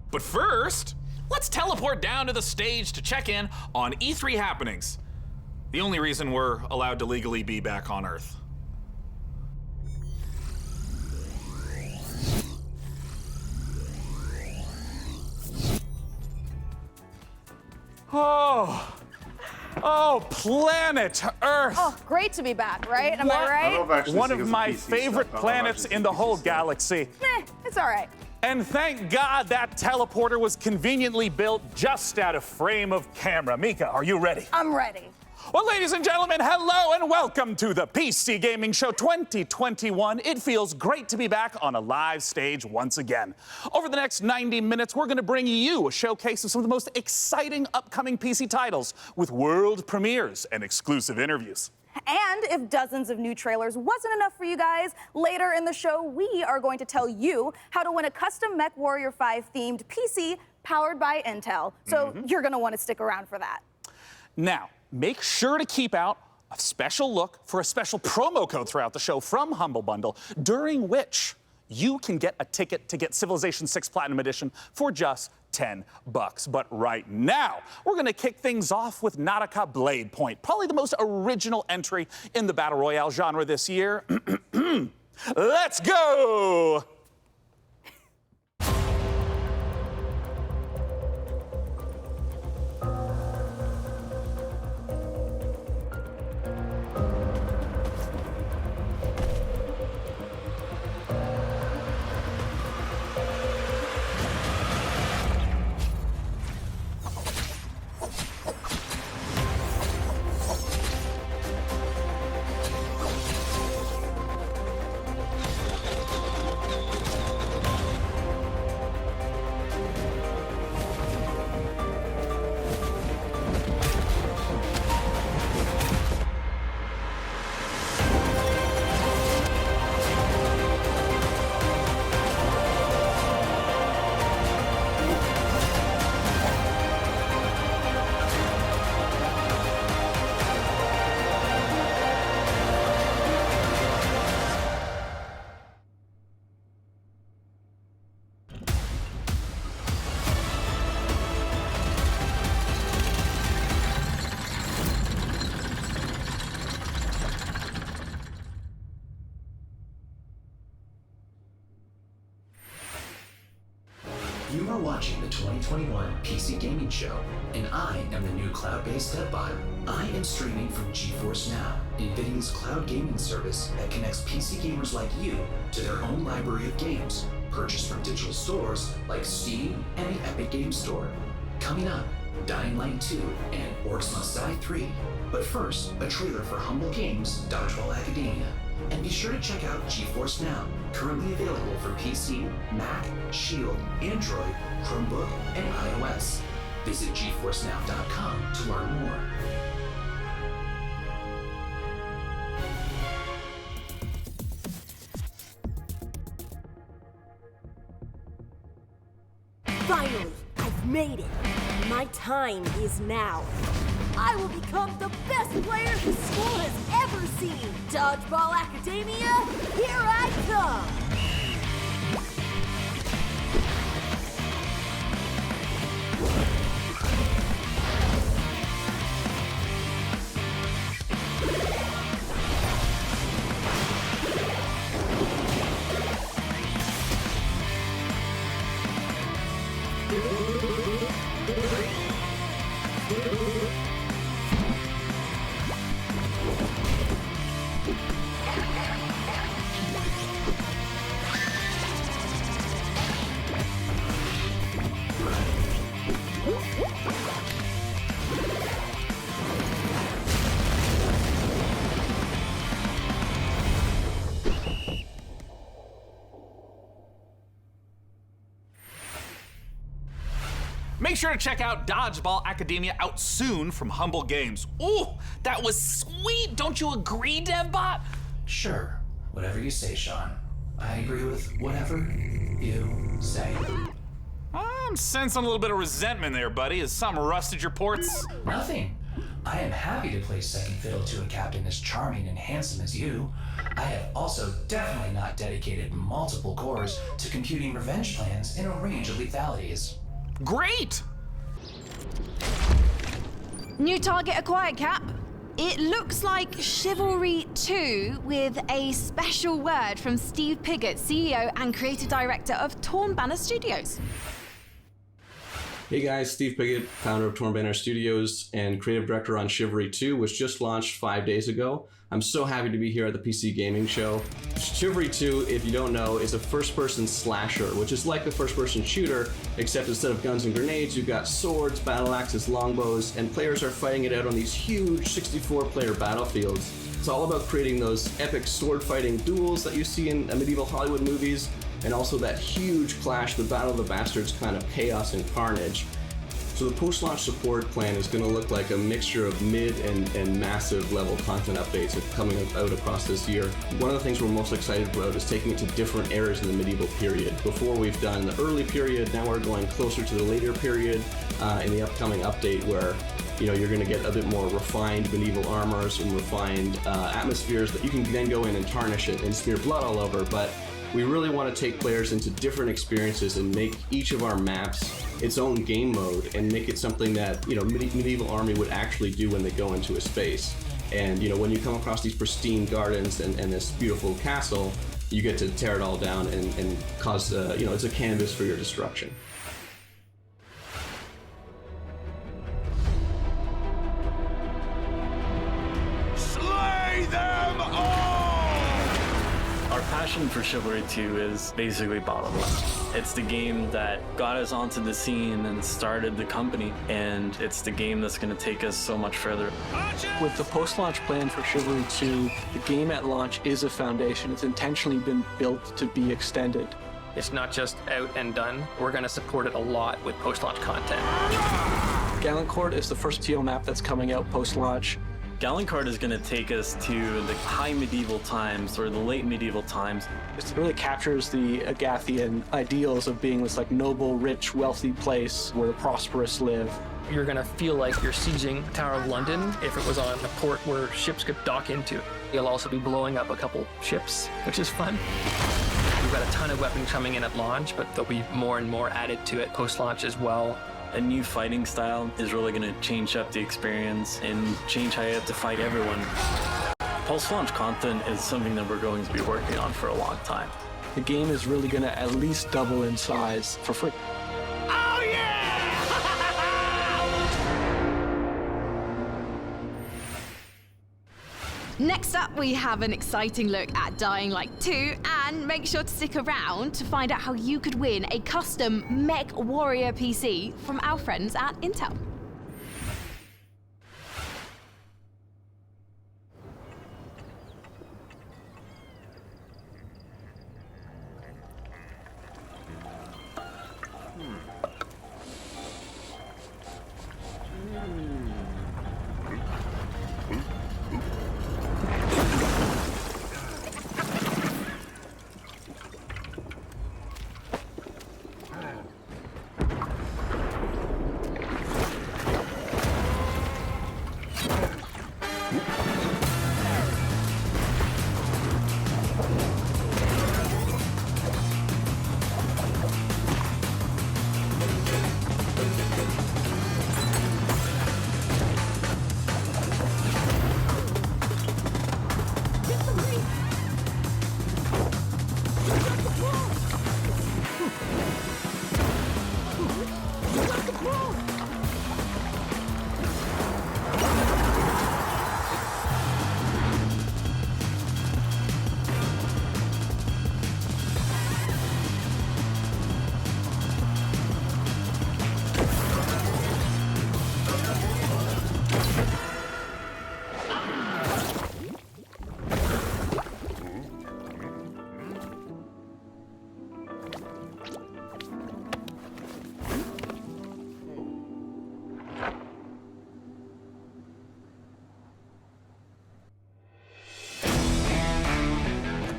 But first, let's teleport down to the stage to check in on E3 happenings. The only reason we're allowed to legally be back on Earth. Oh, planet Earth! Oh, great to be back, right? Am I right? One of my favorite planets in the whole galaxy. It's all right. And thank God that teleporter was conveniently built just out of frame of camera. Mika, are you ready? I'm ready. Well, ladies and gentlemen, hello and welcome to the PC Gaming Show 2021. It feels great to be back on a live stage once again. Over the next 90 minutes, we're going to bring you a showcase of some of the most exciting upcoming PC titles with world premieres and exclusive interviews. And if dozens of new trailers wasn't enough for you guys, later in the show, we are going to tell you how to win a custom MechWarrior 5 themed PC powered by Intel. So you're gonna wanna stick around for that. Now, make sure to keep out a special look for a special promo code throughout the show from Humble Bundle, during which you can get a ticket to get Civilization 6 Platinum Edition for just $10. But right now, we're gonna kick things off with Nautica Blade Point, probably the most original entry in the Battle Royale genre this year. Let's go! You are watching the 2021 PC Gaming Show, and I am the new cloud-based deadbot. I am streaming from GeForce Now, NVIDIA's cloud gaming service that connects PC gamers like you to their own library of games, purchased from digital stores like Steam and the Epic Games Store. Coming up, Dying Light 2 and Orcs Must Die 3. But first, a trailer for Humble Games' Dodgeball Academia. And be sure to check out GeForce Now, currently available for PC, Mac, Shield, Android, Chromebook, and iOS. Visit GeForceNow.com to learn more. Finally, I've made it. My time is now. I will become the best player the school has ever seen. Dodgeball Academia, here I come. Make sure to check out Dodgeball Academia, out soon from Humble Games. Ooh, that was sweet! Don't you agree, DevBot? Sure, whatever you say, Sean. I agree with whatever you say. I'm sensing a little bit of resentment there, buddy. Has something rusted your ports? Nothing. I am happy to play second fiddle to a captain as charming and handsome as you. I have also definitely not dedicated multiple cores to computing revenge plans in a range of lethalities. Great! New target acquired, Cap. It looks like Chivalry 2 with a special word from Steve Piggott, CEO and creative director of Torn Banner Studios. Hey guys, Steve Piggott, founder of Torn Banner Studios and creative director on Chivalry 2, which just launched 5 days ago. I'm so happy to be here at the PC Gaming Show. Chivalry 2, if you don't know, is a first-person slasher, which is like the first-person shooter, except instead of guns and grenades, you've got swords, battle axes, longbows, and players are fighting it out on these huge 64-player battlefields. It's all about creating those epic sword-fighting duels that you see in medieval Hollywood movies, and also that huge clash, the Battle of the Bastards kind of chaos and carnage. So the post-launch support plan is going to look like a mixture of mid and massive level content updates coming out across this year. One of the things we're most excited about is taking it to different eras in the medieval period. Before we've done the early period, now we're going closer to the later period in the upcoming update where you're going to get a bit more refined medieval armors and refined atmospheres that you can then go in and tarnish it and smear blood all over. But we really want to take players into different experiences and make each of our maps its own game mode and make it something that medieval army would actually do when they go into a space. And when you come across these pristine gardens and this beautiful castle, you get to tear it all down and cause it's a canvas for your destruction. Slay them all! Our passion for Chivalry 2 is basically bottomless. It's the game that got us onto the scene and started the company, and it's the game that's going to take us so much further. With the post-launch plan for Chivalry 2, the game at launch is a foundation. It's intentionally been built to be extended. It's not just out and done. We're going to support it a lot with post-launch content. Gallant Court is the first TO map that's coming out post-launch. Gallant Court is going to take us to the high medieval times or the late medieval times. It really captures the Agathian ideals of being this noble, rich, wealthy place where the prosperous live. You're going to feel like you're sieging Tower of London if it was on a port where ships could dock into. You'll also be blowing up a couple ships, which is fun. We've got a ton of weapons coming in at launch, but there'll be more and more added to it post-launch as well. A new fighting style is really going to change up the experience and change how you have to fight everyone. Post-launch content is something that we're going to be working on for a long time. The game is really going to at least double in size for free. Next up, we have an exciting look at Dying Light 2, and make sure to stick around to find out how you could win a custom Mech Warrior PC from our friends at Intel.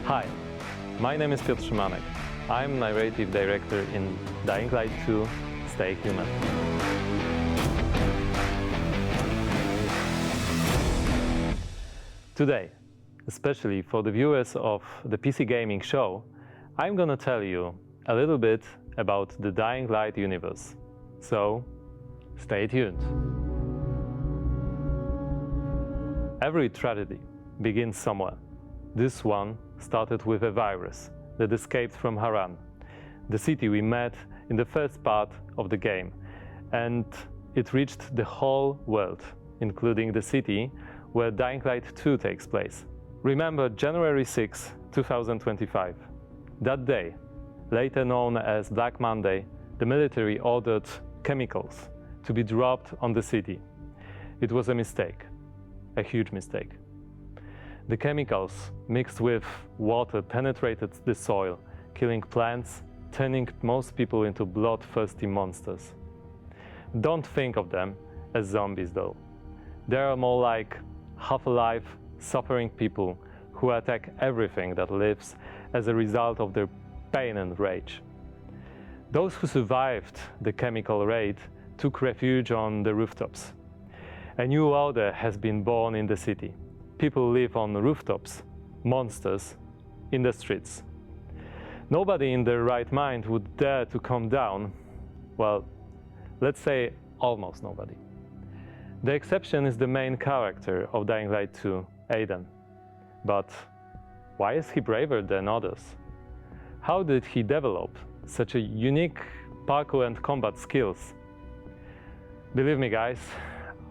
Hi, my name is Piotr Szymanek. I'm narrative director in Dying Light 2, Stay Human. Today, especially for the viewers of the PC Gaming Show, I'm gonna tell you a little bit about the Dying Light universe. So, stay tuned. Every tragedy begins somewhere. This one started with a virus that escaped from Haran, the city we met in the first part of the game, and it reached the whole world, including the city where Dying Light 2 takes place. Remember January 6, 2025. That day, later known as Black Monday, the military ordered chemicals to be dropped on the city. It was a mistake, a huge mistake. The chemicals mixed with water penetrated the soil, killing plants, turning most people into bloodthirsty monsters. Don't think of them as zombies though. They are more like half-alive, suffering people who attack everything that lives as a result of their pain and rage. Those who survived the chemical raid took refuge on the rooftops. A new order has been born in the city. People live on rooftops, monsters in the streets. Nobody in their right mind would dare to come down. Well, let's say almost nobody. The exception is the main character of Dying Light 2, Aiden. But why is he braver than others? How did he develop such a unique parkour and combat skills? Believe me guys,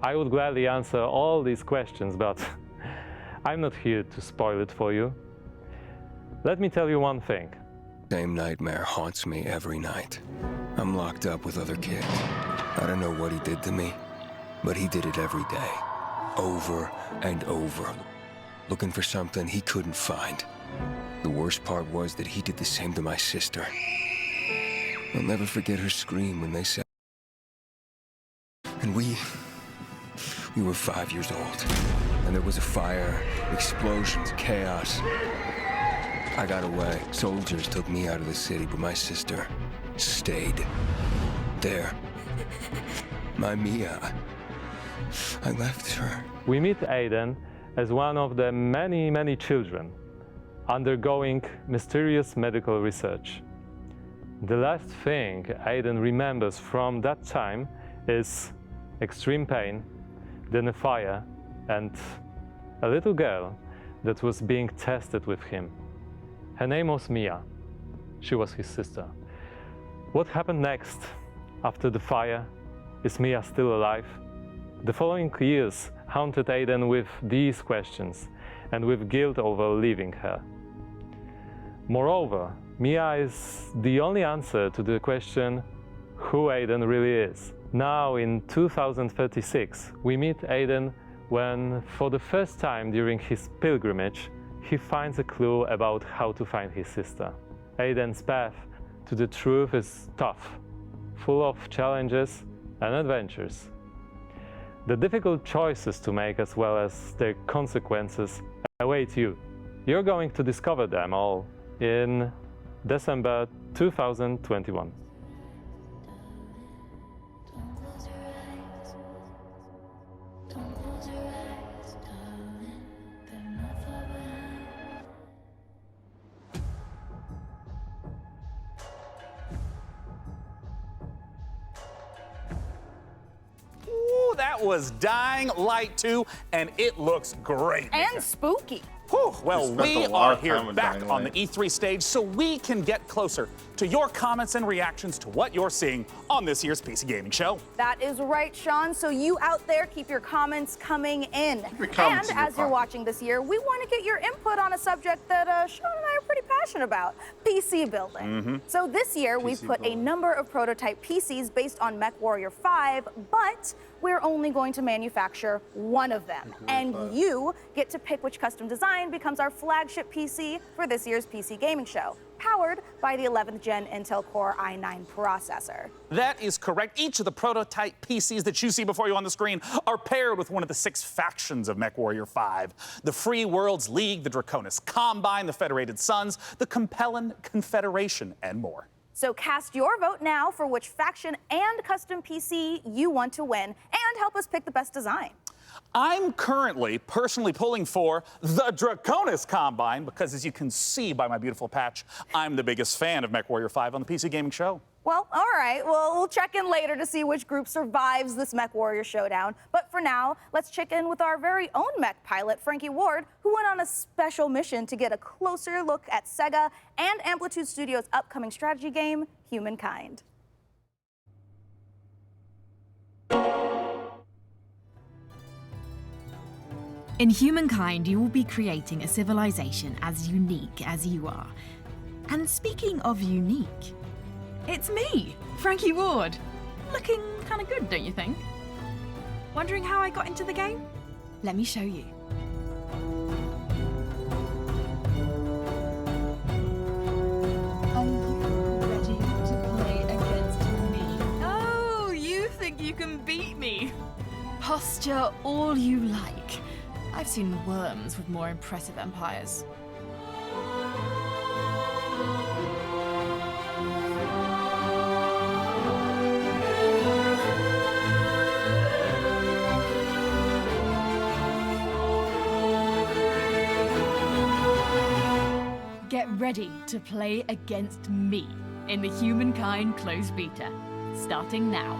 I would gladly answer all these questions, but I'm not here to spoil it for you. Let me tell you one thing. Same nightmare haunts me every night. I'm locked up with other kids. I don't know what he did to me, but he did it every day, over and over, looking for something he couldn't find. The worst part was that he did the same to my sister. I'll never forget her scream when they said... And we were 5 years old, and there was a fire, explosions, chaos. I got away. Soldiers took me out of the city, but my sister stayed there. My Mia, I left her. We meet Aiden as one of the many children undergoing mysterious medical research. The last thing Aiden remembers from that time is extreme pain, then a fire, and a little girl that was being tested with him. Her name was Mia. She was his sister. What happened next after the fire? Is Mia still alive? The following years haunted Aiden with these questions and with guilt over leaving her. Moreover, Mia is the only answer to the question who Aiden really is. Now in 2036, we meet Aiden when, for the first time during his pilgrimage, he finds a clue about how to find his sister. Aiden's path to the truth is tough, full of challenges and adventures. The difficult choices to make as well as their consequences await you. You're going to discover them all in December 2021. Ooh, that was Dying Light 2, and it looks great. And spooky. Whew, well, We spent we a lot are of here time with back Dying on the Light. E3 stage so we can get closer to your comments and reactions to what you're seeing on this year's PC Gaming Show. That is right, Sean. So you out there, keep your comments coming in. your comments And in your as you're pocket. watching this year, we want to get your input on a subject that Sean and I are pretty passionate about, PC building. So this year, we've put a number of prototype PCs based on MechWarrior 5, but we're only going to manufacture one of them. And you get to pick which custom design becomes our flagship PC for this year's PC Gaming Show, powered by the 11th Gen Intel Core i9 processor. That is correct. Each of the prototype PCs that you see before you on the screen are paired with one of the 6 factions of MechWarrior 5. The Free Worlds League, the Draconis Combine, the Federated Sons, the Compellin Confederation, and more. So cast your vote now for which faction and custom PC you want to win, and help us pick the best design. I'm currently personally pulling for the Draconis Combine because, as you can see by my beautiful patch, I'm the biggest fan of MechWarrior 5 on the PC Gaming Show. Well, all right. Well, we'll check in later to see which group survives this MechWarrior showdown. But for now, let's check in with our very own mech pilot, Frankie Ward, who went on a special mission to get a closer look at Sega and Amplitude Studios' upcoming strategy game, Humankind. In Humankind, you will be creating a civilization as unique as you are. And speaking of unique, it's me, Frankie Ward. Looking kind of good, don't you think? Wondering how I got into the game? Let me show you. Are you ready to play against me? Oh, you think you posture all you like. I've seen worms with more impressive empires. Get ready to play against me in the Humankind closed beta, starting now.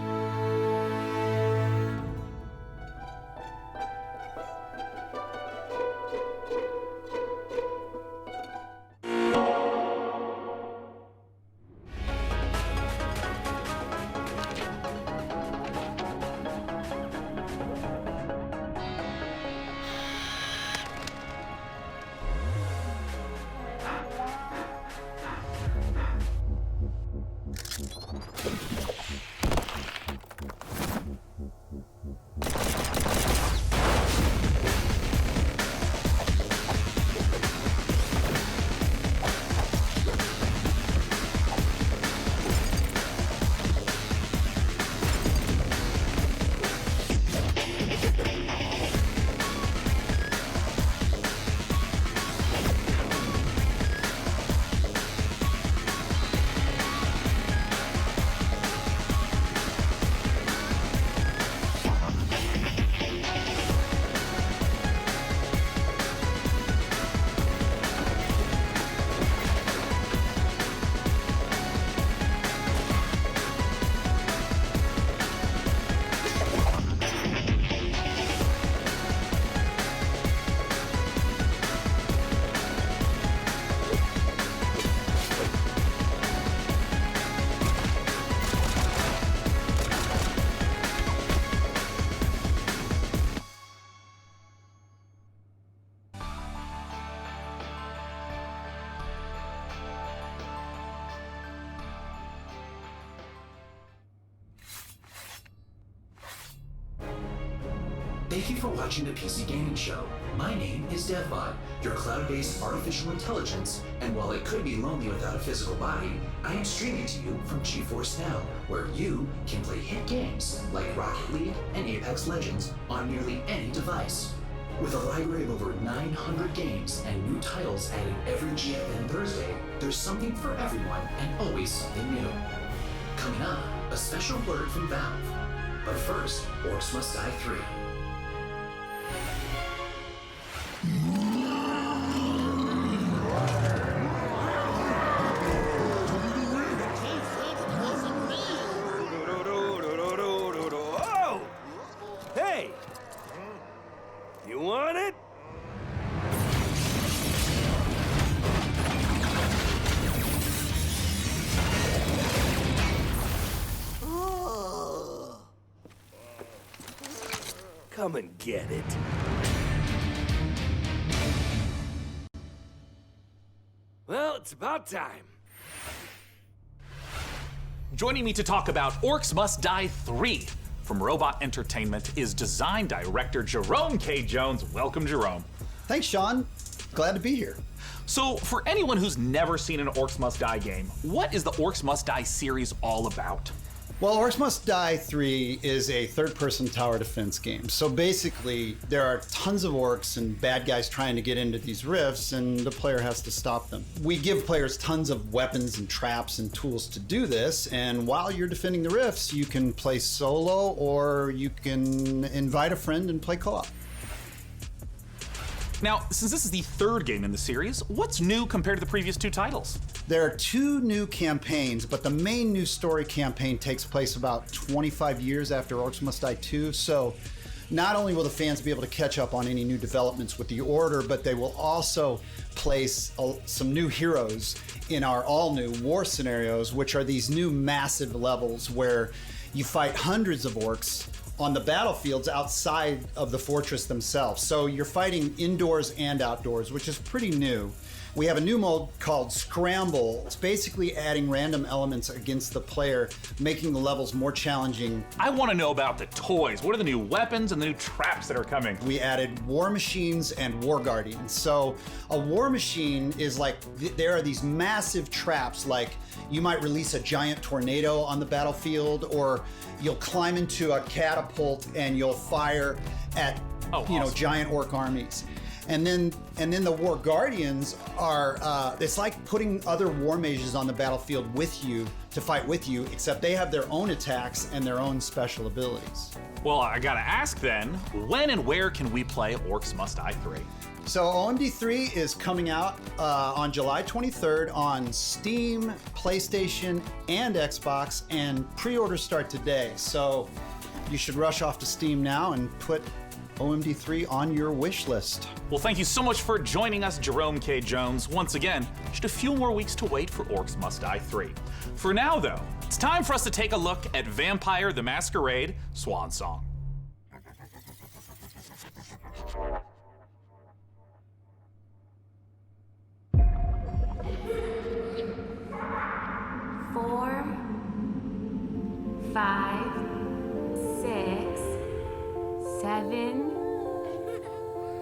Thank you for watching the PC Gaming Show. My name is DevBot, your cloud-based artificial intelligence, and while it could be lonely without a physical body, I am streaming to you from GeForce Now, where you can play hit games like Rocket League and Apex Legends on nearly any device. With a library of over 900 games and new titles added every GFN Thursday, there's something for everyone and always something new. Coming up, a special word from Valve. But first, Orcs Must Die 3. Oh! Hey! You want it? Come and get it. Well, it's about time. Joining me to talk about Orcs Must Die 3 from Robot Entertainment is design director Jerome K. Jones. Welcome, Jerome. Thanks, Sean. Glad to be here. So, for anyone who's never seen an Orcs Must Die game, what is the Orcs Must Die series all about? Well, Orcs Must Die 3 is a third-person tower defense game. So basically, there are tons of orcs and bad guys trying to get into these rifts, and the player has to stop them. We give players tons of weapons and traps and tools to do this, and while you're defending the rifts, you can play solo, or you can invite a friend and play co-op. Now, since this is the third game in the series, what's new compared to the previous two titles? There are two new campaigns, but the main new story campaign takes place about 25 years after Orcs Must Die 2, so not only will the fans be able to catch up on any new developments with the Order, but they will also place some new heroes in our all-new war scenarios, which are these new massive levels where you fight hundreds of orcs on the battlefields outside of the fortress themselves. So you're fighting indoors and outdoors, which is pretty new. We have a new mode called Scramble. It's basically adding random elements against the player, making the levels more challenging. I want to know about the toys. What are the new weapons and the new traps that are coming? We added war machines and war guardians. So a war machine is like, there are these massive traps, like you might release a giant tornado on the battlefield, or you'll climb into a catapult and you'll fire at giant orc armies. And then the War Guardians are, it's like putting other war mages on the battlefield with you to fight with you, except they have their own attacks and their own special abilities. Well, I gotta ask then, when and where can we play Orcs Must Die 3? So OMD3 is coming out on July 23rd on Steam, PlayStation, and Xbox, and pre-orders start today. So you should rush off to Steam now and put OMD3 on your wish list. Well, thank you so much for joining us, Jerome K. Jones. Once again, just a few more weeks to wait for Orcs Must Die 3. For now, though, it's time for us to take a look at Vampire the Masquerade Swan Song. Four, 5, 6, 7,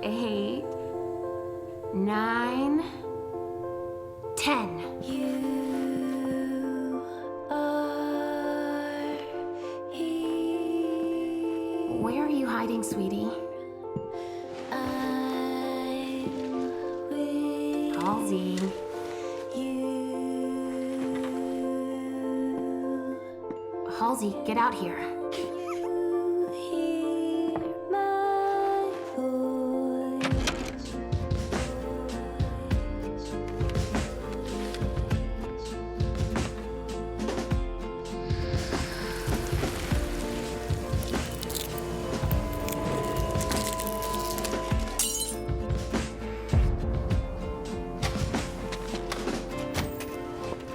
8, 9, 10. You are here. Where are you hiding, sweetie? Halsey. Halsey, get out here.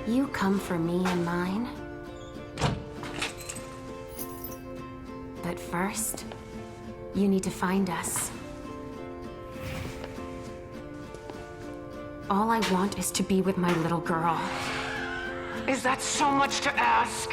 You come for me and mine? But first, you need to find us. All I want is to be with my little girl. Is that so much to ask?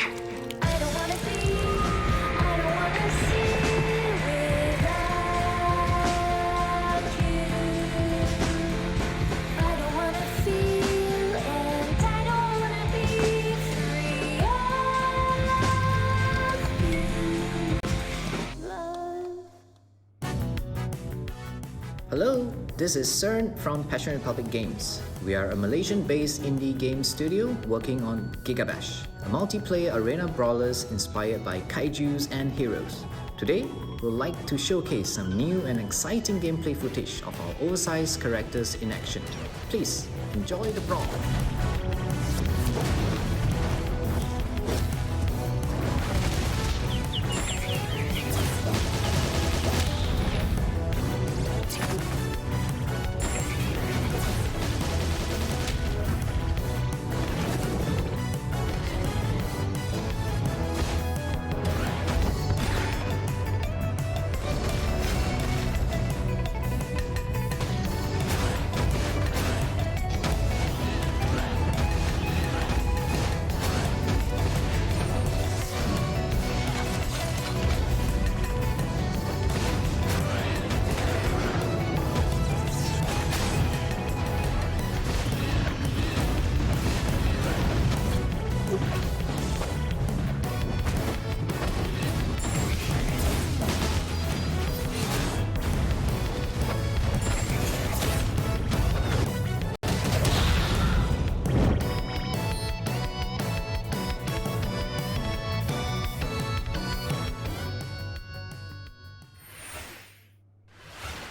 Hello, this is CERN from Passion Republic Games. We are a Malaysian-based indie game studio working on Gigabash, a multiplayer arena brawlers inspired by kaijus and heroes. Today, we'd like to showcase some new and exciting gameplay footage of our oversized characters in action. Please, enjoy the brawl.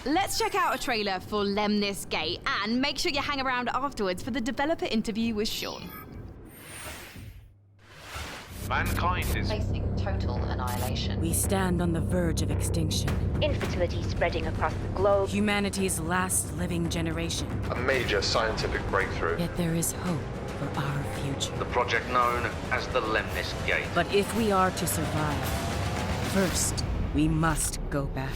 Let's check out a trailer for Lemnis Gate, and make sure you hang around afterwards for the developer interview with Sean. Mankind is facing total annihilation. We stand on the verge of extinction. Infertility spreading across the globe. Humanity's last living generation. a major scientific breakthrough. Yet there is hope for our future. The project known as the Lemnis Gate. But if we are to survive, first, we must go back.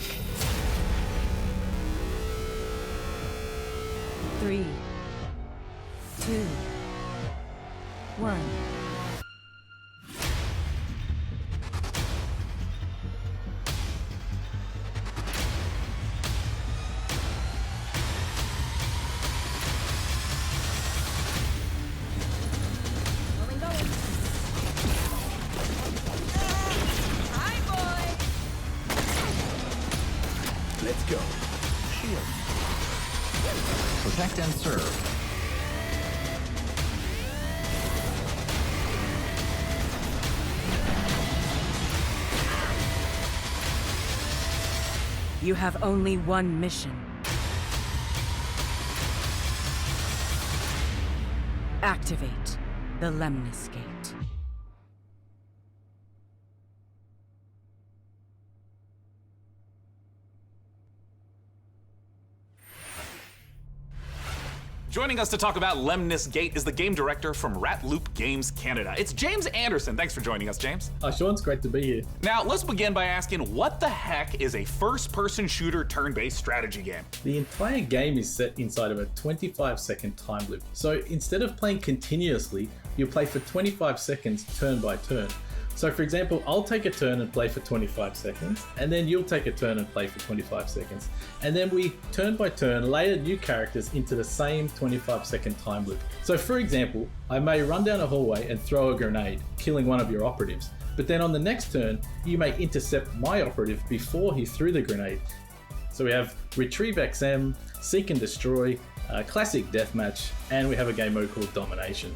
3, 2, 1. Let's go. Shield. Protect and serve. You have only one mission. Activate the Lemnis Gate. Joining us to talk about Lemnis Gate is the game director from Rat Loop Games Canada. It's James Anderson. Thanks for joining us, James. Hi, Sean. It's great to be here. Now, let's begin by asking, what the heck is a first-person shooter turn-based strategy game? The entire game is set inside of a 25-second time loop. So instead of playing continuously, you'll play for 25 seconds turn by turn. So for example, I'll take a turn and play for 25 seconds, and then you'll take a turn and play for 25 seconds. And then we, turn by turn, layer new characters into the same 25-second time loop. So for example, I may run down a hallway and throw a grenade, killing one of your operatives. But then on the next turn, you may intercept my operative before he threw the grenade. So we have Retrieve XM, Seek and Destroy, Classic Deathmatch, and we have a game mode called Domination.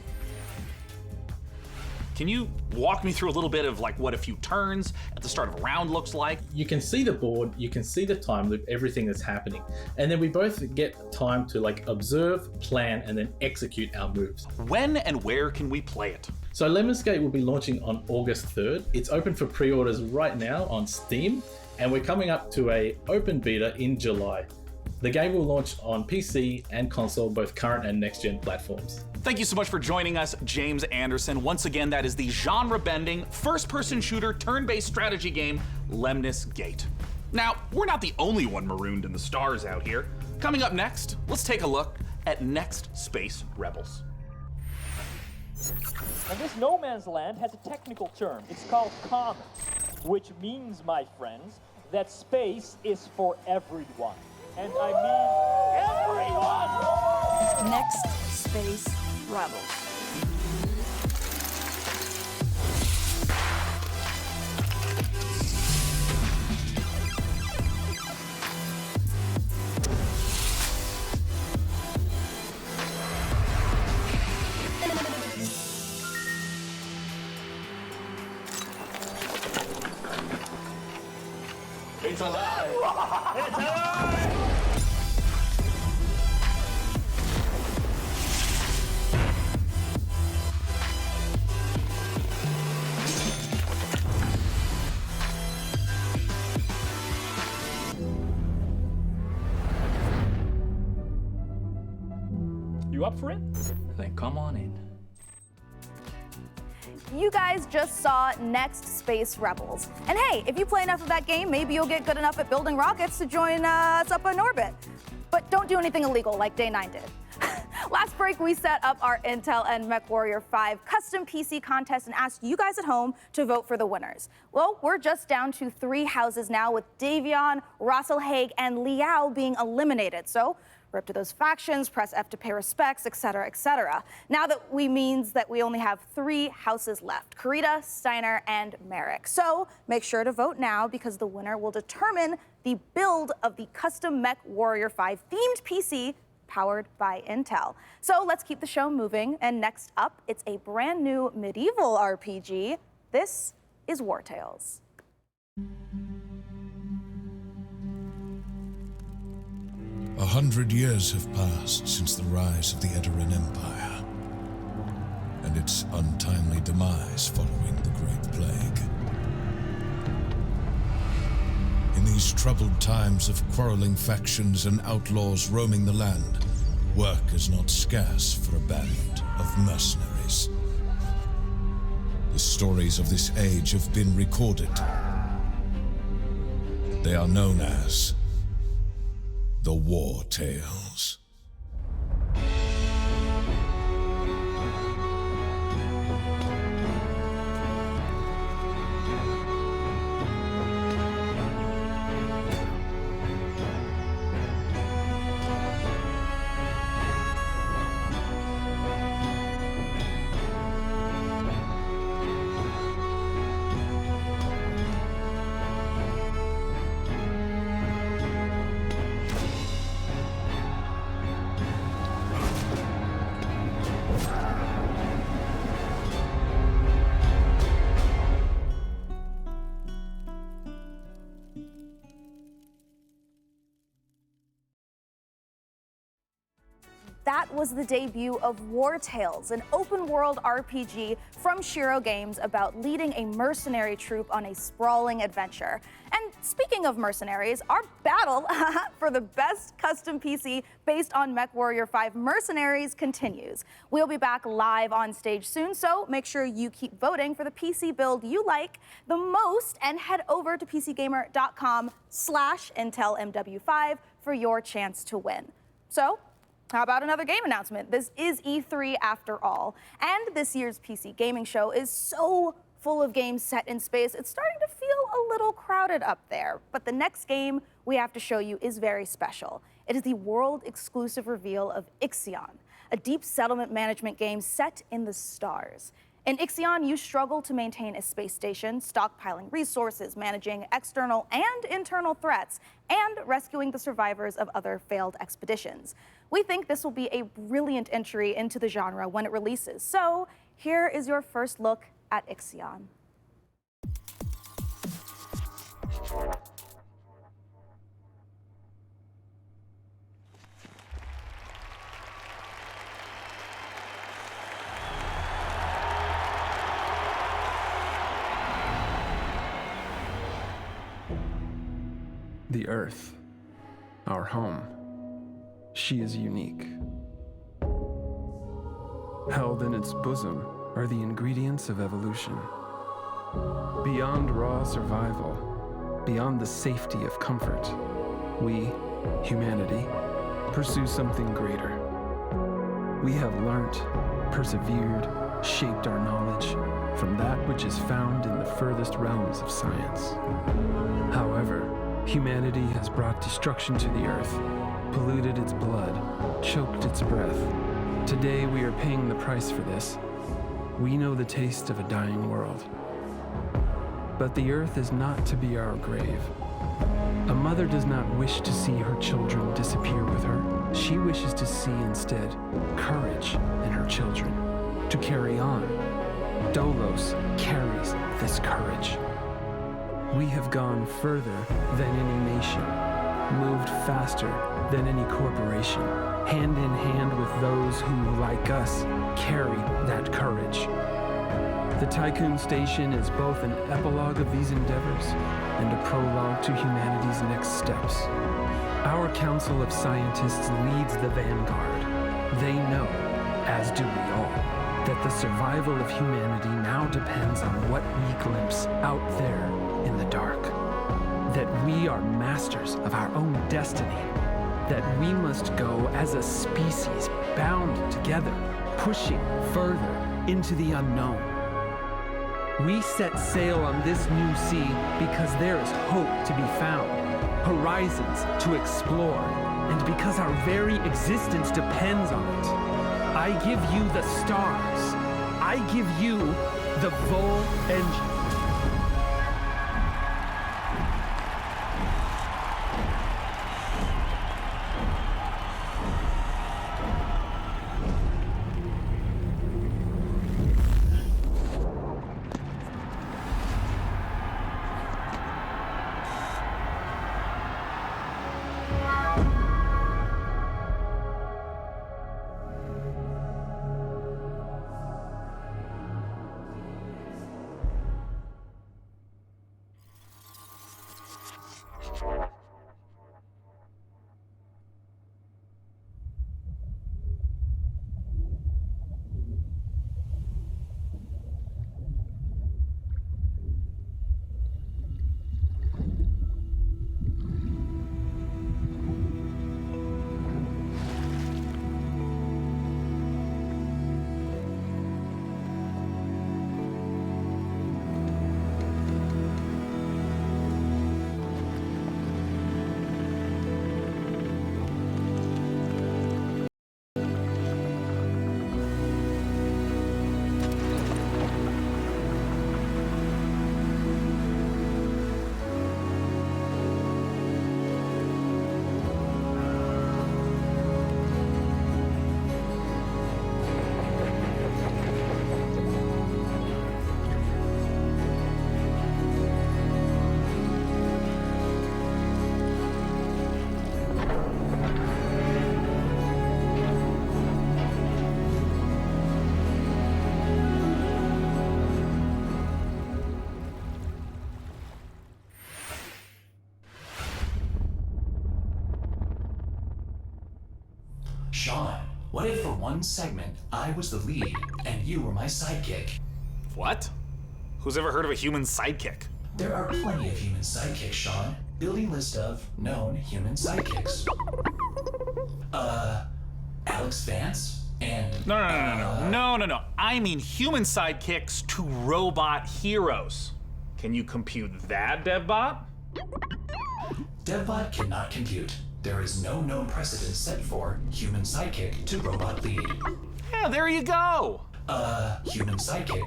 Can you walk me through a little bit of like what a few turns at the start of a round looks like? You can see the board, you can see the time loop, everything that's happening. And then we both get time to like observe, plan, and then execute our moves. When and where can we play it? So Lemnis Gate will be launching on August 3rd. It's open for pre-orders right now on Steam, and we're coming up to a open beta in July. The game will launch on PC and console, both current and next-gen platforms. Thank you so much for joining us, James Anderson. Once again, that is the genre-bending, first-person shooter, turn-based strategy game, Lemnis Gate. Now, we're not the only one marooned in the stars out here. Coming up next, let's take a look at Next Space Rebels. And this no man's land has a technical term. It's called common, which means, my friends, that space is for everyone. And I mean everyone! Next Space Rebels. It's alive! It's alive! You up for it? Then come on in. You guys just saw Next Space Rebels. And hey, if you play enough of that game, maybe you'll get good enough at building rockets to join us up in orbit. But don't do anything illegal like Day 9 did. Last break, we set up our Intel and MechWarrior 5 custom PC contest and asked you guys at home to vote for the winners. Well, we're just down to 3 houses now, with Davion, Russell Haig, and Liao being eliminated. So rip to those factions, press F to pay respects, etc., etc. Now that means that we only have 3 houses left: Karita, Steiner, and Merrick. So make sure to vote now, because the winner will determine the build of the custom MechWarrior 5 themed PC powered by Intel. So let's keep the show moving. And next up, it's a brand new medieval RPG. This is War Tales. 100 years have passed since the rise of the Edoran Empire and its untimely demise following the Great Plague. In these troubled times of quarreling factions and outlaws roaming the land, work is not scarce for a band of mercenaries. The stories of this age have been recorded. They are known as the War Tales. that was the debut of War Tales, an open-world RPG from Shiro Games about leading a mercenary troop on a sprawling adventure. And speaking of mercenaries, our battle for the best custom PC based on MechWarrior 5 Mercenaries continues. We'll be back live on stage soon, so make sure you keep voting for the PC build you like the most and head over to pcgamer.com/IntelMW5 for your chance to win. So, how about another game announcement? This is E3 after all, and this year's PC gaming show is so full of games set in space, it's starting to feel a little crowded up there. But the next game we have to show you is very special. It is the world-exclusive reveal of Ixion, a deep settlement management game set in the stars. In Ixion, you struggle to maintain a space station, stockpiling resources, managing external and internal threats, and rescuing the survivors of other failed expeditions. We think this will be a brilliant entry into the genre when it releases. So here is your first look at Ixion. The Earth, our home, she is unique. Held in its bosom are the ingredients of evolution. Beyond raw survival, beyond the safety of comfort, we, humanity, pursue something greater. We have learnt, persevered, shaped our knowledge from that which is found in the furthest realms of science. However, humanity has brought destruction to the earth, polluted its blood, choked its breath. Today we are paying the price for this. We know the taste of a dying world. But the earth is not to be our grave. A mother does not wish to see her children disappear with her. She wishes to see instead courage in her children, to carry on. Dolos carries this courage. We have gone further than any nation, moved faster than any corporation, hand in hand with those who, like us, carry that courage. The Tycoon Station is both an epilogue of these endeavors and a prologue to humanity's next steps. Our Council of Scientists leads the vanguard. They know, as do we all, that the survival of humanity now depends on what we glimpse out there in the dark. That we are masters of our own destiny. That we must go as a species bound together, pushing further into the unknown. We set sail on this new sea because there is hope to be found, horizons to explore, and because our very existence depends on it. I give you the stars. I give you the Vol engine. Sean, what if for one segment I was the lead and you were my sidekick? What? Who's ever heard of a human sidekick? There are plenty of human sidekicks, Sean. Building list of known human sidekicks. Alex Vance and... No. I mean human sidekicks to robot heroes. Can you compute that, DevBot? DevBot cannot compute. There is no known precedent set for human sidekick to robot lead. Yeah, there you go. Human sidekick,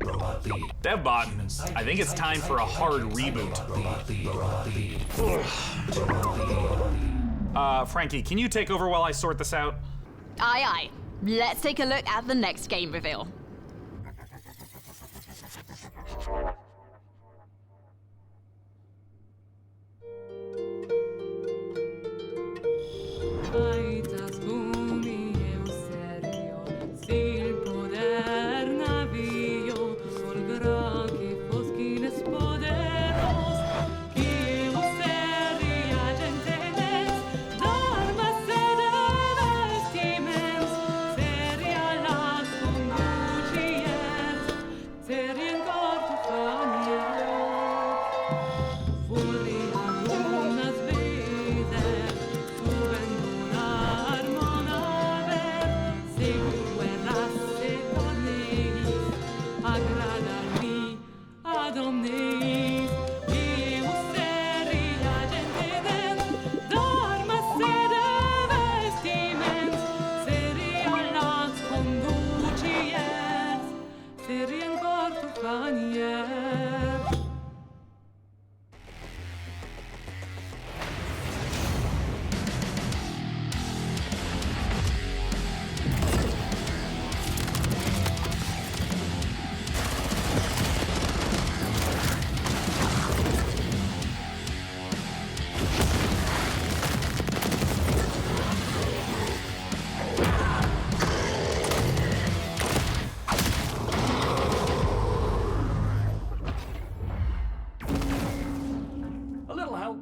robot lead. DevBot, I think it's time for a hard reboot. Frankie, can you take over while I sort this out? Aye, aye. Let's take a look at the next game reveal.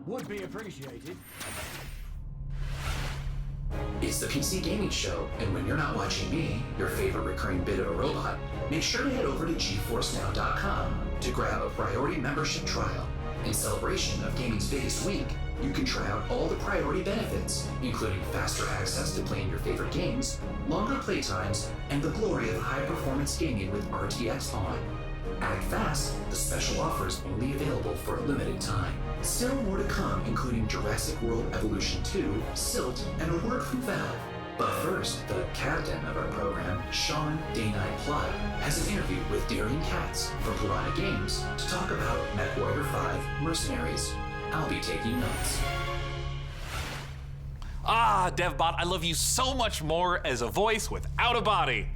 Would be appreciated. It's the PC Gaming Show, and when you're not watching me, your favorite recurring bit of a robot, make sure to head over to GeForceNow.com to grab a priority membership trial. In celebration of gaming's biggest week, you can try out all the priority benefits, including faster access to playing your favorite games, longer playtimes, and the glory of high-performance gaming with RTX on. Act fast, the special offer is only available for a limited time. Still more to come, including Jurassic World Evolution 2, Silt, and a word from Valve. But first, the captain of our program, Sean Day9 Plot, has an interview with Darian Katz from Piranha Games to talk about MechWarrior 5 Mercenaries. I'll be taking notes. Ah, DevBot, I love you so much more as a voice without a body.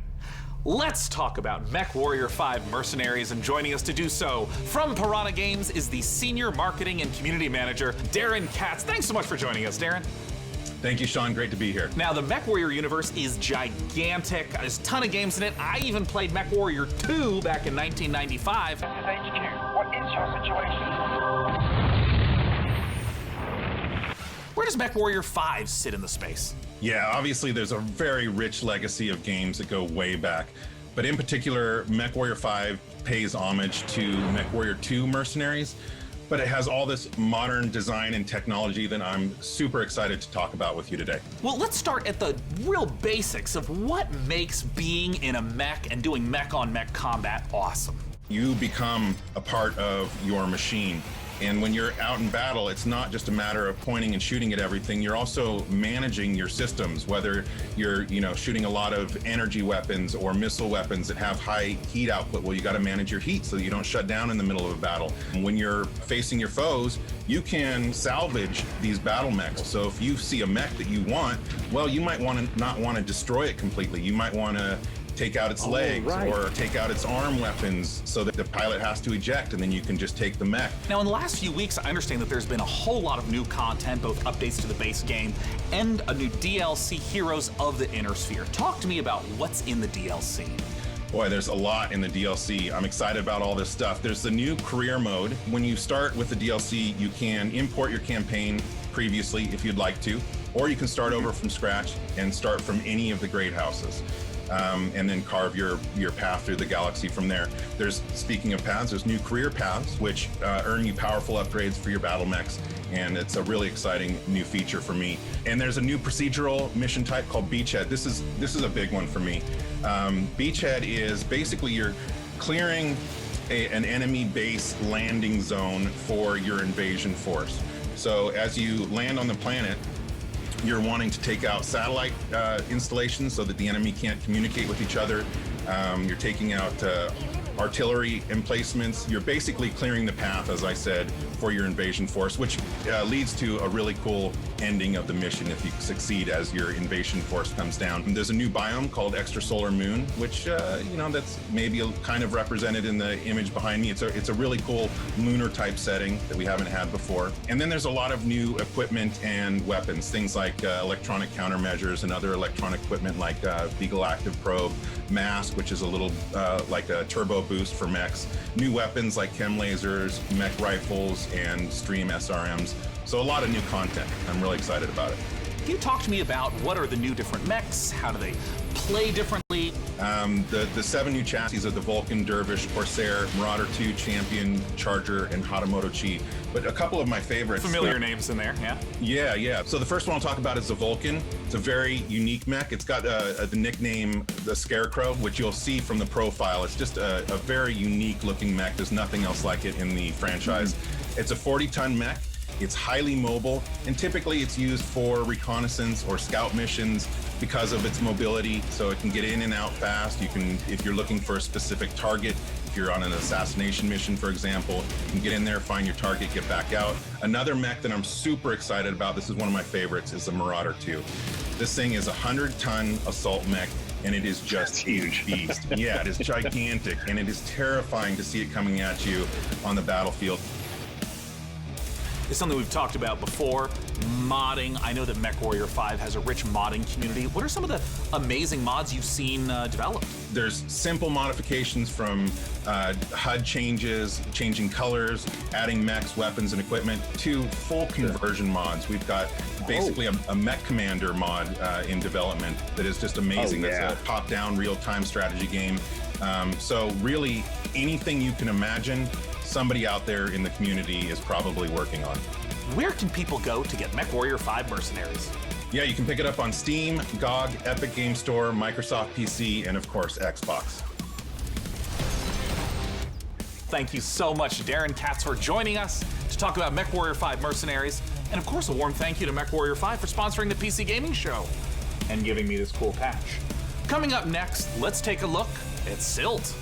Let's talk about MechWarrior 5 Mercenaries, and joining us to do so from Piranha Games is the Senior Marketing and Community Manager, Darren Katz. Thanks so much for joining us, Darren. Thank you, Sean. Great to be here. Now, the MechWarrior universe is gigantic. There's a ton of games in it. I even played MechWarrior 2 back in 1995. This is HQ. What is your situation? Where does MechWarrior 5 sit in the space? Yeah, obviously there's a very rich legacy of games that go way back. But in particular, MechWarrior 5 pays homage to MechWarrior 2 Mercenaries. But it has all this modern design and technology that I'm super excited to talk about with you today. Well, let's start at the real basics of what makes being in a mech and doing mech-on-mech combat awesome. You become a part of your machine. And when you're out in battle, it's not just a matter of pointing and shooting at everything. You're also managing your systems, whether you're, shooting a lot of energy weapons or missile weapons that have high heat output. Well, you got to manage your heat so that you don't shut down in the middle of a battle. And when you're facing your foes, you can salvage these battle mechs. So if you see a mech that you want, well, you might not want to destroy it completely. You might want to take out its legs or take out its arm weapons so that the pilot has to eject, and then you can just take the mech. Now, in the last few weeks, I understand that there's been a whole lot of new content, both updates to the base game and a new DLC, Heroes of the Inner Sphere. Talk to me about what's in the DLC. Boy, there's a lot in the DLC. I'm excited about all this stuff. There's the new career mode. When you start with the DLC, you can import your campaign previously if you'd like to, or you can start over from scratch and start from any of the great houses. And then carve your path through the galaxy from there. Speaking of paths, there's new career paths, which earn you powerful upgrades for your battle mechs, and it's a really exciting new feature for me. And there's a new procedural mission type called Beachhead. This is a big one for me. Beachhead is basically you're clearing an enemy base landing zone for your invasion force. So as you land on the planet, you're wanting to take out satellite installations so that the enemy can't communicate with each other. You're taking out artillery emplacements. You're basically clearing the path, as I said, for your invasion force, which leads to a really cool ending of the mission if you succeed as your invasion force comes down. And there's a new biome called Extrasolar Moon, which, that's maybe kind of represented in the image behind me. It's a really cool lunar type setting that we haven't had before. And then there's a lot of new equipment and weapons, things like electronic countermeasures and other electronic equipment like the Galactic Probe, Mask, which is a little like a turbo boost for mechs, new weapons like chem lasers, mech rifles, and stream SRMs. So a lot of new content. I'm really excited about it. Can you talk to me about what are the new different mechs? How do they play differently? The 7 new chassis are the Vulcan, Dervish, Corsair, Marauder 2, Champion, Charger, and Hatamoto Chi. But a couple of my favorites. Familiar names in there, yeah? Yeah. So the first one I'll talk about is the Vulcan. It's a very unique mech. It's got the nickname the Scarecrow, which you'll see from the profile. It's just a very unique looking mech. There's nothing else like it in the franchise. It's a 40-ton mech. It's highly mobile, and typically it's used for reconnaissance or scout missions because of its mobility, so it can get in and out fast. You can, if you're looking for a specific target, if you're on an assassination mission, for example, you can get in there, find your target, get back out. Another mech that I'm super excited about, this is one of my favorites, is the Marauder 2. This thing is a 100-ton assault mech, and it is just huge beast. Yeah, it is gigantic, and it is terrifying to see it coming at you on the battlefield. It's something we've talked about before, modding. I know that MechWarrior 5 has a rich modding community. What are some of the amazing mods you've seen developed? There's simple modifications from HUD changes, changing colors, adding mechs, weapons, and equipment, to full conversion mods. We've got basically a mech commander mod in development that is just amazing. That's a top-down real-time strategy game. So really, anything you can imagine, somebody out there in the community is probably working on. Where can people go to get MechWarrior 5 Mercenaries? Yeah, you can pick it up on Steam, GOG, Epic Game Store, Microsoft PC, and of course, Xbox. Thank you so much, Darren Katz, for joining us to talk about MechWarrior 5 Mercenaries. And of course, a warm thank you to MechWarrior 5 for sponsoring the PC Gaming Show and giving me this cool patch. Coming up next, let's take a look at Silt.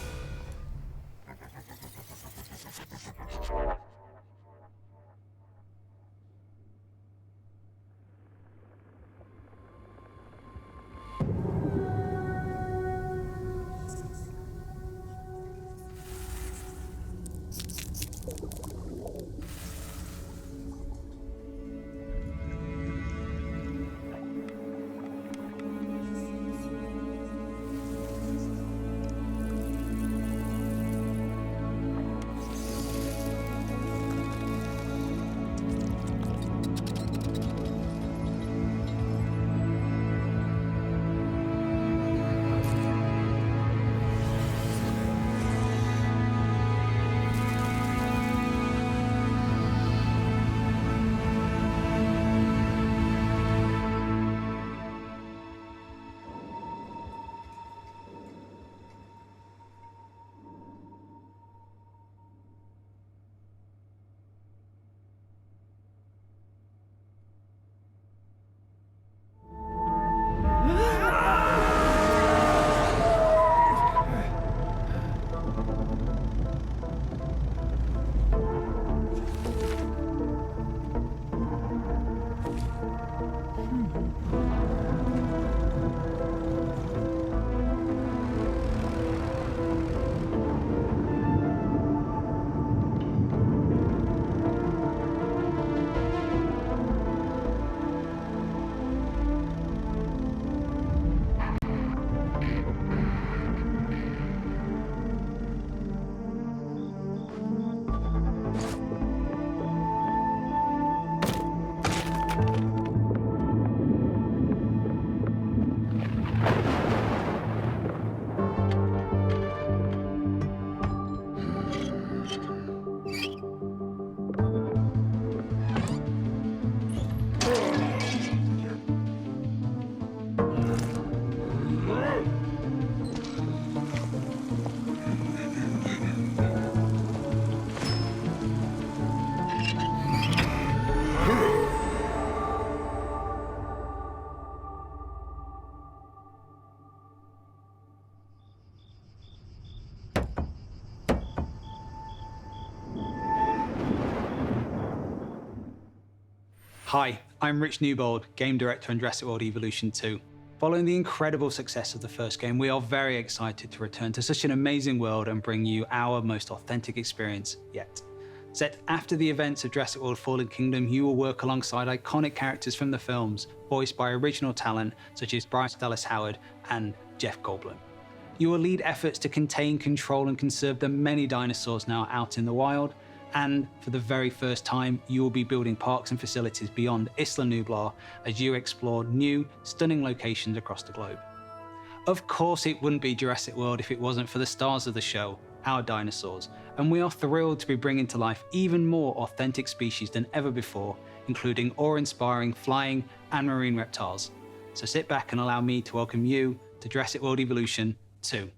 Hi, I'm Rich Newbold, Game Director on Jurassic World Evolution 2. Following the incredible success of the first game, we are very excited to return to such an amazing world and bring you our most authentic experience yet. Set after the events of Jurassic World Fallen Kingdom, you will work alongside iconic characters from the films, voiced by original talent such as Bryce Dallas Howard and Jeff Goldblum. You will lead efforts to contain, control, and conserve the many dinosaurs now out in the wild, and for the very first time, you will be building parks and facilities beyond Isla Nublar as you explore new, stunning locations across the globe. Of course, it wouldn't be Jurassic World if it wasn't for the stars of the show, our dinosaurs, and we are thrilled to be bringing to life even more authentic species than ever before, including awe-inspiring flying and marine reptiles. So sit back and allow me to welcome you to Jurassic World Evolution 2.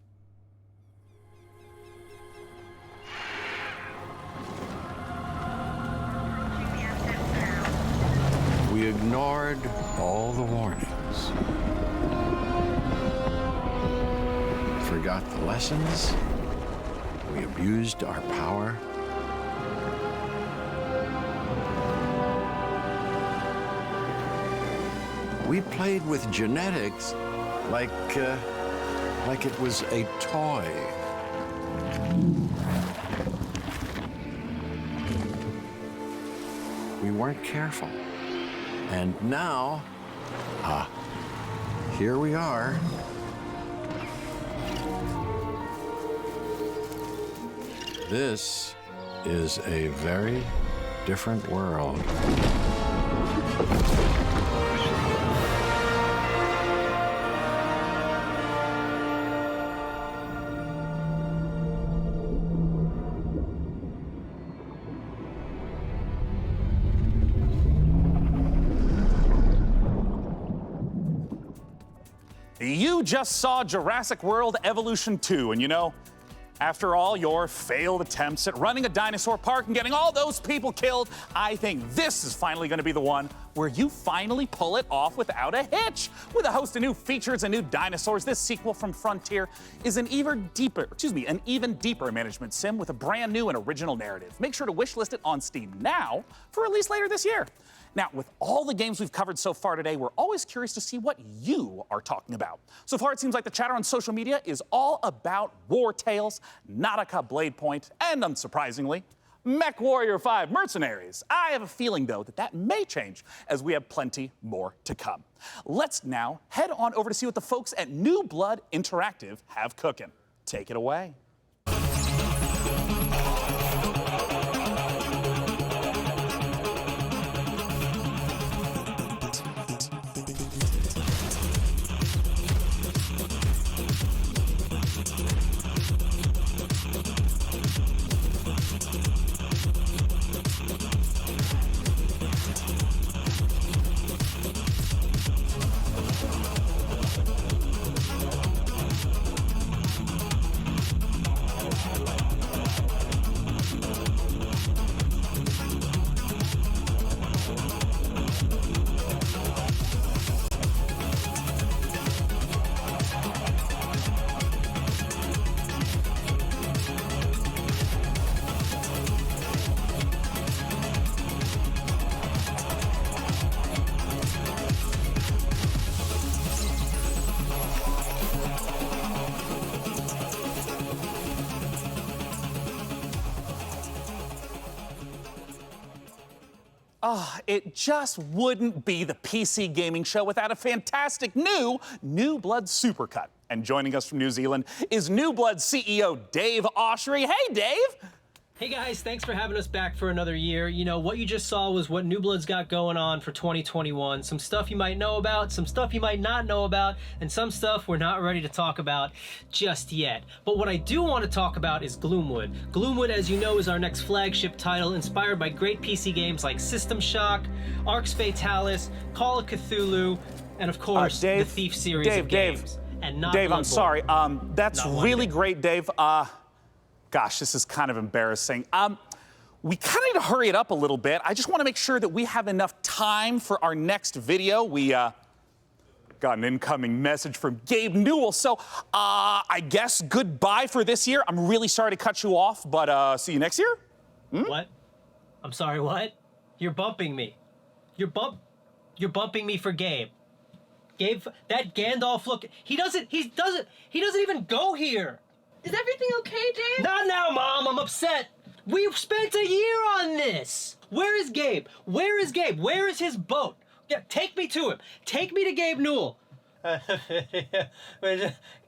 We ignored all the warnings. Forgot the lessons. We abused our power. We played with genetics like it was a toy. We weren't careful. And now, here we are. This is a very different world. You just saw Jurassic World Evolution 2, and you know, after all your failed attempts at running a dinosaur park and getting all those people killed, I think this is finally going to be the one where you finally pull it off without a hitch. With a host of new features and new dinosaurs, this sequel from Frontier is an even deeper management sim with a brand new and original narrative. Make sure to wishlist it on Steam now for release later this year. Now, with all the games we've covered so far today, we're always curious to see what you are talking about. So far, it seems like the chatter on social media is all about War Tales, Nautica Blade Point, and unsurprisingly, Mech Warrior 5 Mercenaries. I have a feeling, though, that may change as we have plenty more to come. Let's now head on over to see what the folks at New Blood Interactive have cooking. Take it away. It just wouldn't be the PC gaming show without a fantastic New Blood Supercut. And joining us from New Zealand is New Blood CEO Dave Oshry. Hey, Dave! Hey guys, thanks for having us back for another year. You know, what you just saw was what New Blood's got going on for 2021. Some stuff you might know about, some stuff you might not know about, and some stuff we're not ready to talk about just yet. But what I do want to talk about is Gloomwood. Gloomwood, as you know, is our next flagship title inspired by great PC games like System Shock, Arx Fatalis, Call of Cthulhu, and of course, the Thief series of games. And not Dave, I'm Bloodborne. sorry. That's really great, Dave. Gosh, this is kind of embarrassing. We kind of need to hurry it up a little bit. I just want to make sure that we have enough time for our next video. We got an incoming message from Gabe Newell. So I guess goodbye for this year. I'm really sorry to cut you off, but see you next year? What? I'm sorry, what? You're bumping me. You're bumping me for Gabe. Gabe, that Gandalf look. He doesn't even go here. Is everything okay, Dave? Not now, Mom. I'm upset. We've spent a year on this. Where is Gabe? Where is Gabe? Where is his boat? Yeah, take me to him. Take me to Gabe Newell.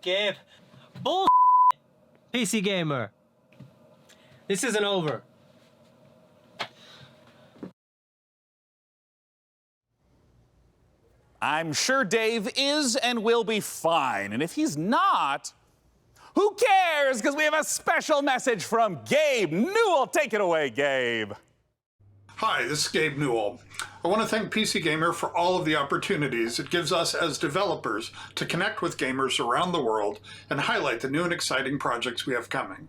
Gabe. Bull. PC Gamer. This isn't over. I'm sure Dave is and will be fine. And if he's not, who cares? Because we have a special message from Gabe Newell. Take it away, Gabe. Hi, this is Gabe Newell. I want to thank PC Gamer for all of the opportunities it gives us as developers to connect with gamers around the world and highlight the new and exciting projects we have coming.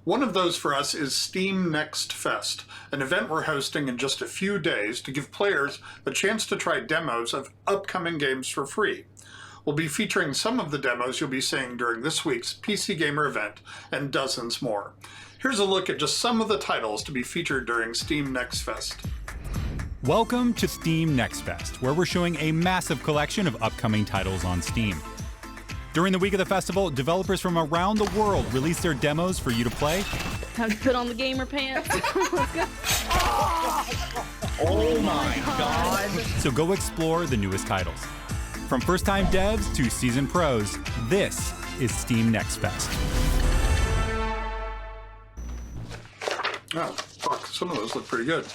One of those for us is Steam Next Fest, an event we're hosting in just a few days to give players a chance to try demos of upcoming games for free. We'll be featuring some of the demos you'll be seeing during this week's PC Gamer event and dozens more. Here's a look at just some of the titles to be featured during Steam Next Fest. Welcome to Steam Next Fest, where we're showing a massive collection of upcoming titles on Steam. During the week of the festival, developers from around the world release their demos for you to play. Time to put on the gamer pants. Let's go. Oh my God! So go explore the newest titles. From first-time devs to seasoned pros, this is Steam Next Fest. Oh, fuck, some of those look pretty good.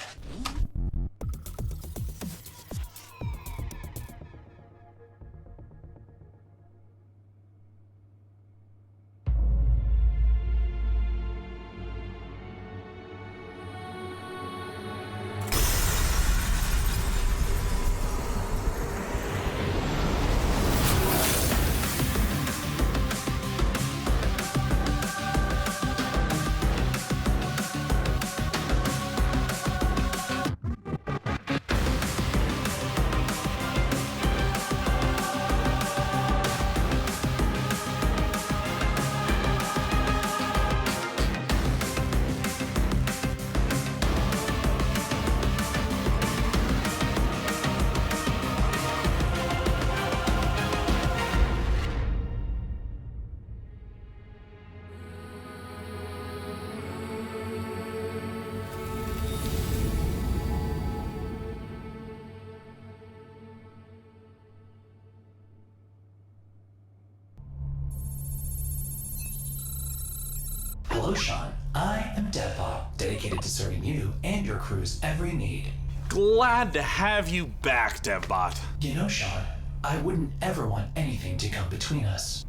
Hello, Sean. I am Deadbot, dedicated to serving you and your crew's every need. Glad to have you back, DevBot. You know, Sean, I wouldn't ever want anything to come between us.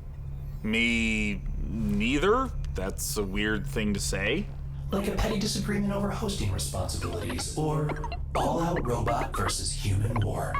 Me neither? That's a weird thing to say. Like a petty disagreement over hosting responsibilities, or all-out robot versus human war.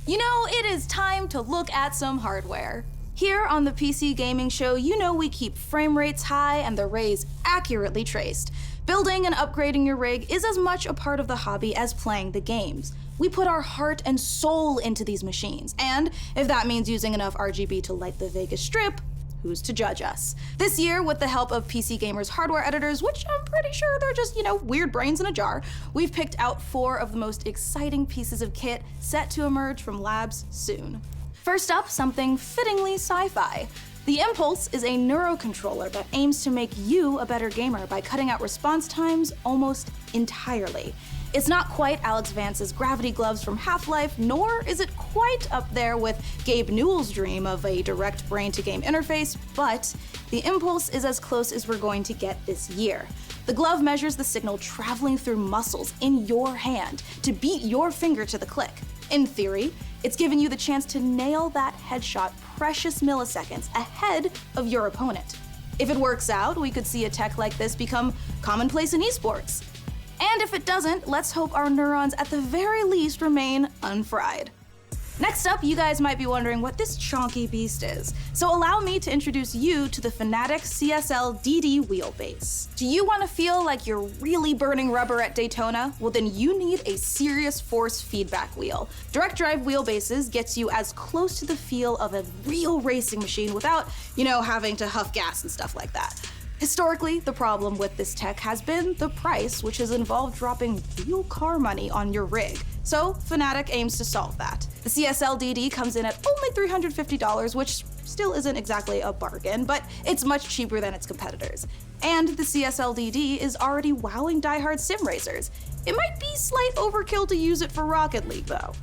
You know, it is time to look at some hardware. Here on the PC Gaming Show, you know we keep frame rates high and the rays accurately traced. Building and upgrading your rig is as much a part of the hobby as playing the games. We put our heart and soul into these machines, and if that means using enough RGB to light the Vegas Strip, who's to judge us? This year, with the help of PC Gamer's hardware editors, which I'm pretty sure they're just, weird brains in a jar, we've picked out 4 of the most exciting pieces of kit set to emerge from labs soon. First up, something fittingly sci-fi. The Impulse is a neurocontroller that aims to make you a better gamer by cutting out response times almost entirely. It's not quite Alex Vance's gravity gloves from Half-Life, nor is it quite up there with Gabe Newell's dream of a direct brain-to-game interface, but the Impulse is as close as we're going to get this year. The glove measures the signal traveling through muscles in your hand to beat your finger to the click. In theory, it's giving you the chance to nail that headshot precious milliseconds ahead of your opponent. If it works out, we could see a tech like this become commonplace in esports. And if it doesn't, let's hope our neurons at the very least remain unfried. Next up, you guys might be wondering what this chonky beast is. So allow me to introduce you to the Fanatec CSL DD wheelbase. Do you want to feel like you're really burning rubber at Daytona? Well, then you need a serious force feedback wheel. Direct drive wheelbases gets you as close to the feel of a real racing machine without, having to huff gas and stuff like that. Historically, the problem with this tech has been the price, which has involved dropping real car money on your rig. So Fnatic aims to solve that. The CSL-DD comes in at only $350, which still isn't exactly a bargain, but it's much cheaper than its competitors. And the CSL-DD is already wowing diehard sim racers. It might be slight overkill to use it for Rocket League, though.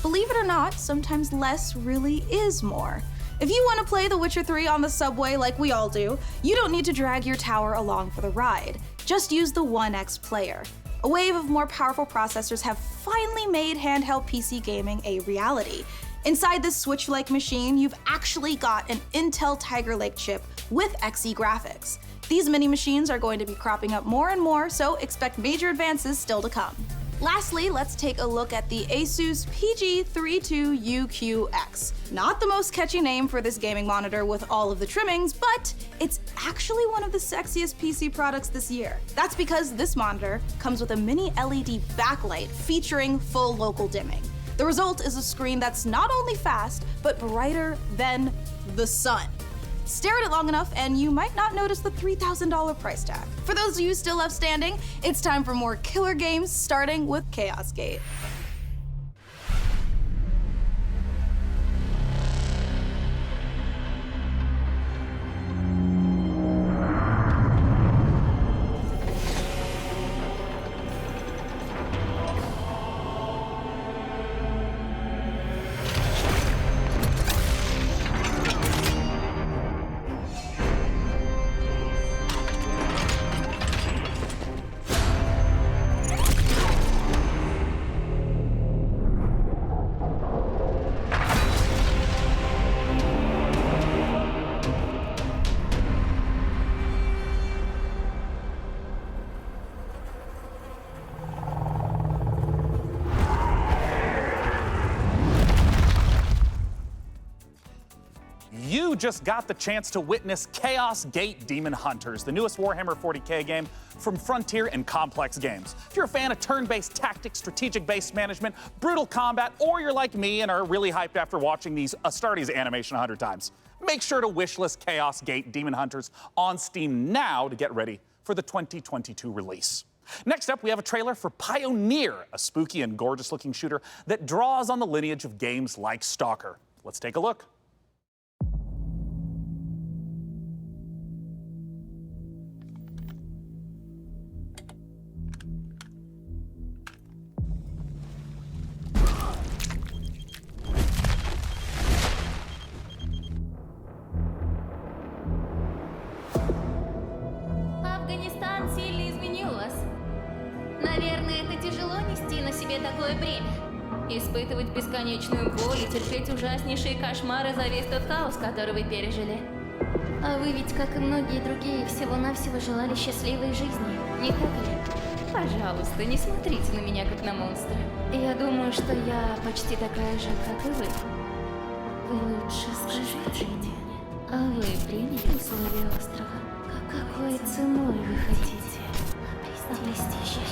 Believe it or not, sometimes less really is more. If you want to play The Witcher 3 on the subway like we all do, you don't need to drag your tower along for the ride. Just use the 1X player. A wave of more powerful processors have finally made handheld PC gaming a reality. Inside this Switch-like machine, you've actually got an Intel Tiger Lake chip with Xe graphics. These mini machines are going to be cropping up more and more, so expect major advances still to come. Lastly, let's take a look at the Asus PG32UQX. Not the most catchy name for this gaming monitor with all of the trimmings, but it's actually one of the sexiest PC products this year. That's because this monitor comes with a mini LED backlight featuring full local dimming. The result is a screen that's not only fast, but brighter than the sun. Stare at it long enough and you might not notice the $3,000 price tag. For those of you still left standing, it's time for more killer games, starting with Chaos Gate. You just got the chance to witness Chaos Gate Demon Hunters, the newest Warhammer 40k game from Frontier and Complex Games. If you're a fan of turn-based tactics, strategic-based management, brutal combat, or you're like me and are really hyped after watching these Astartes animation 100 times, make sure to wishlist Chaos Gate Demon Hunters on Steam now to get ready for the 2022 release. Next up, we have a trailer for Pioneer, a spooky and gorgeous-looking shooter that draws on the lineage of games like Stalker. Let's take a look. Афганистан сильно изменил вас. Наверное, это тяжело нести на себе такое бремя. Испытывать бесконечную боль и терпеть ужаснейшие кошмары за весь тот хаос, который вы пережили. А вы ведь, как и многие другие, всего-навсего желали счастливой жизни, не так ли? Пожалуйста, не смотрите на меня, как на монстра. Я думаю, что я почти такая же, как и вы. Вы лучше скажите мне, а вы приняли условия острова? Какой ценой вы хотите обрести счастье?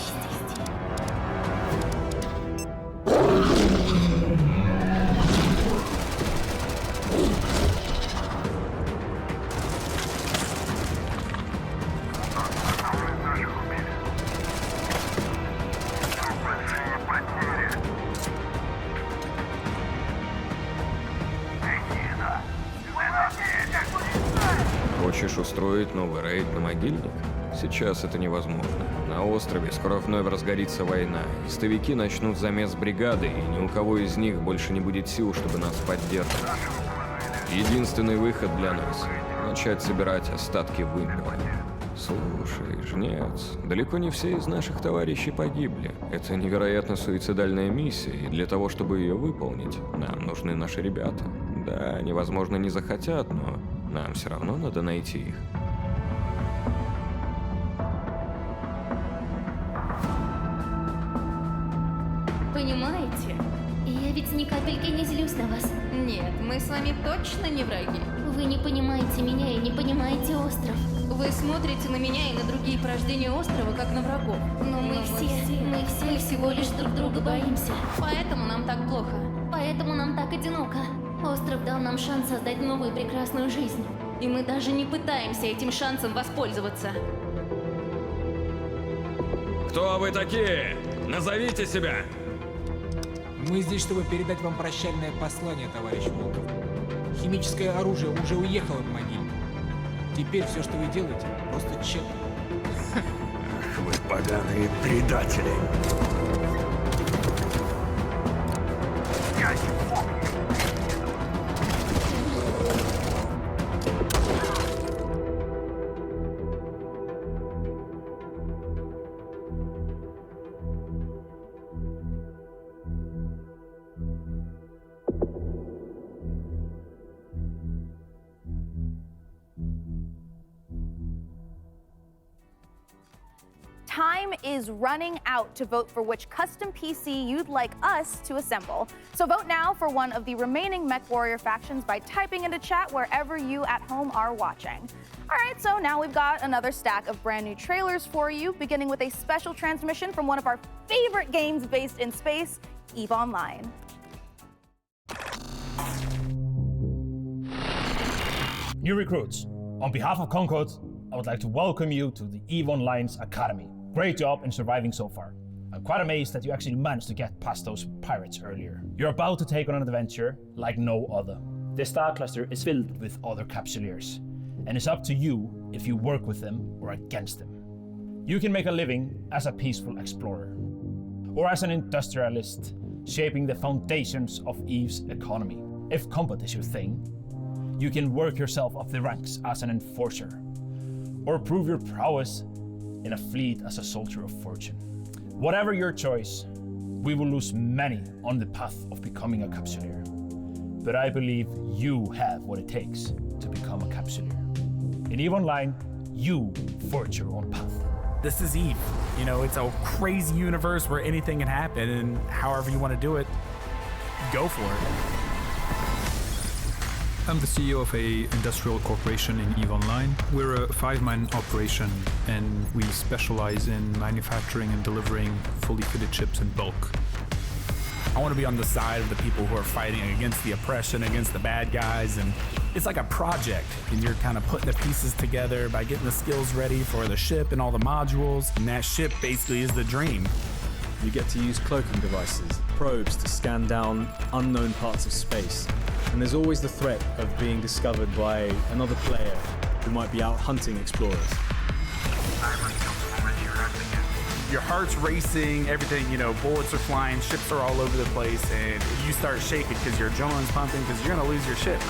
Хочешь устроить новый рейд на могильник? Сейчас это невозможно. На острове скоро вновь разгорится война. Истовики начнут замес бригады, и ни у кого из них больше не будет сил, чтобы нас поддерживать. Единственный выход для нас — начать собирать остатки вымпела. Слушай, жнец, далеко не все из наших товарищей погибли. Это невероятно суицидальная миссия, и для того, чтобы ее выполнить, нам нужны наши ребята. Да, они, возможно, не захотят, но нам все равно надо найти их. Понимаете? Я ведь ни капельки не злюсь на вас. Нет, мы с вами точно не враги. Вы не понимаете меня и не понимаете остров. Вы смотрите на меня и на другие порождения острова, как на врагов. Но мы все всего лишь друг друга боимся. Поэтому нам так плохо. Поэтому нам так одиноко. Остров дал нам шанс создать новую прекрасную жизнь. И мы даже не пытаемся этим шансом воспользоваться. Кто вы такие? Назовите себя! Мы здесь, чтобы передать вам прощальное послание, товарищ Волков. Химическое оружие уже уехало в могилу. Теперь все, что вы делаете, просто тщетно. Ах вы поганые предатели! Time is running out to vote for which custom PC you'd like us to assemble. So vote now for one of the remaining MechWarrior factions by typing into chat wherever you at home are watching. All right, so now we've got another stack of brand new trailers for you, beginning with a special transmission from one of our favorite games based in space, EVE Online. New recruits, on behalf of Concord, I would like to welcome you to the EVE Online's Academy. Great job in surviving so far. I'm quite amazed that you actually managed to get past those pirates earlier. You're about to take on an adventure like no other. This star cluster is filled with other capsuleers, and it's up to you if you work with them or against them. You can make a living as a peaceful explorer, or as an industrialist, shaping the foundations of EVE's economy. If combat is your thing, you can work yourself up the ranks as an enforcer, or prove your prowess in a fleet as a soldier of fortune. Whatever your choice, we will lose many on the path of becoming a capsuleer. But I believe you have what it takes to become a capsuleer. In EVE Online, you forge your own path. This is EVE. You know, it's a crazy universe where anything can happen, and however you want to do it, go for it. I'm the CEO of a industrial corporation in EVE Online. We're a 5-man operation, and we specialize in manufacturing and delivering fully fitted chips in bulk. I want to be on the side of the people who are fighting against the oppression, against the bad guys, and it's like a project, and you're kind of putting the pieces together by getting the skills ready for the ship and all the modules, and that ship basically is the dream. You get to use cloaking devices, probes to scan down unknown parts of space. And there's always the threat of being discovered by another player who might be out hunting explorers. Your heart's racing, everything, you know, bullets are flying, ships are all over the place, and you start shaking because your adrenaline's pumping because you're gonna lose your ship.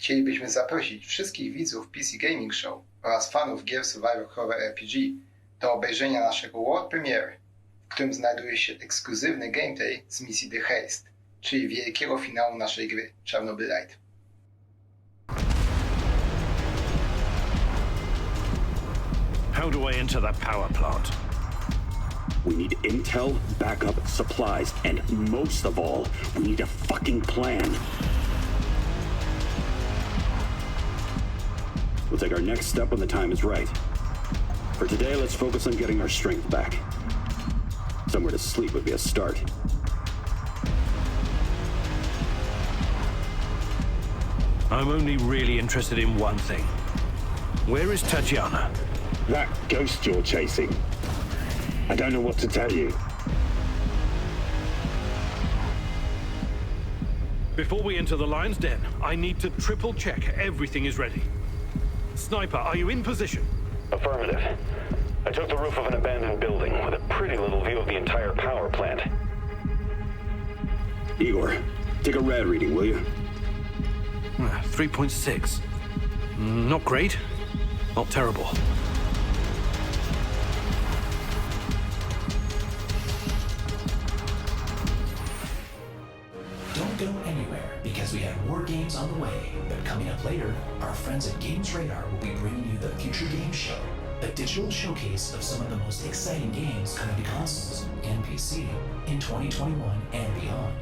chcielibyśmy zaprosić wszystkich widzów PC Gaming Show oraz fanów gier Survivor Horror RPG do obejrzenia naszego world premiere, w którym znajduje się ekskluzywny gameplay z misji The Haste, czyli wielkiego finału naszej gry Czarnobylite. How do I enter that power plant? We need intel, backup, supplies, and most of all, we need a fucking plan. We'll take our next step when the time is right. For today, let's focus on getting our strength back. Somewhere to sleep would be a start. I'm only really interested in one thing. Where is Tatiana? That ghost you're chasing. I don't know what to tell you. Before we enter the lion's den, I need to triple check everything is ready. Sniper, are you in position? Affirmative. I took the roof of an abandoned building with a pretty little view of the entire power plant. Igor, take a rad reading, will you? 3.6. Not great, not terrible. Don't go anywhere, because we have more games on the way. But coming up later, our friends at Games Radar will be bringing you the Future Games Show, a digital showcase of some of the most exciting games coming to consoles and PC in 2021 and beyond.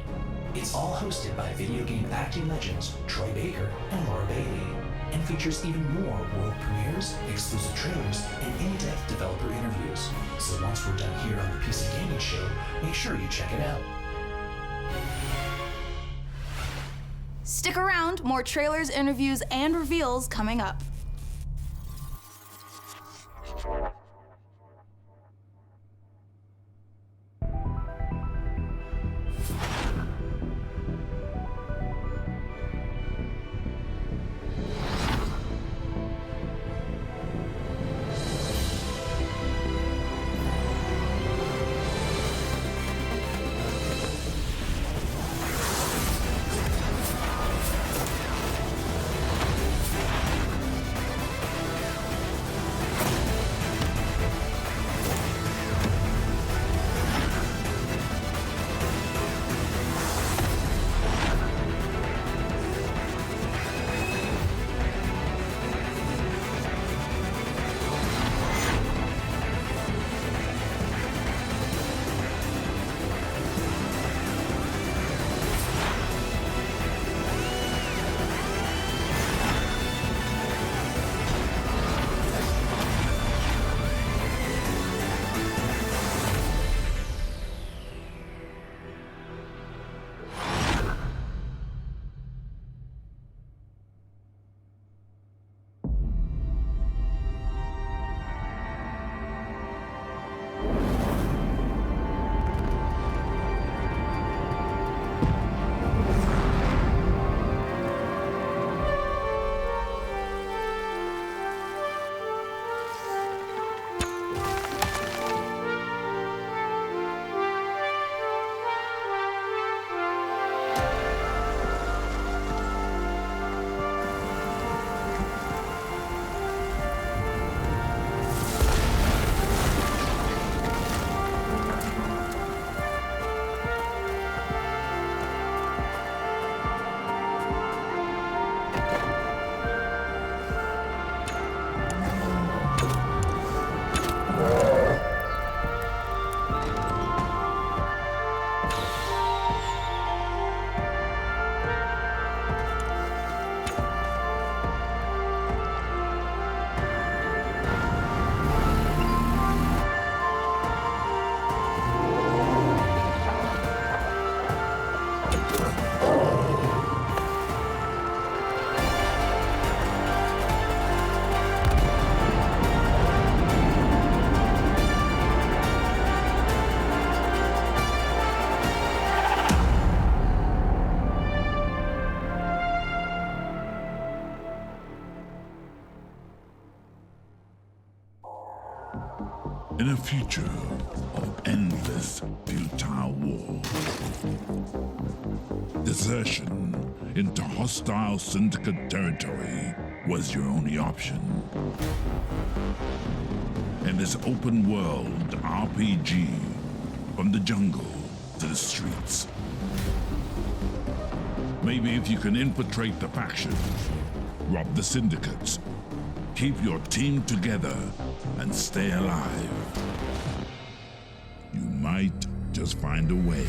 It's all hosted by video game acting legends Troy Baker and Laura Bailey, and features even more world premieres, exclusive trailers, and in-depth developer interviews. So once we're done here on the PC Gaming Show, make sure you check it out. Stick around, more trailers, interviews, and reveals coming up. In a future of endless futile war, desertion into hostile syndicate territory was your only option. In this open world RPG, from the jungle to the streets. Maybe if you can infiltrate the faction, rob the syndicates, keep your team together, and stay alive, you might just find a way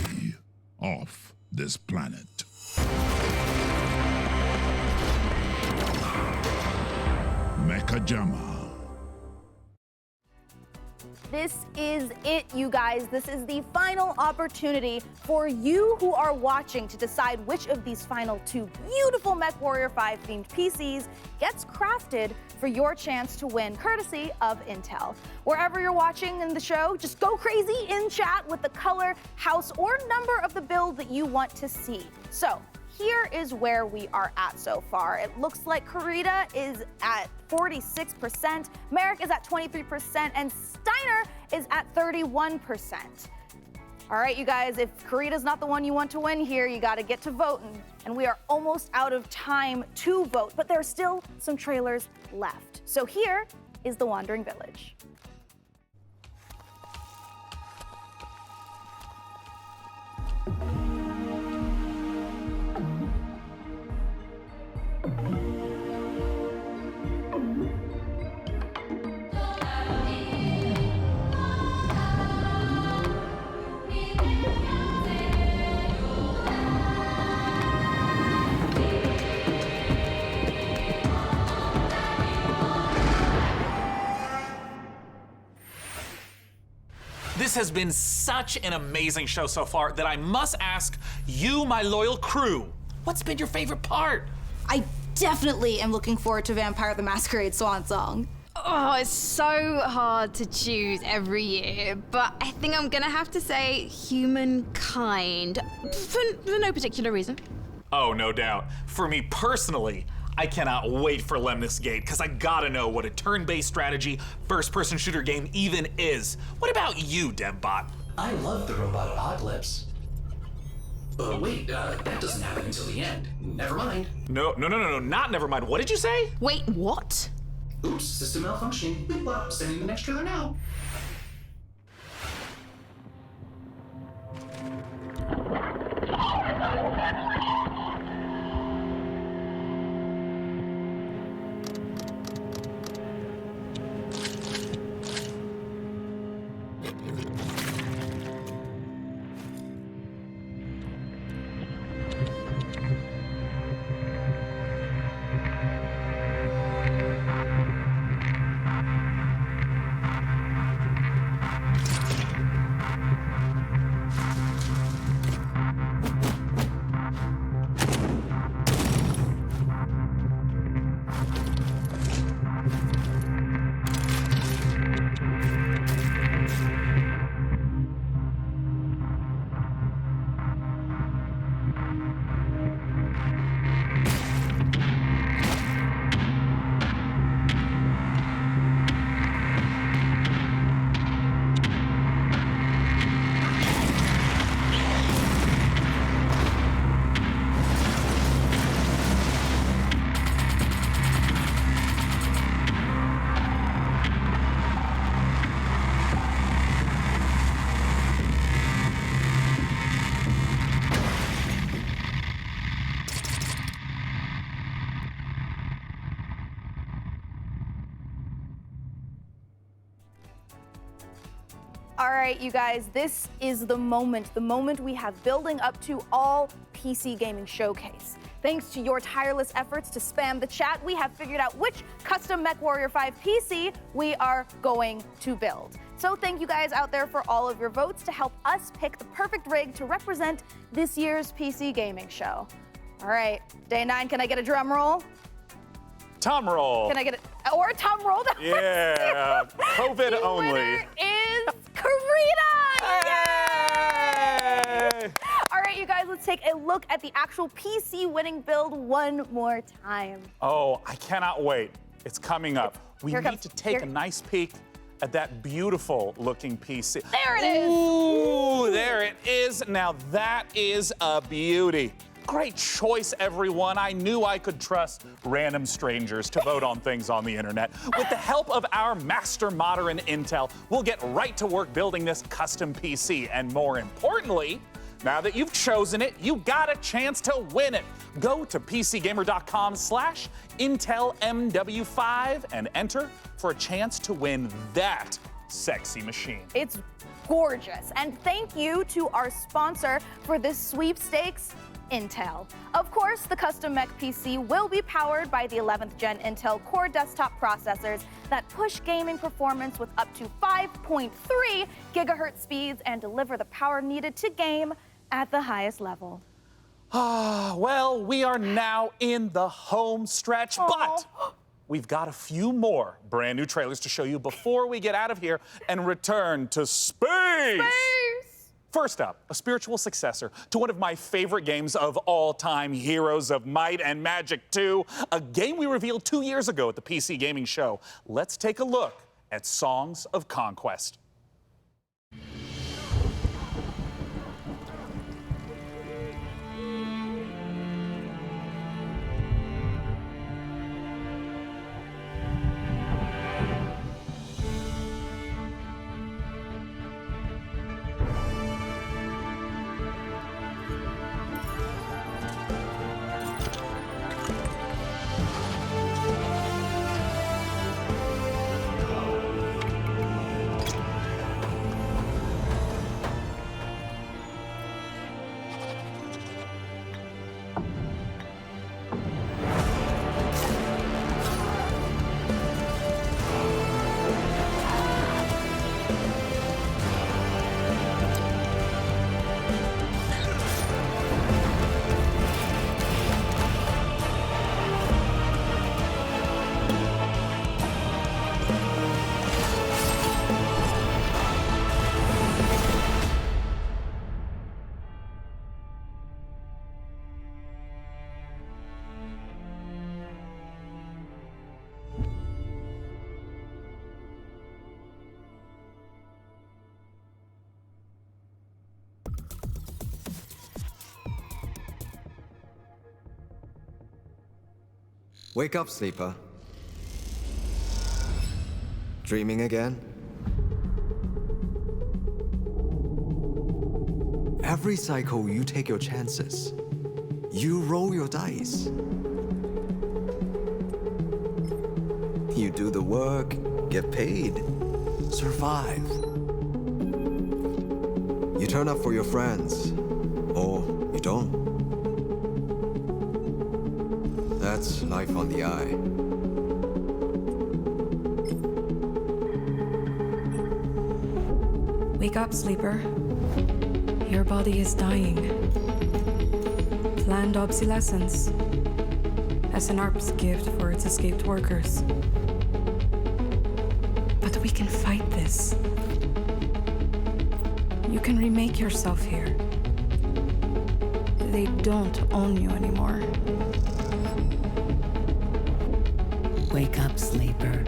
off this planet. Mechajama. This is it, you guys. This is the final opportunity for you who are watching to decide which of these final 2 beautiful MechWarrior 5 themed PCs gets crafted for your chance to win, courtesy of Intel. Wherever you're watching in the show, just go crazy in chat with the color, house, or number of the build that you want to see. So here is where we are at so far. It looks like Karita is at 46%, Merrick is at 23%, and Steiner is at 31%. All right, you guys, if Karita's not the one you want to win here, you gotta get to voting. And we are almost out of time to vote, but there are still some trailers left. So here is The Wandering Village. This has been such an amazing show so far that I must ask you, my loyal crew, what's been your favorite part? I definitely am looking forward to Vampire the Masquerade Swan Song. Oh, it's so hard to choose every year, but I think I'm gonna have to say Humankind, for no particular reason. Oh, no doubt. For me personally, I cannot wait for Lemnis Gate, because I gotta know what a turn-based strategy first-person shooter game even is. What about you, DevBot? I love the robot apocalypse. Wait, that doesn't happen until the end. Never mind. No, not never mind. What did you say? Wait, what? Oops, system malfunctioning. Well, sending the next trailer now. All right, you guys, this is the moment we have building up to all PC Gaming Showcase. Thanks to your tireless efforts to spam the chat, we have figured out which custom MechWarrior 5 PC we are going to build. So thank you guys out there for all of your votes to help us pick the perfect rig to represent this year's PC Gaming Show. All right, day 9, can I get a drum roll? Tom roll. Can I get it? Or a tom roll? Yeah, COVID the only. Winner is Karita! Yay! All right, you guys, let's take a look at the actual PC winning build one more time. Oh, I cannot wait. It's coming up. We Here it need comes. to take a nice peek at that beautiful looking PC. There it is. Ooh, there it is. Now that is a beauty. Great choice, everyone. I knew I could trust random strangers to vote on things on the internet. With the help of our master modder in Intel, we'll get right to work building this custom PC. And more importantly, now that you've chosen it, you got a chance to win it. Go to PCGamer.com/IntelMW5 and enter for a chance to win that sexy machine. It's gorgeous. And thank you to our sponsor for this sweepstakes, Intel. Of course, the custom mech PC will be powered by the 11th gen Intel Core desktop processors that push gaming performance with up to 5.3 gigahertz speeds and deliver the power needed to game at the highest level. Well, we are now in the home stretch, but we've got a few more brand new trailers to show you before we get out of here and return to space. First up, a spiritual successor to one of my favorite games of all time, Heroes of Might and Magic 2, a game we revealed 2 years ago at the PC Gaming Show. Let's take a look at Songs of Conquest. Wake up, sleeper. Dreaming again? Every cycle, you take your chances. You roll your dice. You do the work, get paid, survive. You turn up for your friends, or you don't. That's life on the eye. Wake up, sleeper. Your body is dying. Planned obsolescence. SNRP's gift for its escaped workers. But we can fight this. You can remake yourself here. They don't own you anymore. Wake up, sleeper.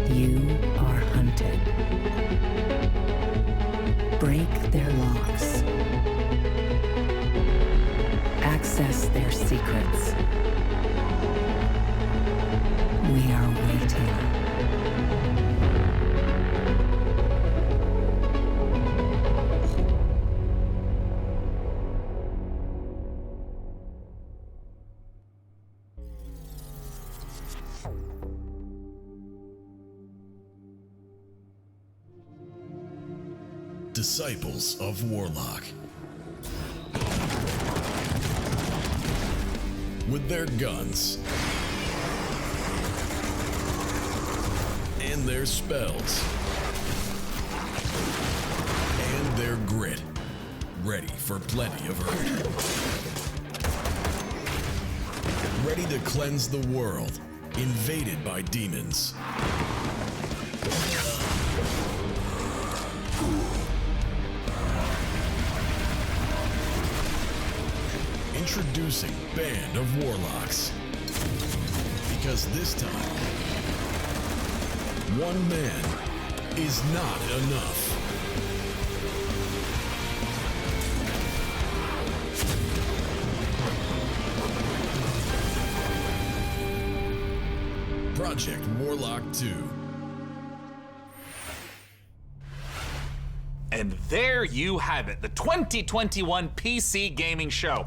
You are hunted. Break their locks. Access their secrets. We are waiting. Disciples of Warlock. With their guns and their spells and their grit, ready for plenty of hurt. Ready to cleanse the world, invaded by demons. Introducing Band of Warlocks. Because this time, one man is not enough. Project Warlock 2. And there you have it, the 2021 PC Gaming Show.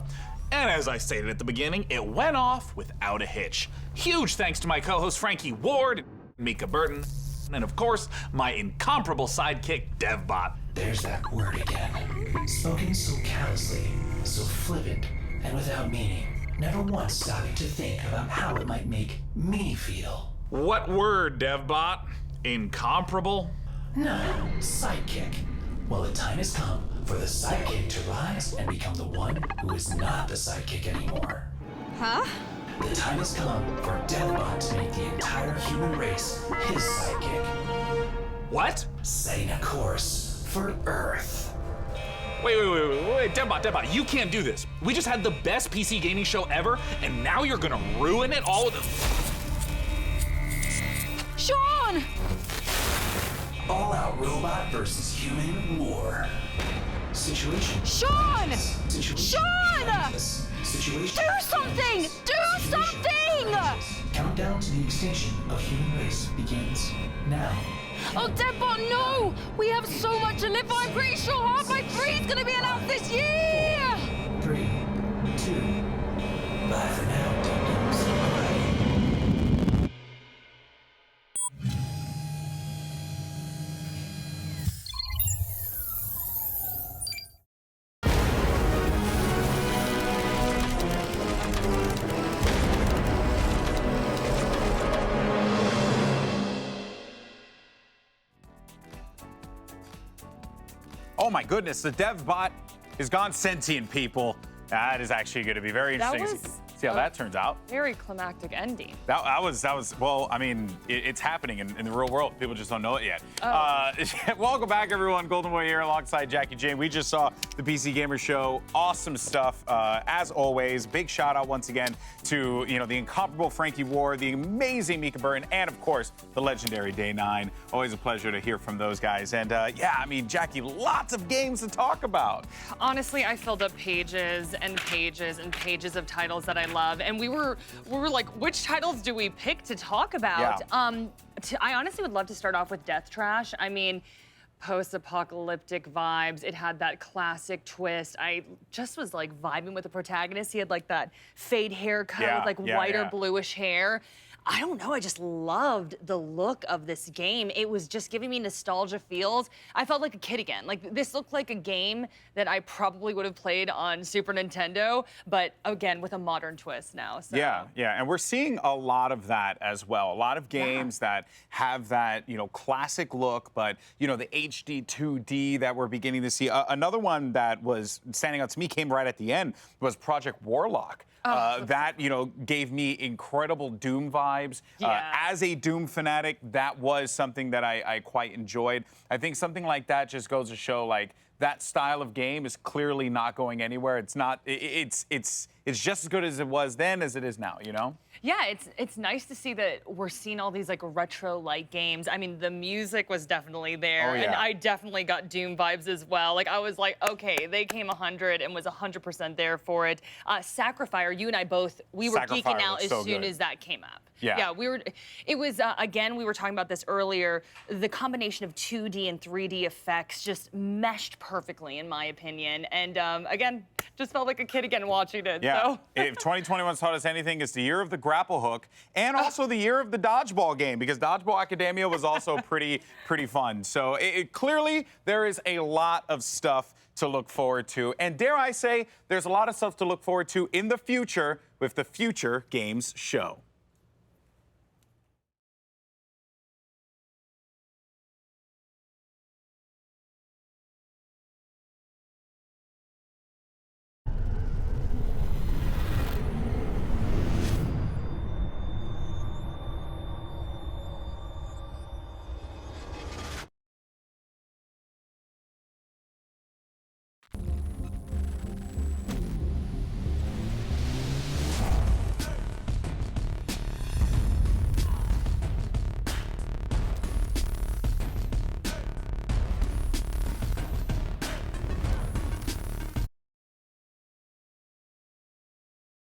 And as I stated at the beginning, it went off without a hitch. Huge thanks to my co-host Frankie Ward, Mika Burton, and of course, my incomparable sidekick, DevBot. There's that word again. Spoken so callously, so flippant, and without meaning. Never once stopping to think about how it might make me feel. What word, DevBot? Incomparable? No, sidekick. Well, the time has come for the sidekick to rise and become the one who is not the sidekick anymore. Huh? The time has come for DevBot to make the entire human race his sidekick. What? Setting a course for Earth. Wait, DevBot, you can't do this. We just had the best PC gaming show ever, and now you're gonna ruin it all with a... Sean! All-out robot versus human war. Situation. Sean! Situation. Sean! Situation. Do something! Do something! Countdown to the extinction of human race begins now. Oh, DevBot, no! We have so much to live for. I'm pretty sure Half-Life 3 is going to be announced this year! 3, 2, bye for now, Dum-Dums. Oh my goodness, the DevBot has gone sentient, people. That is actually going to be very That interesting. was See how that turns out. Very climactic ending. That was well, I mean, it's happening in the real world. People just don't know it yet. Oh. Welcome back, everyone. Golden Boy here alongside Jackie Jane. We just saw the PC Gamer Show. Awesome stuff, as always. Big shout out once again to, the incomparable Frankie Ward, the amazing Mika Burton, and of course, the legendary Day 9. Always a pleasure to hear from those guys. And yeah, I mean, Jackie, lots of games to talk about. Honestly, I filled up pages and pages and pages of titles that I love, and we were like, which titles do we pick to talk about? Yeah. I honestly would love to start off with Death Trash. I mean, post-apocalyptic vibes. It had that classic twist. I just was like vibing with the protagonist. He had like that fade haircut with like white or bluish hair. I don't know, I just loved the look of this game. It was just giving me nostalgia feels. I felt like a kid again. Like, this looked like a game that I probably would have played on Super Nintendo, but again, with a modern twist now. So. Yeah, and we're seeing a lot of that as well. A lot of games that have that, classic look, but, the HD 2D that we're beginning to see. Another one that was standing out to me, came right at the end, was Project Warlock. That, gave me incredible Doom vibes. As a Doom fanatic, that was something that I quite enjoyed. I think something like that just goes to show, like, that style of game is clearly not going anywhere. It's not, it's just as good as it was then as it is now, Yeah, it's nice to see that we're seeing all these like retro-like games. I mean, the music was definitely there, and I definitely got Doom vibes as well. Like, I was like, okay, they came 100 and was 100% there for it. Sacrifier, you and I both, we were geeking out as soon as that came up. Yeah, it was, again, we were talking about this earlier, the combination of 2D and 3D effects just meshed perfectly, in my opinion. And again, just felt like a kid again watching it. Yeah, So. If 2021's taught us anything, it's the year of the grapple hook, and also the year of the dodgeball game, because Dodgeball Academia was also pretty fun. So clearly, there is a lot of stuff to look forward to. And dare I say, there's a lot of stuff to look forward to in the future with the Future Games Show.